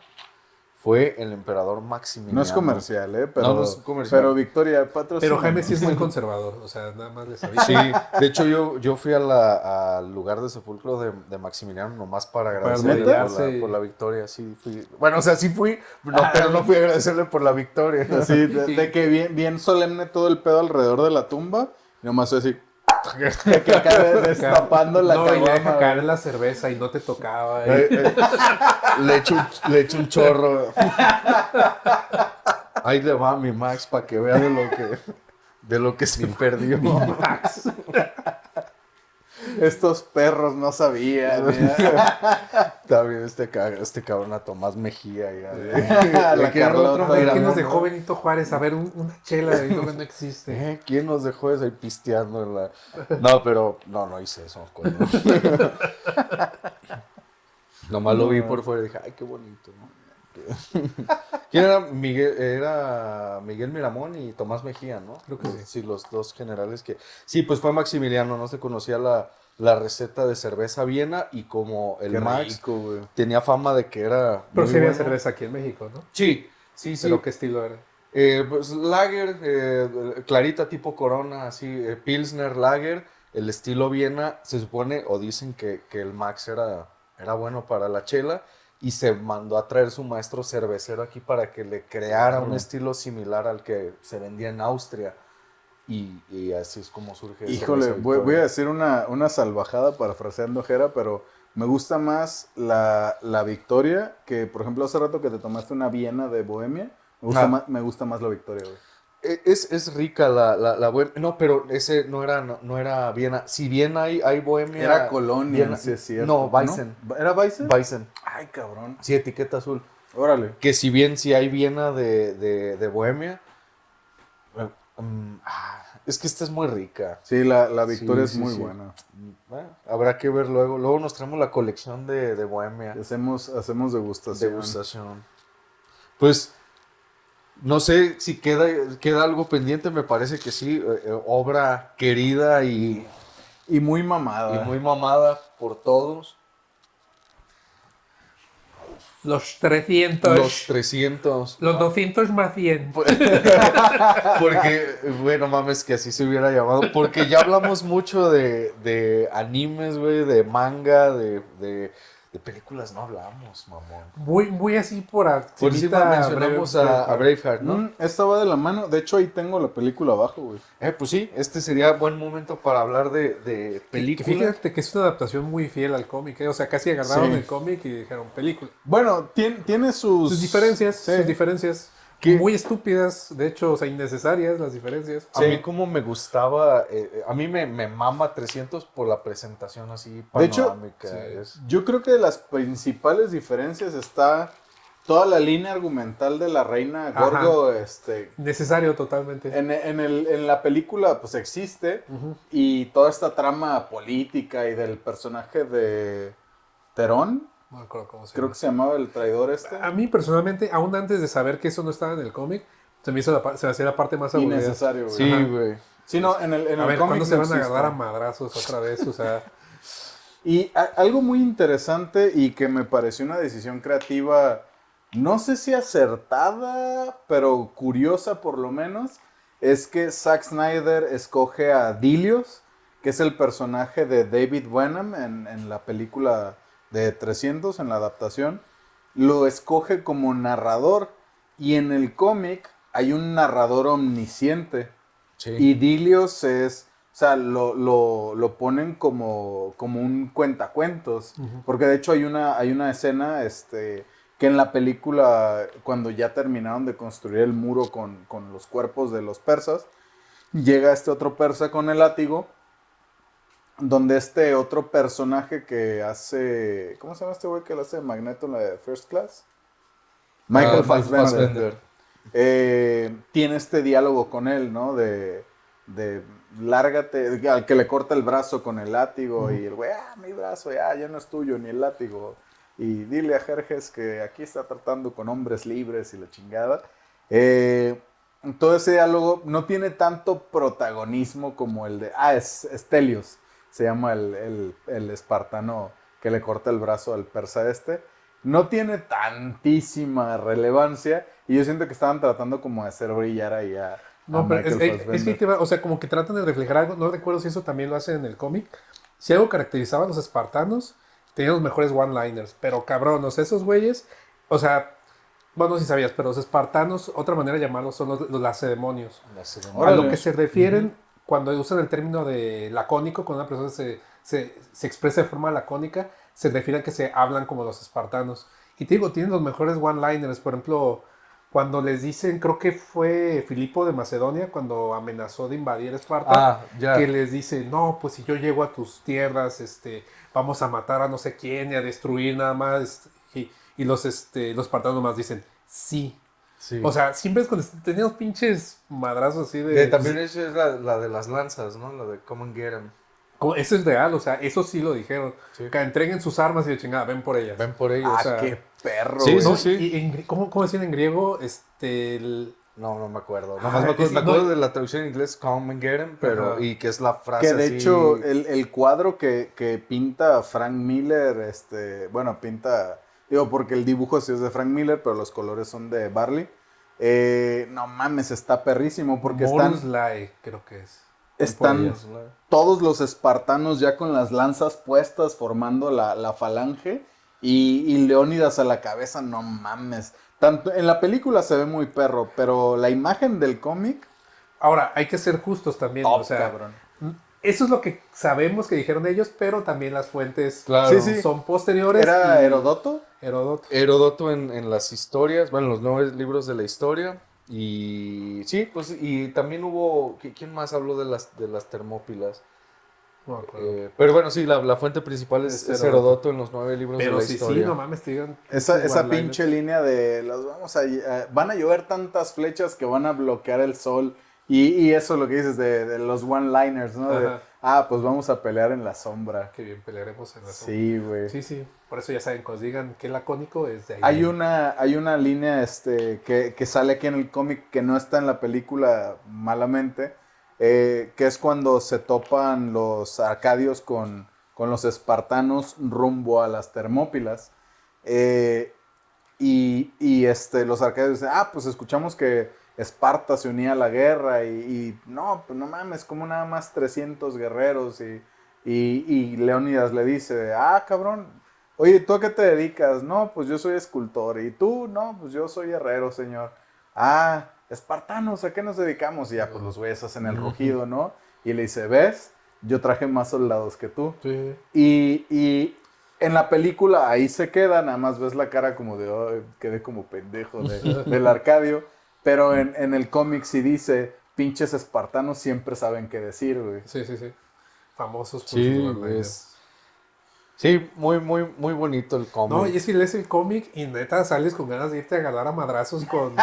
Fue el emperador Maximiliano. No es comercial, pero, No, no es comercial. pero Victoria, patrocina. Pero Jaime sí es muy conservador, o sea, nada más les aviso. Sí, de hecho yo fui al lugar de sepulcro de Maximiliano nomás para agradecerle arrodillarse. por la victoria, sí fui. Bueno, o sea, sí fui, pero no fui a agradecerle por la victoria. Así, de que bien solemne todo el pedo alrededor de la tumba. Y nomás así. Que acá destapando la no, y le deja caguama, caer güey. la cerveza y no te tocaba. Le echo un chorro. Ahí le va a mi Max para que vea de lo que se perdió. Max. Estos perros no sabían. Está bien este cabrón a Tomás Mejía. Ya. La quiero Carlota. otro ¿Quién Miramón, nos ¿no? dejó Benito Juárez? A ver, una chela de no existe. ¿Quién nos dejó eso ahí pisteando en la... No, pero no hice eso. Nomás lo vi por fuera y dije, ay, qué bonito, ¿no? ¿Quién era Miguel? Era Miguel Miramón y Tomás Mejía, ¿no? Creo que sí. Sí, los dos generales que... Sí, pues fue Maximiliano, no se conocía la receta de cerveza Viena y como el Qué Max rico, güey. tenía fama de que era Pero muy sí había bueno. cerveza aquí en México, ¿no? Sí. ¿Pero qué estilo era? Pues lager, clarita tipo Corona, así, Pilsner, lager, el estilo Viena, se supone o dicen que el Max era bueno para la chela y se mandó a traer su maestro cervecero aquí para que le creara un estilo similar al que se vendía en Austria y así es como surge. Híjole, Cerveza voy a Victoria. decir una salvajada parafraseando Jera, pero me gusta más la Victoria que, por ejemplo, hace rato que te tomaste una Viena de Bohemia. Me gusta más la Victoria, güey. Es rica la Bohemia. No, pero ese no era Viena. Si bien hay Bohemia. Era Colonia, Viena- sí es cierto. No, Weizen. ¿Era Weizen? Weizen. Ay, cabrón. Sí, etiqueta azul. Órale. Que si bien si hay Viena de Bohemia. Es que esta es muy rica. Sí, la Victoria Sí, es muy sí. buena. Bueno, habrá que ver luego. Luego nos traemos la colección de Bohemia. Hacemos degustación. Degustación. Pues no sé si queda algo pendiente, me parece que sí. Obra querida y Y muy mamada. y muy mamada por todos. Los 300. Los 300. Los 200 más 100. Porque, bueno, mames, que así se hubiera llamado. Porque ya hablamos mucho de animes, güey, de manga, de películas no hablamos, mamón. Muy así por Por encima encimita, mencionamos a Braveheart, ¿no? Esta va de la mano. De hecho, ahí tengo la película abajo, güey. Pues sí, este sería buen momento para hablar de Que películas. fíjate que es una adaptación muy fiel al cómic, ¿eh? O sea, casi agarraron Sí. el cómic y dijeron película. Bueno, tiene sus... Sus diferencias, Sí. sus diferencias. ¿Qué? Muy estúpidas, de hecho, o sea, innecesarias las diferencias. A mí como me gustaba, a mí me mama 300 por la presentación así De hecho, panorámica. sí. Yo creo que de las principales diferencias está toda la línea argumental de la reina Gorgo, Necesario totalmente. en la película pues existe, Ujú. y toda esta trama política y del personaje de Terón, No me acuerdo cómo se creo llama. que se llamaba el traidor A mí personalmente, aún antes de saber que eso no estaba en el cómic, se me hacía la parte más aburrida. innecesario, güey. Sí, Ajá. güey. Sí, no, en el A ver, cómic ¿cuándo se no van a existe. agarrar a madrazos otra vez? O sea, Y algo muy interesante y que me pareció una decisión creativa, no sé si acertada, pero curiosa por lo menos, es que Zack Snyder escoge a Dilios, que es el personaje de David Wenham en la película de 300, en la adaptación. Lo escoge como narrador, y en el cómic hay un narrador omnisciente. Sí. Y Dilios es, o sea, lo ponen como un cuentacuentos. Ujú. Porque de hecho hay una escena que en la película, cuando ya terminaron de construir el muro con los cuerpos de los persas, llega este otro persa con el látigo, donde este otro personaje que hace, ¿cómo se llama este güey que le hace de Magneto en la de First Class? Michael Fassbender. Tiene este diálogo con él, ¿no? De lárgate, al que le corta el brazo con el látigo, y el güey, mi brazo ya no es tuyo, ni el látigo. Y dile a Jerjes que aquí está tratando con hombres libres y la chingada. Todo ese diálogo no tiene tanto protagonismo como el de, es Stelios, se llama el espartano que le corta el brazo al persa este. No tiene tantísima relevancia, y yo siento que estaban tratando como de hacer brillar ahí a no, pero Michael es Fassbender. que o sea, como que tratan de reflejar algo. No recuerdo si eso también lo hacen en el cómic. Si algo caracterizaba a los espartanos, tenían los mejores one-liners. Pero cabrón, o sea, esos güeyes, o sea, bueno, no sé si sabías, pero los espartanos, otra manera de llamarlos son los lacedemonios. A Órale. lo que se refieren cuando usan el término de lacónico, cuando una persona se expresa de forma lacónica, se refiere a que se hablan como los espartanos. Y te digo, tienen los mejores one-liners. Por ejemplo, cuando les dicen, creo que fue Filipo de Macedonia, cuando amenazó de invadir Esparta, Ya. que les dice, no, pues si yo llego a tus tierras, vamos a matar a no sé quién y a destruir nada más. Y los espartanos más dicen, sí. Sí. O sea, siempre es cuando teníamos pinches madrazos así de... Que también esa es la de las lanzas, ¿no? La de Come and Get 'em. Eso es real, o sea, eso sí lo dijeron. Sí. Que entreguen sus armas y de chingada, ven por ellas. Ven por ellos. o sea, Qué perro, Sí, güey. ¿no? sí. Y ¿cómo decían en griego? No me acuerdo. Ah, Nomás es- me acuerdo no- de la traducción en inglés, Come and Get 'em, pero, Ajá. y que es la frase Que de así. hecho el cuadro que pinta Frank Miller, bueno, pinta, digo, porque el dibujo sí es de Frank Miller, pero los colores son de Barley. No mames, está perrísimo, porque Morus Lae, creo que es. están todos los espartanos ya con las lanzas puestas formando la falange, y Leónidas a la cabeza, no mames. Tanto, en la película se ve muy perro, pero la imagen del cómic, Ahora, hay que ser justos también, top, o sea, cabrón. eso es lo que sabemos que dijeron ellos, pero también las fuentes Claro. Sí, sí. son posteriores. ¿Era y- Herodoto? Heródoto. Heródoto en las historias, bueno, los 9 libros de la historia. Y sí, pues, y también hubo. ¿Quién más habló de las Termópilas? No me acuerdo. Pero bueno, sí, la fuente principal es Es Heródoto en los 9 libros de Pero la sí, historia. no mames, te digan. Esa one-liners. pinche línea de van a llover tantas flechas que van a bloquear el sol. Y eso lo que dices de los one-liners, ¿no? De, Ajá. pues vamos a pelear en la sombra. Qué bien pelearemos en la sombra. Sí, güey. Sí. Por eso ya saben, cuando digan que lacónico es de ahí. Hay una línea que sale aquí en el cómic que no está en la película malamente. que es cuando se topan los arcadios con los espartanos rumbo a las Termópilas. Eh, los arcadios dicen, pues escuchamos que Esparta se unía a la guerra y no, pues no mames, como nada más 300 guerreros y Leónidas le dice, cabrón, oye, ¿tú a qué te dedicas? No, pues yo soy escultor. ¿Y tú? No, pues yo soy herrero, señor. Espartanos, ¿a qué nos dedicamos? Y ya, pues los güeyes hacen el rugido, ¿no? Y le dice, ¿ves? Yo traje más soldados que tú. Sí. Y en la película ahí se queda, nada más ves la cara como de, "Ay, quedé como pendejo del Arcadio". Pero en el cómic sí dice, pinches espartanos siempre saben qué decir, güey. Sí. Famosos por Sí, sus one-liners. sí, muy, muy, muy bonito el cómic. No, y es que lees el cómic y neta sales con ganas de irte a agarrar a madrazos con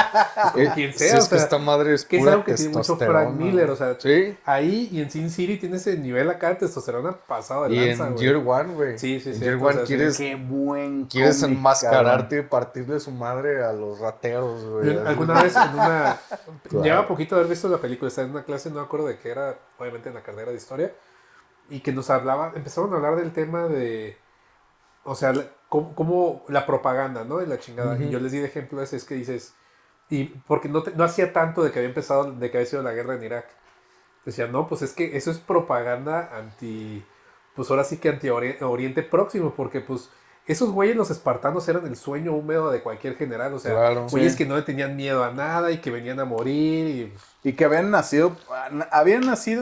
quien Sí, sea. es que esta madre es que es pura algo que tiene mucho Frank testosterona. Miller. O sea, Sí. ahí y en Sin City tienes el nivel acá de testosterona pasado de Y lanza, en güey. Year One, güey. Sí, En sí, Year o One sea, quieres, Qué buen quieres cómic, enmascararte y partirle su madre a los rateros, güey. Yo así. alguna vez en una... Claro. Lleva poquito de haber visto la película, estaba en una clase, no me acuerdo de qué era, obviamente en la carrera de historia, y que nos hablaba, empezaron a hablar del tema de, o sea, cómo la propaganda, ¿no? De la chingada. Ujú. Y yo les di de ejemplo ese, es que dices, y porque no hacía tanto de que había empezado, de que había sido la guerra en Irak. Decía, no, pues es que eso es propaganda pues ahora sí que anti-Oriente Próximo, porque pues esos güeyes, los espartanos, eran el sueño húmedo de cualquier general, o sea, Claro. güeyes Sí. que no le tenían miedo a nada y que venían a morir y Y que habían nacido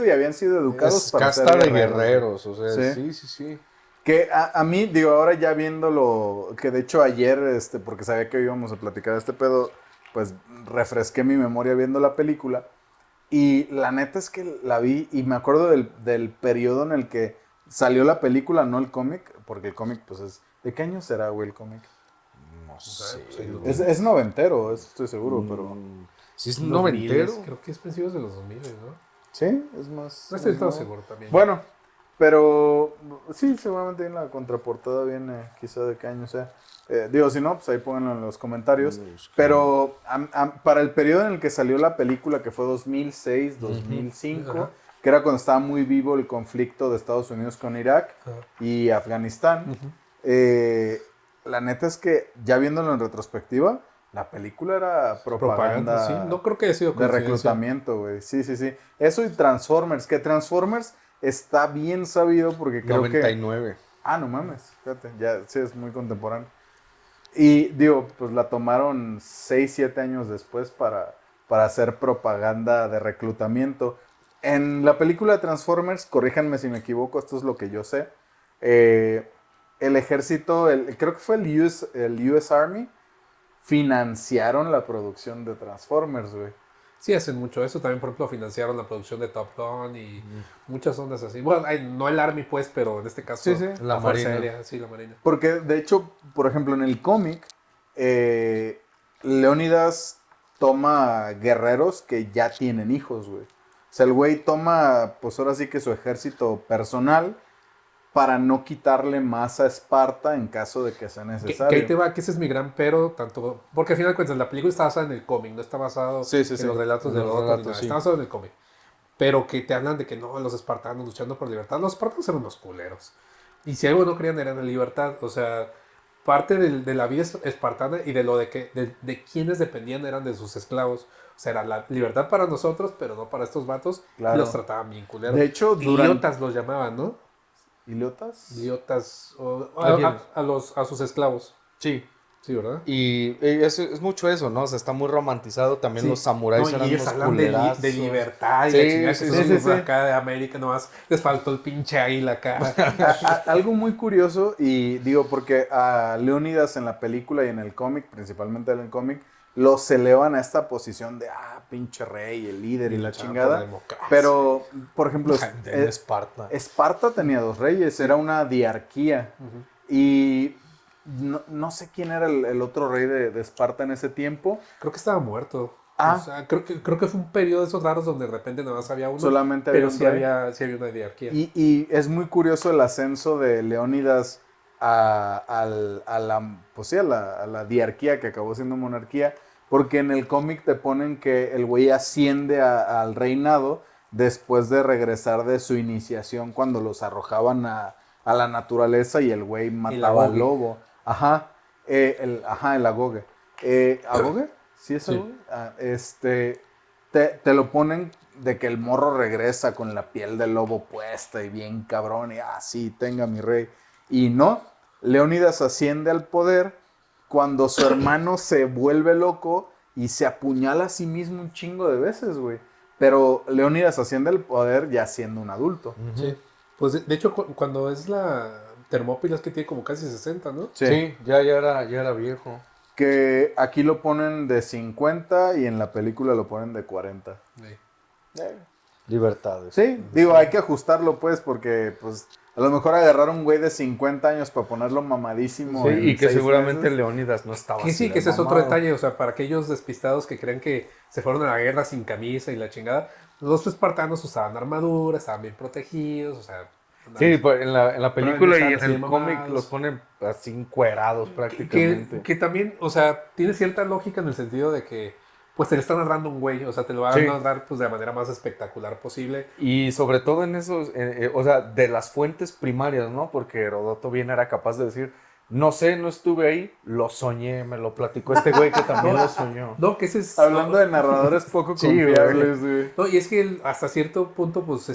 y habían sido educados Es para casta ser de guerreros. guerreros, o sea, Sí. sí. Que a mí, digo, ahora ya viéndolo, que de hecho ayer, porque sabía que íbamos a platicar de este pedo, pues refresqué mi memoria viendo la película. Y la neta es que la vi y me acuerdo del periodo en el que salió la película, no el cómic, porque el cómic, pues es... ¿De qué año será, güey, el cómic? No sé. pues, ahí lo güey. Es noventero, eso estoy seguro, pero... Sí, es 2000, noventero. creo que es principios de los 2000, ¿no? Sí, es más... No estoy más todo nuevo. seguro también. Bueno, pero sí, seguramente en la contraportada viene quizá de qué año sea. Digo, si no, pues ahí pónganlo en los comentarios. Pero para el periodo en el que salió la película, que fue 2006, 2005, Ajá. que era cuando estaba muy vivo el conflicto de Estados Unidos con Irak Ajá. y Afganistán, Ujú. la neta es que ya viéndolo en retrospectiva, la película era propaganda, Sí, no creo que haya sido de coincidencia. reclutamiento, güey. Sí. Eso y Transformers, que Transformers está bien sabido porque creo que... 99. No mames, fíjate, ya sí es muy contemporáneo. Y digo, pues la tomaron 6, 7 años después para hacer propaganda de reclutamiento. En la película de Transformers, corríjanme si me equivoco, esto es lo que yo sé, el ejército, creo que fue el US Army, financiaron la producción de Transformers, güey. Sí, hacen mucho eso. También, por ejemplo, financiaron la producción de Top Gun y muchas ondas así. Bueno, no el Army, pues, pero en este caso Sí, sí. la La Fuerza Marina. Aérea, sí, la Marina. Porque, de hecho, por ejemplo, en el cómic, Leónidas toma guerreros que ya tienen hijos, güey. O sea, el güey toma, pues ahora sí que su ejército personal para no quitarle más a Esparta en caso de que sea Que necesario. ahí te va, que ese es mi gran pero, tanto... Porque al final de cuentas, la película está basada en el cómic, no está basado Sí, sí, en sí. los relatos En de los Heródoto ni relatos, nada. sí. Está basado en el cómic. Pero que te hablan de que no, los espartanos luchando por libertad. Los espartanos eran unos culeros. Y si algo no creían era en la libertad. O sea, parte de la vida espartana y de lo de quienes dependían eran de sus esclavos. O sea, era la libertad para nosotros, pero no para estos vatos. Claro. Y los trataban bien culeros. De hecho, Idiotas los llamaban, ¿no? ¿Iliotas? Idiotas. ¿A quiénes? A sus esclavos. Sí. Sí, ¿verdad? Y es mucho eso, ¿no? O sea, está muy romantizado. También Sí. los samuráis No, y eran ellos unos hablan culerazos. de libertad y Sí, la chingada, que sí, son sí, los sí. acá de América nomás les faltó el pinche águila acá. Algo muy curioso, y digo porque a Leónidas en la película y en el cómic, principalmente en el cómic, los elevan a esta posición de, pinche rey, el líder y la luchaban por chingada. la democracia. Pero, por ejemplo, En Esparta. Esparta tenía 2 reyes, era una diarquía. Y no sé quién era el otro rey de Esparta en ese tiempo. Creo que estaba muerto. Ah. O sea, creo que fue un periodo de esos raros donde de repente nada más había uno. Solamente había pero un sí rey. sí había una diarquía. Y es muy curioso el ascenso de Leónidas a la diarquía que acabó siendo monarquía, porque en el cómic te ponen que el güey asciende al reinado después de regresar de su iniciación cuando los arrojaban a la naturaleza y el güey mataba al lobo. Ajá, el Agoge. ¿Agoge? ¿Sí es Sí. Agoge? Te lo ponen de que el morro regresa con la piel del lobo puesta y bien cabrón y sí, tenga mi rey. Y no, Leónidas asciende al poder cuando su hermano se vuelve loco y se apuñala a sí mismo un chingo de veces, güey. Pero Leónidas asciende al poder ya siendo un adulto. Sí. Pues de hecho, cuando es la Termópilas que tiene como casi 60, ¿no? Sí, ya era viejo. Que aquí lo ponen de 50 y en la película lo ponen de 40. Sí. Libertades. Sí, digo, hay que ajustarlo pues porque pues a lo mejor agarrar un güey de 50 años para ponerlo mamadísimo. Sí, en y que 6 seguramente meses. Leónidas no estaba Que así sí, de que ese es otro mamado. detalle, o sea, para aquellos despistados que creen que se fueron a la guerra sin camisa y la chingada, los espartanos usaban armaduras, estaban bien protegidos, o sea... Sí, pues en la película y estaban en así de el cómic mamados. los ponen así encuerados prácticamente. Que también, o sea, tiene cierta lógica en el sentido de que, pues te le están narrando un güey, o sea, te lo van Sí. a narrar pues de la manera más espectacular posible. Y sobre todo en esos, o sea, de las fuentes primarias, ¿no? Porque Herodoto bien era capaz de decir, no sé, no estuve ahí, lo soñé, me lo platicó este güey que también lo soñó. No, que ese es... Hablando de narradores poco Sí, confiables, güey. No, y es que hasta cierto punto, pues,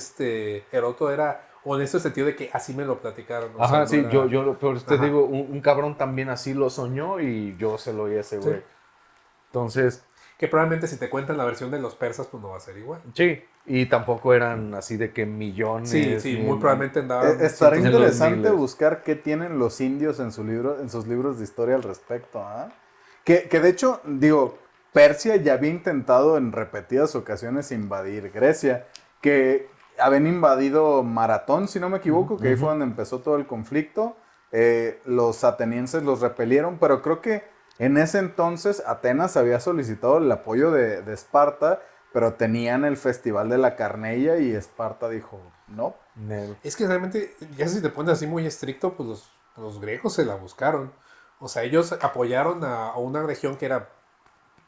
Heroto era honesto en el sentido de que así me lo platicaron. O Ajá, sea, sí, no era- pero usted Ajá. digo, un cabrón también así lo soñó y yo se lo oí a ese güey. Sí. Entonces, Que probablemente si te cuentan la versión de los persas, pues no va a ser igual. sí, y tampoco eran así de que millones. Sí, sí, ni- muy probablemente andaban... Estará en los interesante miles. buscar qué tienen los indios en sus libros de historia al respecto, ¿ah? Que de hecho, digo, Persia ya había intentado en repetidas ocasiones invadir Grecia, que habían invadido Maratón, si no me equivoco, que ahí fue donde empezó todo el conflicto. Los atenienses los repelieron, pero creo que en ese entonces Atenas había solicitado el apoyo de Esparta, pero tenían el Festival de la Carneia y Esparta dijo, no. Nel. Es que realmente, ya si te pones así muy estricto, pues los griegos se la buscaron. O sea, ellos apoyaron a una región que era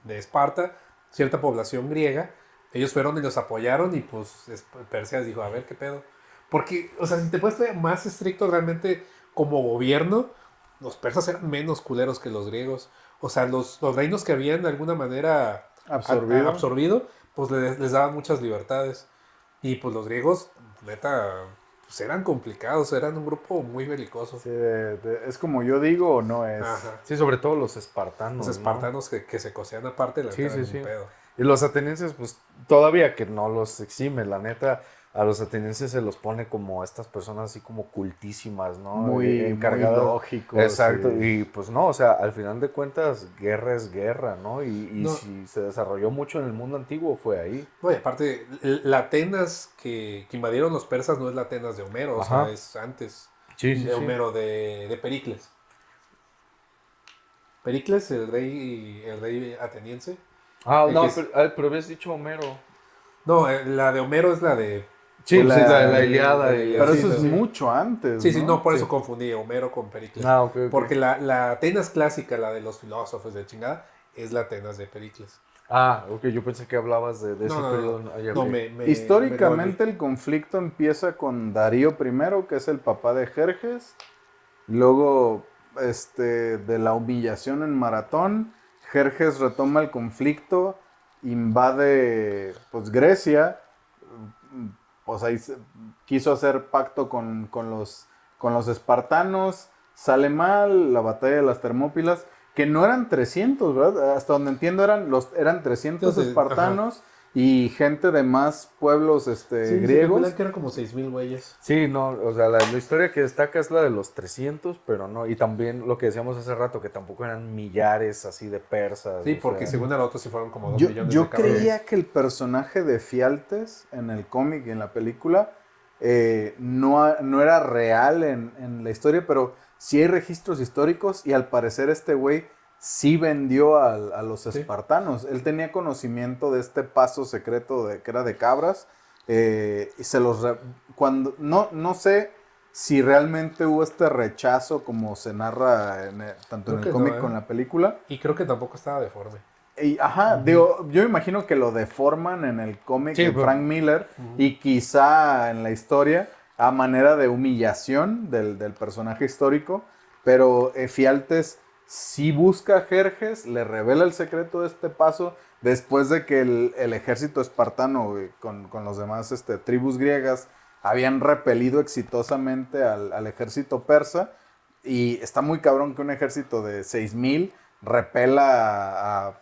de Esparta, cierta población griega. Ellos fueron y los apoyaron y pues Persia dijo, a ver qué pedo. Porque, o sea, si te puedes ser más estricto realmente como gobierno, los persas eran menos culeros que los griegos. O sea, los reinos que habían de alguna manera absorbido pues les daban muchas libertades. Y pues los griegos, neta, pues eran complicados, eran un grupo muy belicoso. Sí, ¿es como yo digo o no es? Ajá. Sí, sobre todo los espartanos. Los ¿no? espartanos que se cosían aparte, la Sí, neta, sí, eran un sí. pedo. Y los atenienses, pues todavía que no los exime, la neta, a los atenienses se los pone como estas personas así como cultísimas, ¿no? Muy lógicos, Exacto, sí. y pues no, o sea, al final de cuentas, guerra es guerra, ¿no? Y No. si se desarrolló mucho en el mundo antiguo, fue ahí. No, y aparte, la Atenas que invadieron los persas no es la Atenas de Homero, o Ajá. sea, es antes Sí, de Homero, de Pericles. Pericles, el rey ateniense. Ah, El no, que es- pero habías dicho Homero. No, la de Homero es la de... Sí, La- sí, la Iliada. Pero Sí, eso es sí. mucho antes, Sí, sí, no, por Sí. eso confundí Homero con Pericles. Ah, ok, ok. Porque la Atenas clásica, la de los filósofos de chingada, es la Atenas de Pericles. Ah, ok, yo pensé que hablaba de ese No, periodo. no, Ah, ya, no, ok. Históricamente el conflicto empieza con Darío I, que es el papá de Jerjes. Luego, de la humillación en Maratón, Jerjes retoma el conflicto, invade pues Grecia, pues ahí quiso hacer pacto con los espartanos, sale mal, la batalla de las Termópilas, que no eran 300, ¿verdad? Hasta donde entiendo eran 300 Entonces, espartanos y gente de más pueblos griegos. que eran como 6,000 güeyes. Sí, no, o sea, la historia que destaca es la de los 300, pero no, y también lo que decíamos hace rato, que tampoco eran millares así de persas. Sí, o porque sea, según el otro sí fueron como 2 Yo, millones yo de cabrones. creía que el personaje de Fialtes en el cómic y en la película no era real en la historia, pero sí hay registros históricos y al parecer este güey sí vendió a los espartanos. Él tenía conocimiento de este paso secreto que era de cabras y se los... cuando no sé si realmente hubo este rechazo como se narra tanto Creo en que el no, cómic como en la película. Y creo que tampoco estaba deforme. Digo, yo imagino que lo deforman en el cómic Sí, de pero- Frank Miller y quizá en la historia a manera de humillación del personaje histórico, pero Efialtes sí busca a Jerjes, le revela el secreto de este paso después de que el ejército espartano güey, con los demás tribus griegas habían repelido exitosamente al ejército persa y está muy cabrón que un ejército de 6,000 repela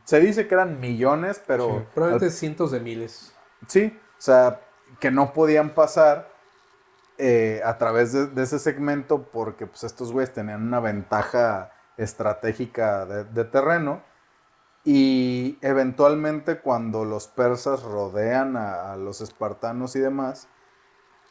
se dice que eran millones, pero Probablemente cientos de miles. sí, o sea, que no podían pasar a través de ese segmento porque pues estos güeyes tenían una ventaja estratégica de terreno y eventualmente cuando los persas rodean a los espartanos y demás,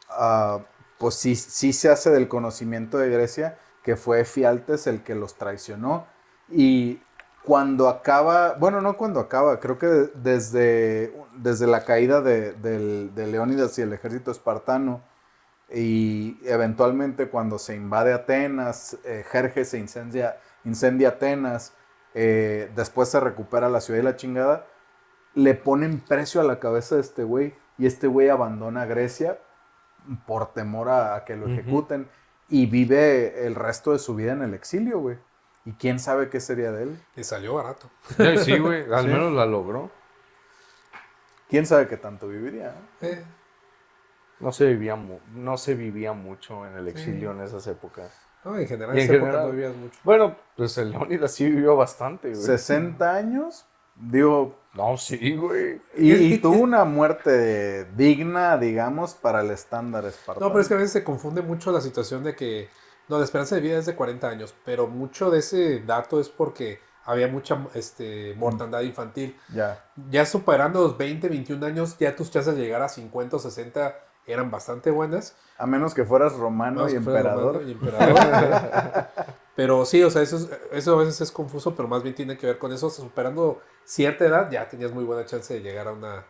ah, pues sí se hace del conocimiento de Grecia que fue Efialtes el que los traicionó. Y cuando acaba, bueno, no cuando acaba, creo que desde la caída de Leónidas y el ejército espartano, y eventualmente cuando se invade Atenas, Jerjes se incendia Atenas, después se recupera la ciudad y la chingada, le ponen precio a la cabeza de este güey, y este güey abandona Grecia por temor a que lo ejecuten y vive el resto de su vida en el exilio, güey. Y quién sabe qué sería de él. Le salió barato. Sí, güey, al Sí. menos la logró. Quién sabe qué tanto viviría. Eh, No se vivía mucho en el exilio en esas épocas. no, en general, Y en en esa época general- no vivías mucho. Bueno, pues el Leónidas sí vivió bastante, güey. 60 años, digo, No, sí, güey. y tuvo una muerte digna, digamos, para el estándar espartano. No, pero es que a veces se confunde mucho la situación de que, no, la esperanza de vida es de 40 años, pero mucho de ese dato es porque había mucha mortandad infantil. Ya. Ya superando los 20, 21 años, ya tus chances de llegar a 50 o 60 eran bastante buenas. A menos que fueras romano Vamos y que fuera emperador. romano y emperador. Pero sí, o sea, eso a veces es confuso, pero más bien tiene que ver con eso. Superando cierta edad, ya tenías muy buena chance de llegar a una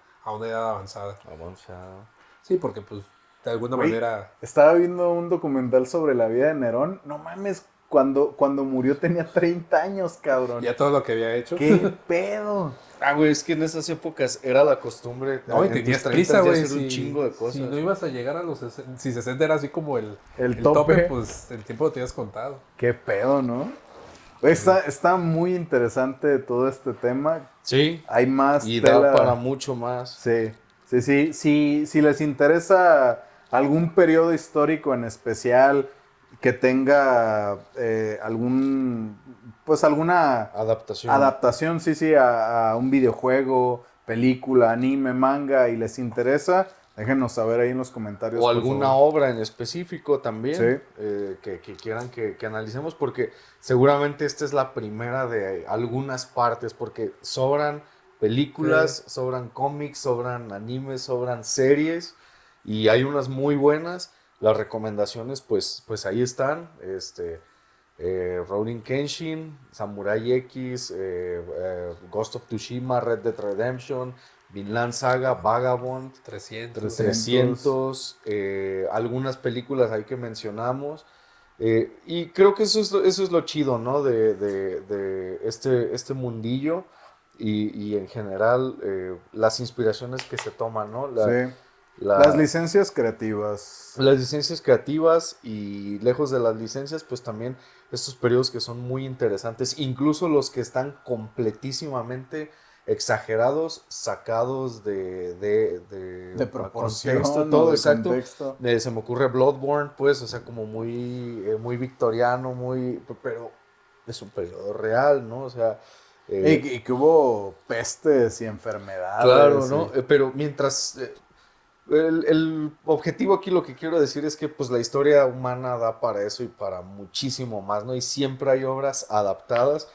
edad avanzada. Avanzado. Sí, porque pues de alguna Güey, manera... Estaba viendo un documental sobre la vida de Nerón. No mames, cuando murió tenía 30 años, cabrón. Ya todo lo que había hecho. ¿Qué pedo? Ah, güey, es que en esas épocas era la costumbre. No, y en tenías tus 30 prisa, ya güey. hacer un chingo de cosas. Si no ibas a llegar a los 60, si 60 era así como el El tope, tope. pues el tiempo lo tenías contado. ¿Qué pedo, no? Está muy interesante todo este tema. Sí. Hay más Y tela. da para mucho más. Sí, sí. Si les interesa algún periodo histórico en especial que tenga alguna Adaptación. adaptación, sí, a un videojuego, película, anime, manga y les interesa, déjenos saber ahí en los comentarios. O por alguna favor. obra en específico también Sí. que quieran que analicemos, porque seguramente esta es la primera de algunas partes, porque sobran películas, sobran cómics, sobran animes, sobran series, y hay unas muy buenas. Las recomendaciones, pues ahí están. Rurouni Kenshin, Samurai X, Ghost of Tsushima, Red Dead Redemption, Vinland Saga, Vagabond, 300. 300, algunas películas ahí que mencionamos. Y creo que eso es lo chido, ¿no? De este mundillo y en general las inspiraciones que se toman, ¿no? Sí. Las licencias creativas. Las licencias creativas y lejos de las licencias, pues también estos periodos que son muy interesantes, incluso los que están completísimamente exagerados, sacados de proporción, contexto, ¿no? todo, De exacto. contexto. Se me ocurre Bloodborne, pues, o sea, como muy victoriano, pero es un periodo real, ¿no? O sea... Y que hubo pestes y enfermedades. Claro, ¿no? Sí. Pero mientras... el objetivo aquí, lo que quiero decir es que pues la historia humana da para eso y para muchísimo más, ¿no? Y siempre hay obras adaptadas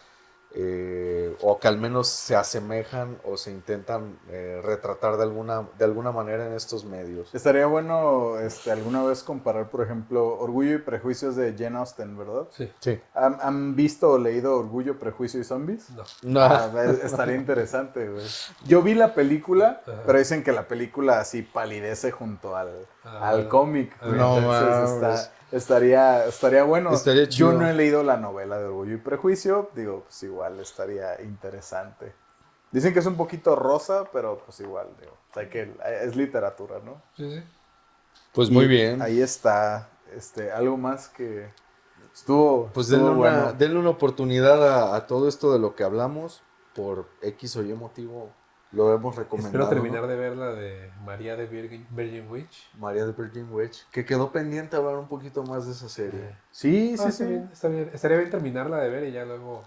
o que al menos se asemejan o se intentan retratar de alguna manera en estos medios. Estaría bueno alguna vez comparar, por ejemplo, Orgullo y Prejuicios de Jane Austen, ¿verdad? Sí. Sí. ¿Han visto o leído Orgullo, Prejuicio y Zombies? No. No. Estaría interesante, güey. Yo vi la película, Ajá. pero dicen que la película así palidece junto al cómic. güey. No Entonces mames. estaría bueno. Estaría chido. Yo no he leído la novela de Orgullo y Prejuicio, digo, pues igual estaría interesante. Dicen que es un poquito rosa, pero pues igual, digo, o sea, que es literatura, ¿no? Sí, sí. Pues Y muy bien. Ahí está, algo más que estuvo, Pues estuvo bueno. denle una oportunidad a todo esto de lo que hablamos. Por X o Y motivo lo hemos recomendado. Espero terminar ¿no? de ver la de María de Virgin Witch. María de Virgin Witch. Que quedó pendiente hablar un poquito más de esa serie. Sí, sí, Está sí. bien, está bien. Estaría bien terminarla de ver y ya luego.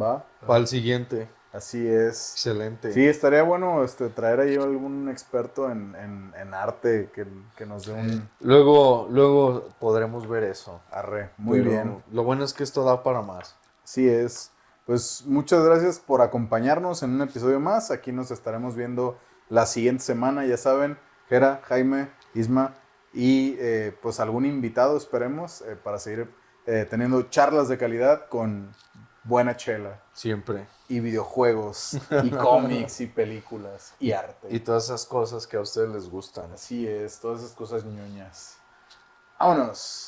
Va, Para el siguiente. así es. Excelente. Sí, estaría bueno traer ahí algún experto en arte que nos dé un Luego podremos ver eso. arre. Muy Pero bien. lo bueno es que esto da para más. Así es. Pues muchas gracias por acompañarnos en un episodio más. Aquí nos estaremos viendo la siguiente semana, ya saben, Jera, Jaime, Isma y pues algún invitado, esperemos, para seguir teniendo charlas de calidad con buena chela Siempre. y videojuegos y cómics y películas y arte. Y todas esas cosas que a ustedes les gustan. Así es, todas esas cosas ñoñas. Vámonos.